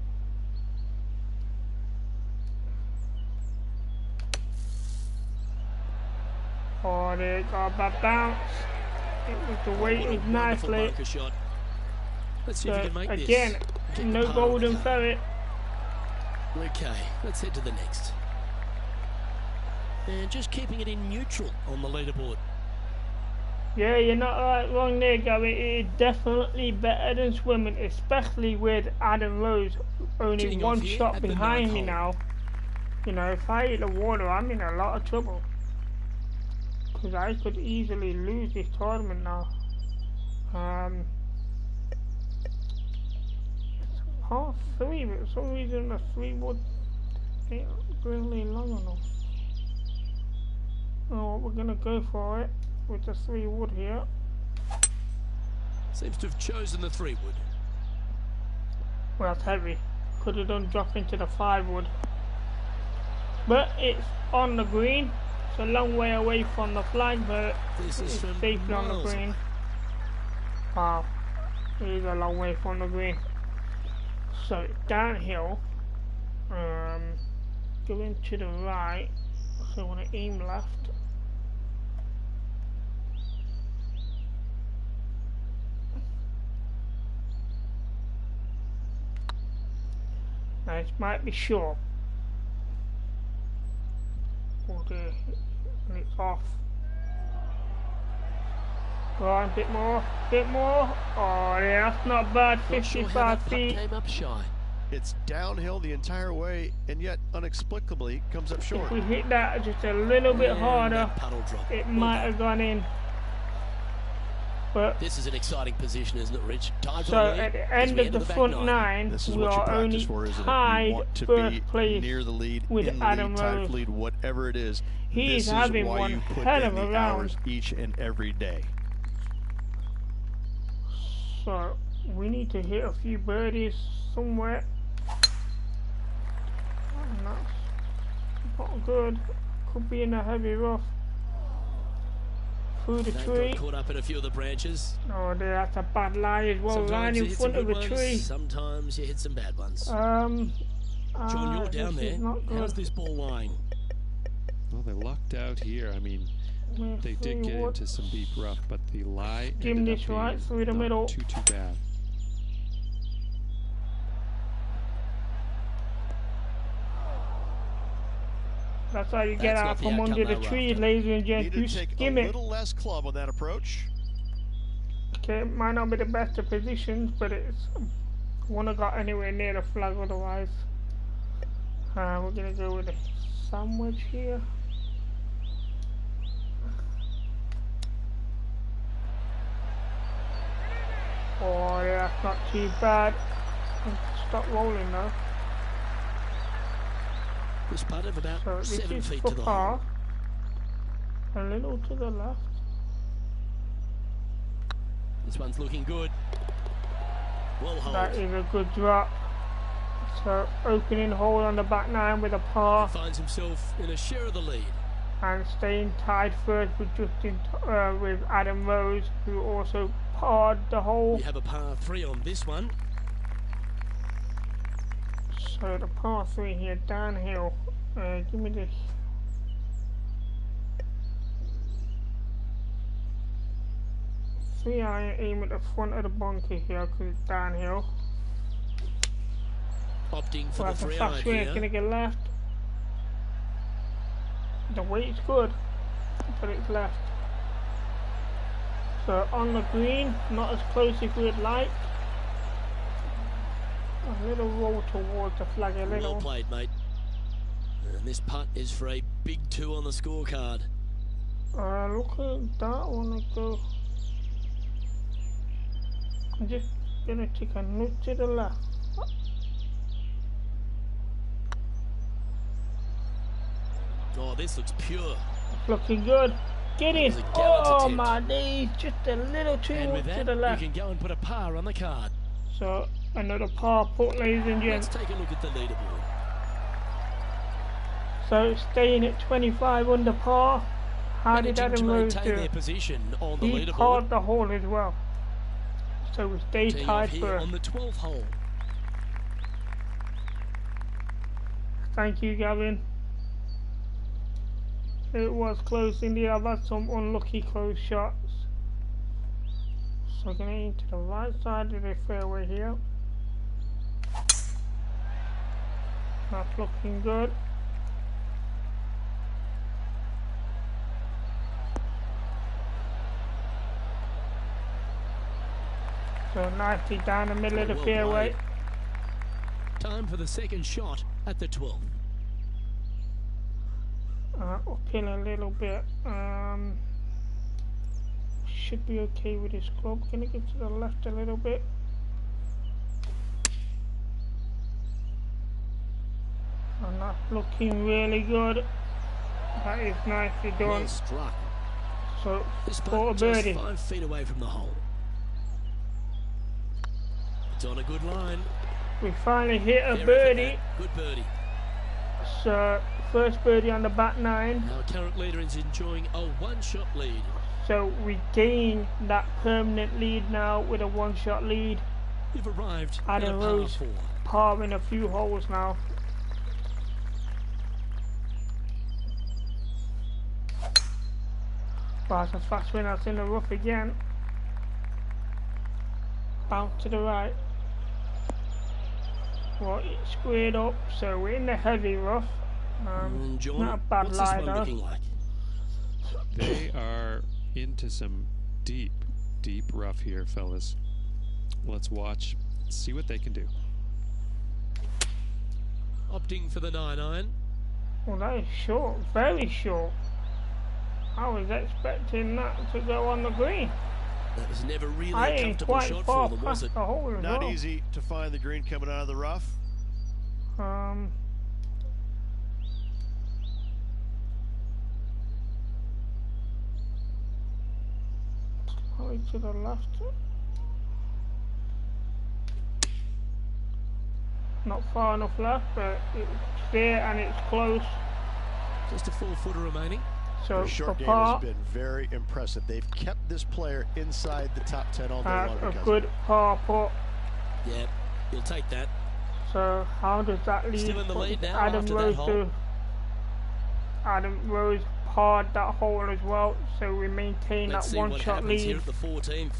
Oh, there got a bad bounce. It was the weighted Wonderful nicely. bunker shot. Let's see if So we can make again, this. Get the no par golden on. ferret. Okay, let's head to the next. And just keeping it in neutral on the leaderboard. Yeah, you're not wrong there, Gary. It is definitely better than swimming, especially with Adam Rose only Teeing one off here shot at the behind 9th me hole. now. You know, if I hit the water, I'm in a lot of trouble. Because I could easily lose this tournament now. It's par 3, but for some reason the 3 wood ain't really long enough. Oh, we're gonna go for it with the 3 wood here. Seems to have chosen the 3 wood. Well, it's heavy. Could have done drop into the 5 wood. But it's on the green. It's a long way away from the flag, but This is it's from safely on the miles. green. Wow, it is a long way from the green. So downhill, going to the right. So I want to aim left. Now it might be short. Oh dear, and it's off. Go on, a bit more, bit more. Oh yeah, that's not bad, Not sure how 55 that putt feet. came up shy. It's downhill the entire way, and yet inexplicably comes up short. If we hit that just a little bit And harder, that putt will drop. it Well might done. have gone in. But This is an exciting position, isn't it, Rich? Tied for so the lead at the as end we of the enter back front 9. 9, This is we what you are practice only for, isn't it? You tied want to first be place near the lead, with in the Adam lead, tied Rose. for lead, whatever it is. He This is is having why one you put hell in of a the round. hours each and every day. So we need to hit a few birdies somewhere. And that's not good. Could be in a heavy rough. Through the They've tree. got caught up in a few of the branches. Oh dear, that's a bad lie as well. Right Sometimes you in hit some front of good a ones, tree. sometimes you hit some bad ones. John, You're down this there. is not good. How's this ball lying? Well, they lucked out here. I mean, We're they did get wood. into some deep rough, but the lie Skim ended this up being right through the not middle. too bad. That's how you get That's out not the from outcome under the they were tree, after. ladies and gents. Need You to take a skim it. little less club on that approach. Okay, it might not be the best of positions, but it's wouldn't have got anywhere near the flag otherwise. We're gonna go with a sandwich here. Oh yeah, that's not too bad. Stop rolling now. This putt of about So this 7 is feet for to the par. hole. A little to the left. This one's looking good. Well That hold. is a good drop. So opening hole on the back 9 with a par. He finds himself in a share of the lead. And staying tied first with with Adam Rose, who also parred the hole. We have a par 3 on this one. So the par 3 here downhill. Give me this. I aim at the front of the bunker here because it's downhill. Opting for Well, the the 3 fast iron swing is here. going to get left. The weight's good, but it's left. So on the green, not as close as we'd like. A little roll towards the flag, a little. Well played, mate. And this putt is for a big 2 on the scorecard. Look at that, I want to go. I'm just gonna take a note to the left. Oh, this looks pure. Looking good. Get in. was a gallant Oh attempt. my days, just a little too And much with to that, the left. you can go and put a par on the card. So another par putt, ladies and Let's gents. take a look at the leaderboard. So staying at 25 under par. How did Managing to Adam Rose maintain do? their position on the He leaderboard. parred the hole as well. So we stay Teeing off tied here first. on the 12th hole. Thank you, Gavin. It was close indeed. I've had some unlucky close shots. So going into the right side of the fairway here. That's looking good. So nicely down the middle of the fairway. Time for the second shot at the 12th. Uphill a little bit. Should be okay with his club. Gonna give to the left a little bit. And that's looking really good. That is nicely done. Well struck. So, this for a putt birdie. just 5 feet away from the hole. It's on a good line. We finally hit a Very birdie. Good birdie. So, first birdie on the back nine. Our current leader is enjoying a one-shot lead. So we gain that permanent lead now with a one-shot lead. You've arrived at a Adam par Rose 4. parring a few holes now. That's a fast win. That's in the rough again. Bounce to the right. Well, it's squared up, so we're in the heavy rough. John, not a bad what's lie this one though. looking like? They are into some deep, deep rough here, fellas. Let's watch, see what they can do. Opting for the 9-iron. Well, that is short, very short. I was expecting that to go on the green. That was never really I a ain't comfortable quite shot far for them, was past it? the hole as Not well. easy to find the green coming out of the rough. Probably to the left. Not far enough left, but it's there and it's close. Just a 4-footer remaining. So The short game par, has been very impressive. They've kept this player inside the top 10 all day long. a good par putt. Yeah, you'll take that. So how does that lead? Still in the What lead does now Adam after that Rose hole. do? Adam Rose parred that hole as well, so we maintain Let's that see what one-shot happens lead. here at the 14th.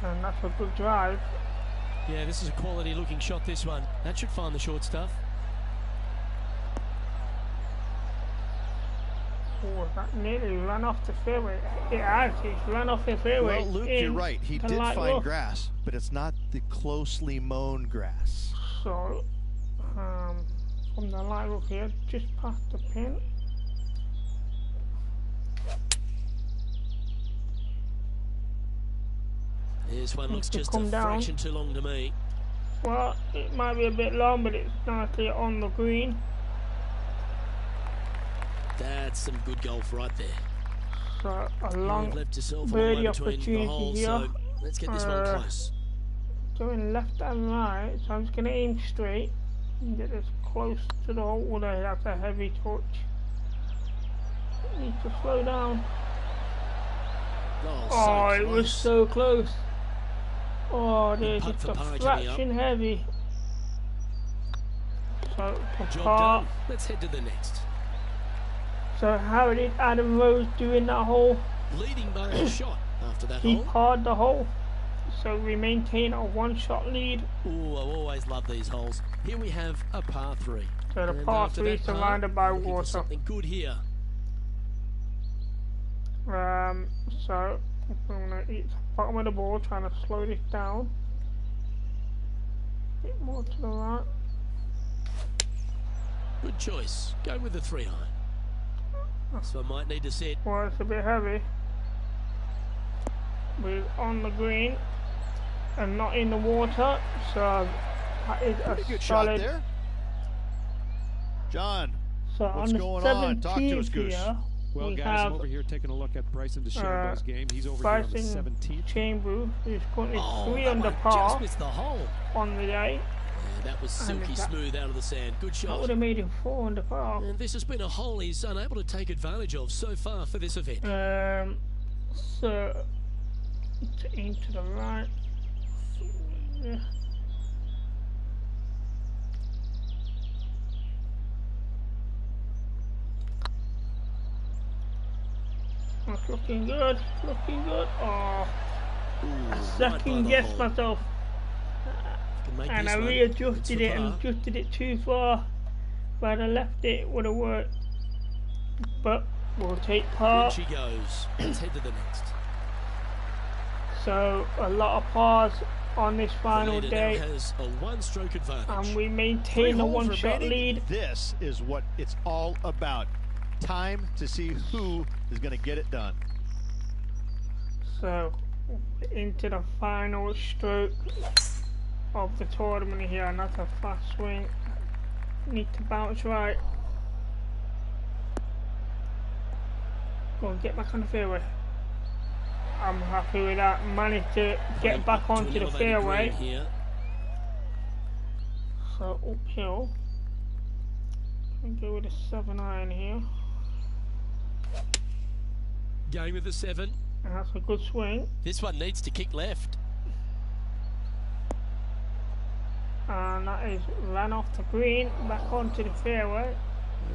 And that's a good drive. Yeah, this is a quality looking shot, this one. That should find the short stuff. Oh, that nearly ran off the fairway. It has, it's run off the fairway. Well, Luke, you're right. He did light find rough. grass, but it's not the closely mown grass. So, from the light rough here, just past the pin. This one looks to just come a down. fraction too long to me. Well, it might be a bit long, but it's nicely on the green. That's some good golf right there. So, a You've long left yourself a long way birdie between the opportunity holes, here. so let's get this one close. Going left and right, so I'm just going to aim straight and get as close to the hole. There, that's a heavy touch. Need to slow down. Oh, it was so close. Oh, there's putt just for a par, Jimmy, fraction heavy. So, for Job par. done. Let's head to the next. So, how did Adam Rose do in that hole? Leading by a shot after that He hole. parred the hole. So, we maintain a one-shot lead. Ooh, I always love these holes. Here we have a par 3. So, the And par after 3 that par, surrounded by looking for water. something good here. So I'm going to eat the bottom of the ball, trying to slow this down. A bit more to the right. Good choice. Go with the 3-iron. So I might need to set. Well, it's a bit heavy. We're on the green and not in the water, so that is a Pretty good shot solid. there. John, So what's on the going on? Talk to us, 17th Goose. here, Well, we guys, have I'm over here taking a look at Bryson DeChambeau's game. He's over here on the Bryson 17th. Chambers is currently 3 that under one par just missed the hole. on the day. Yeah, that was And silky that- smooth out of the sand. Good That shot. would have made him 4 under par. And this has been a hole he's unable to take advantage of so far for this event. So to aim to the right. Yeah. That's looking good, looking good. Oh, Ooh, I right by second the guessed hole. myself Can make and this I one. readjusted It's it for and par. adjusted it too far. I'd have left it, would have worked. But we'll take par. In she goes. Let's head to the next. So a lot of pars on this final day. Now has a one-stroke advantage. And we maintain a one-shot lead. This is what it's all about. Time to see who is going to get it done. So into the final stroke of the tournament here, and that's a fast swing. Need to bounce right. Go and get back on the fairway. I'm happy with that. Managed to get back onto the fairway. So uphill. Can go with a 7-iron here. Going with the 7. And that's a good swing. This one needs to kick left. And that is ran off the green, back onto the fairway.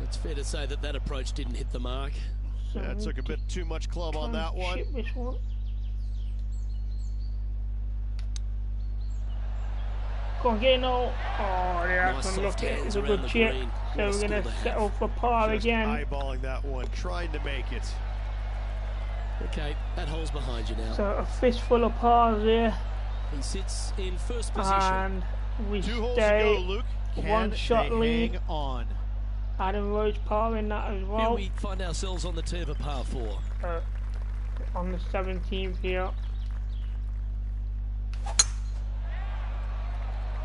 It's fair to say that that approach didn't hit the mark. So yeah, it took a bit too much club on that one. Chip this one. Go on, get no. Oh, yeah, nice that's unlucky. It's a around good the chip. green. So we're going to settle for par Just again. Eyeballing that one, trying to make it. Okay, that hole's behind you now. So a fistful of pars here. He sits in first position. And we 2 holes stay to go, Luke. one shot lead. Hang on. Adam Rose par in that as Here well. we find ourselves on the tee of a par 4. On the 17th here.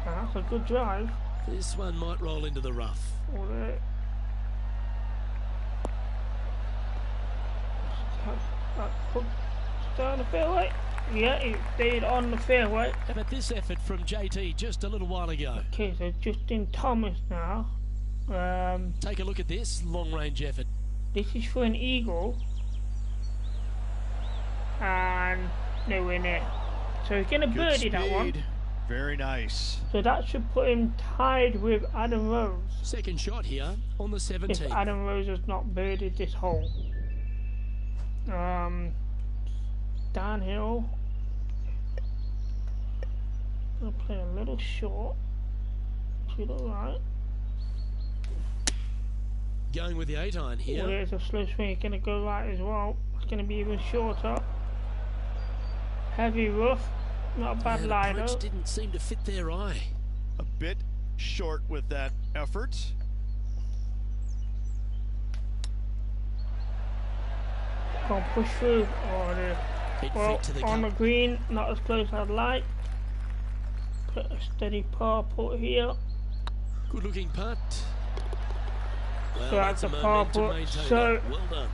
That's a good drive. This one might roll into the rough. Stay on the fairway. Yeah, it stayed on the fairway. How about this effort from JT just a little while ago? Okay, so Justin Thomas now. Take a look at this long-range effort. This is for an eagle. And nowhere near. So he's going to birdie that one. Very nice. So that should put him tied with Adam Rose. Second shot here on the 17th. If Adam Rose has not birdied this hole. Downhill. Gonna play a little short. To the right. Going with the 8-iron here. Oh, there's a slow swing. It's gonna go right as well. It's gonna be even shorter. Heavy rough. Not a bad line though. Didn't seem to fit their eye. A bit short with that effort. Can't push through. Oh, well, on the green, not as close as I'd like. Put a steady par putt here. Good looking putt. Well, So that's a par putt. So well done.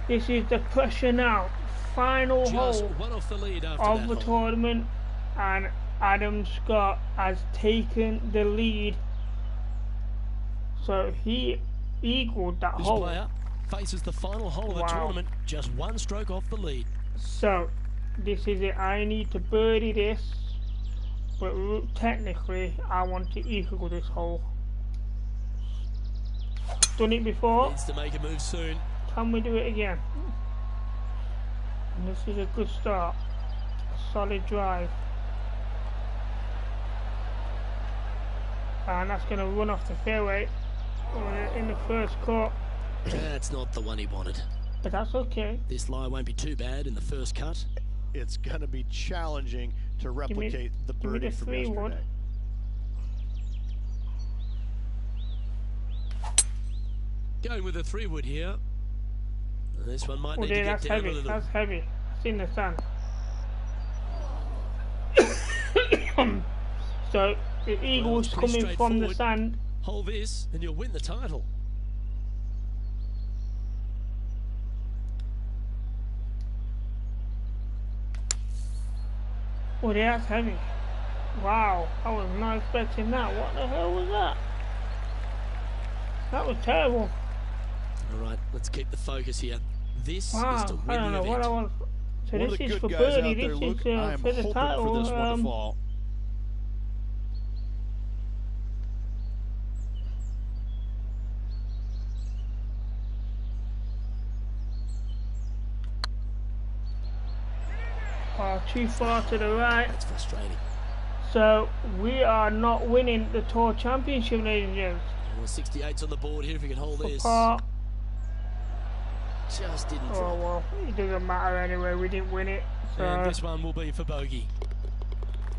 This is the pressure now. Final Just hole one off the lead after of that the hole. tournament, and Adam Scott has taken the lead. So he eagled that This hole. player faces the final hole of the tournament, just one stroke off the lead. So this is it. I need to birdie this, but technically I want to eagle this hole. Done it before. Needs to make a move soon. Can we do it again? And this is a good start. A solid drive. And that's going to run off the fairway in the first cut. That's not the one he wanted. But that's okay. This lie won't be too bad in the first cut. It's going to be challenging to replicate the birdie from yesterday. Going with a 3-wood here. This one might need to get that's down heavy. a little. That's heavy. It's in the sand. So the eagle's coming from the sand. Hold this and you'll win the title. Oh, that's heavy. Wow, I was not expecting that. What the hell was that? That was terrible. Alright, let's keep the focus here. This is to win I don't know the what event. I was. So One of this the is good for guys birdie. out there, This Luke. is I am for the hoping title. for this one to fall. Too far to the right. That's frustrating. So we are not winning the Tour Championship, ladies and gents. Well, 68's on the board here if we can hold this. Apart. Just didn't drop. Oh well, it doesn't matter anyway. We didn't win it. So and this one will be for bogey.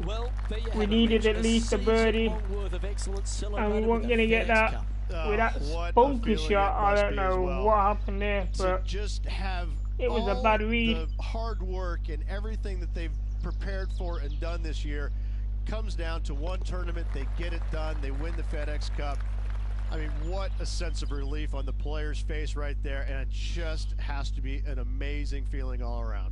Well, we needed at least a birdie, and we weren't going to get that with that spunky shot. I don't know what happened there, but just have it was a bad read. The hard work and everything that they've prepared for and done this year comes down to one tournament. They get it done. They win the FedEx Cup. I mean, what a sense of relief on the player's face right there, and it just has to be an amazing feeling all around.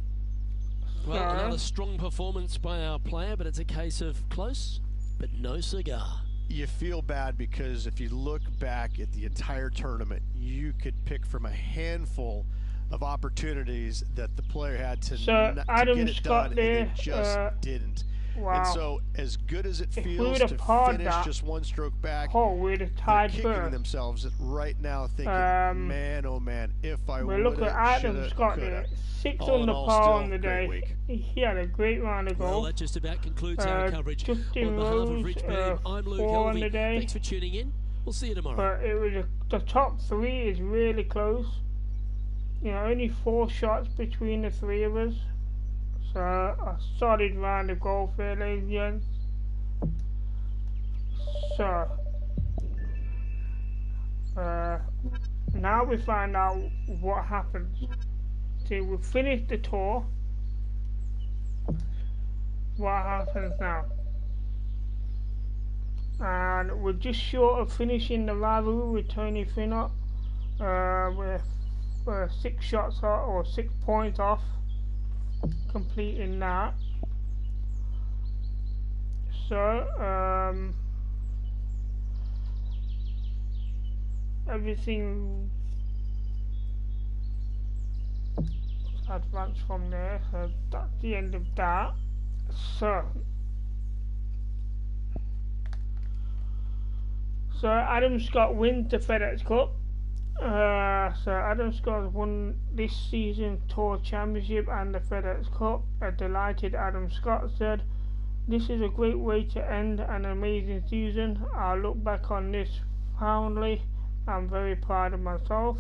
Well, another strong performance by our player, but it's a case of close, but no cigar. You feel bad because if you look back at the entire tournament, you could pick from a handful of opportunities that the player had to, to get it done, and they just didn't. Wow. And so, as good as it feels to finish just one stroke back, we'd have tied they're kicking themselves right now, thinking, man, oh man, if I would have, look at Adam Scott there, 6 under par on the day. He had a great round of golf. Well, that just about concludes our coverage. Justin on behalf Rose, of Rich Beam, I'm Luke 4 on the day. Thanks for tuning in. We'll see you tomorrow. But it was the top 3 is really close. You know, only 4 shots between the 3 of us. So a solid round of golf here, ladies and gents. So now we find out what happens. See, we finished the tour. What happens now? And we're just short of finishing the Ravu with Tony Finot. We're 6 shots off, or 6 points off completing that. So everything advanced from there, so that's the end of that. So Adam Scott wins the FedEx Cup. So Adam Scott has won this season Tour Championship and the FedEx Cup. A delighted Adam Scott said, "This is a great way to end an amazing season. I'll look back on this fondly. I'm very proud of myself."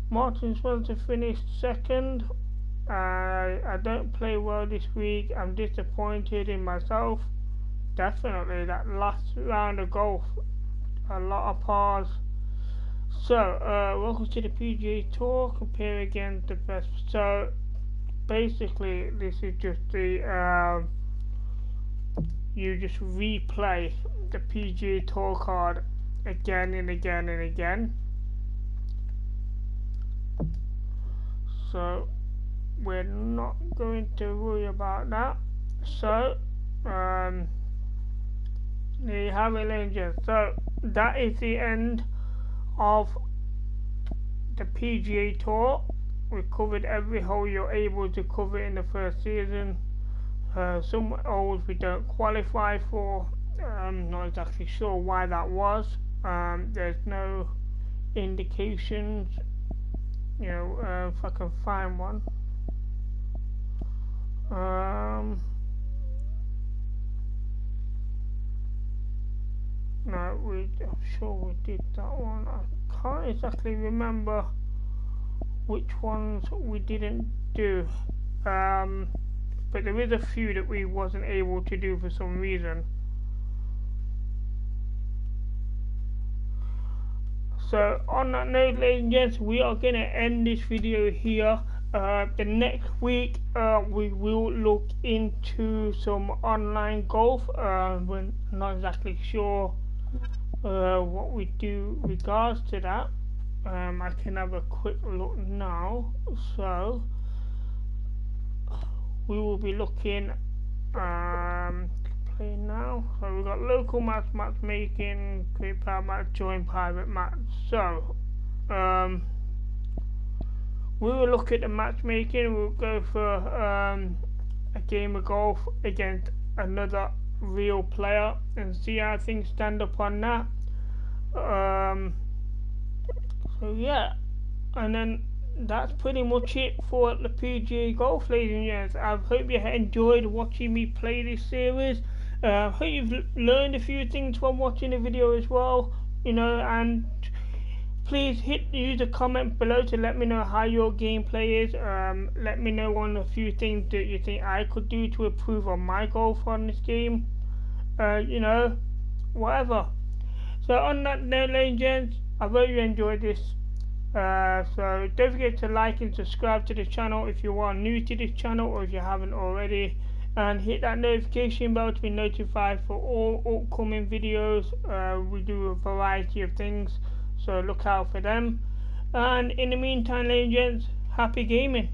Martin Spencer finished 2nd. I don't play well this week. I'm disappointed in myself. Definitely that last round of golf, a lot of pars. So, welcome to the PGA Tour, compare against the best. So, basically, this is just the, you just replay the PGA Tour card again and again and again. So, we're not going to worry about that. So, there you have it, ladies and gentlemen. So, that is the end of the PGA Tour. We covered every hole you're able to cover in the first season. Some holes we don't qualify for. I'm not exactly sure why that was. There's no indications. You know, if I can find one. No, I'm sure we did that one. I can't exactly remember which ones we didn't do. But there is a few that we wasn't able to do for some reason. So on that note, ladies and gents, we are going to end this video here. The next week we will look into some online golf. We're not exactly sure what we do regards to that. I can have a quick look now. So we will be looking play now. So we've got local match, matchmaking, create private match, join private match. So we will look at the matchmaking. We'll go for a game of golf against another real player and see how things stand up on that. So yeah, and then that's pretty much it for the PGA Golf, ladies and gents. I hope you enjoyed watching me play this series. I hope you've learned a few things from watching the video as well. you know, and please use a comment below to let me know how your gameplay is. Let me know on a few things that you think I could do to improve on my golf on this game. You know, whatever. So on that note, ladies and gents, I hope you enjoyed this. So don't forget to like and subscribe to the channel if you are new to this channel or if you haven't already, and hit that notification bell to be notified for all upcoming videos. We do a variety of things, so look out for them. And in the meantime, ladies and gents, happy gaming.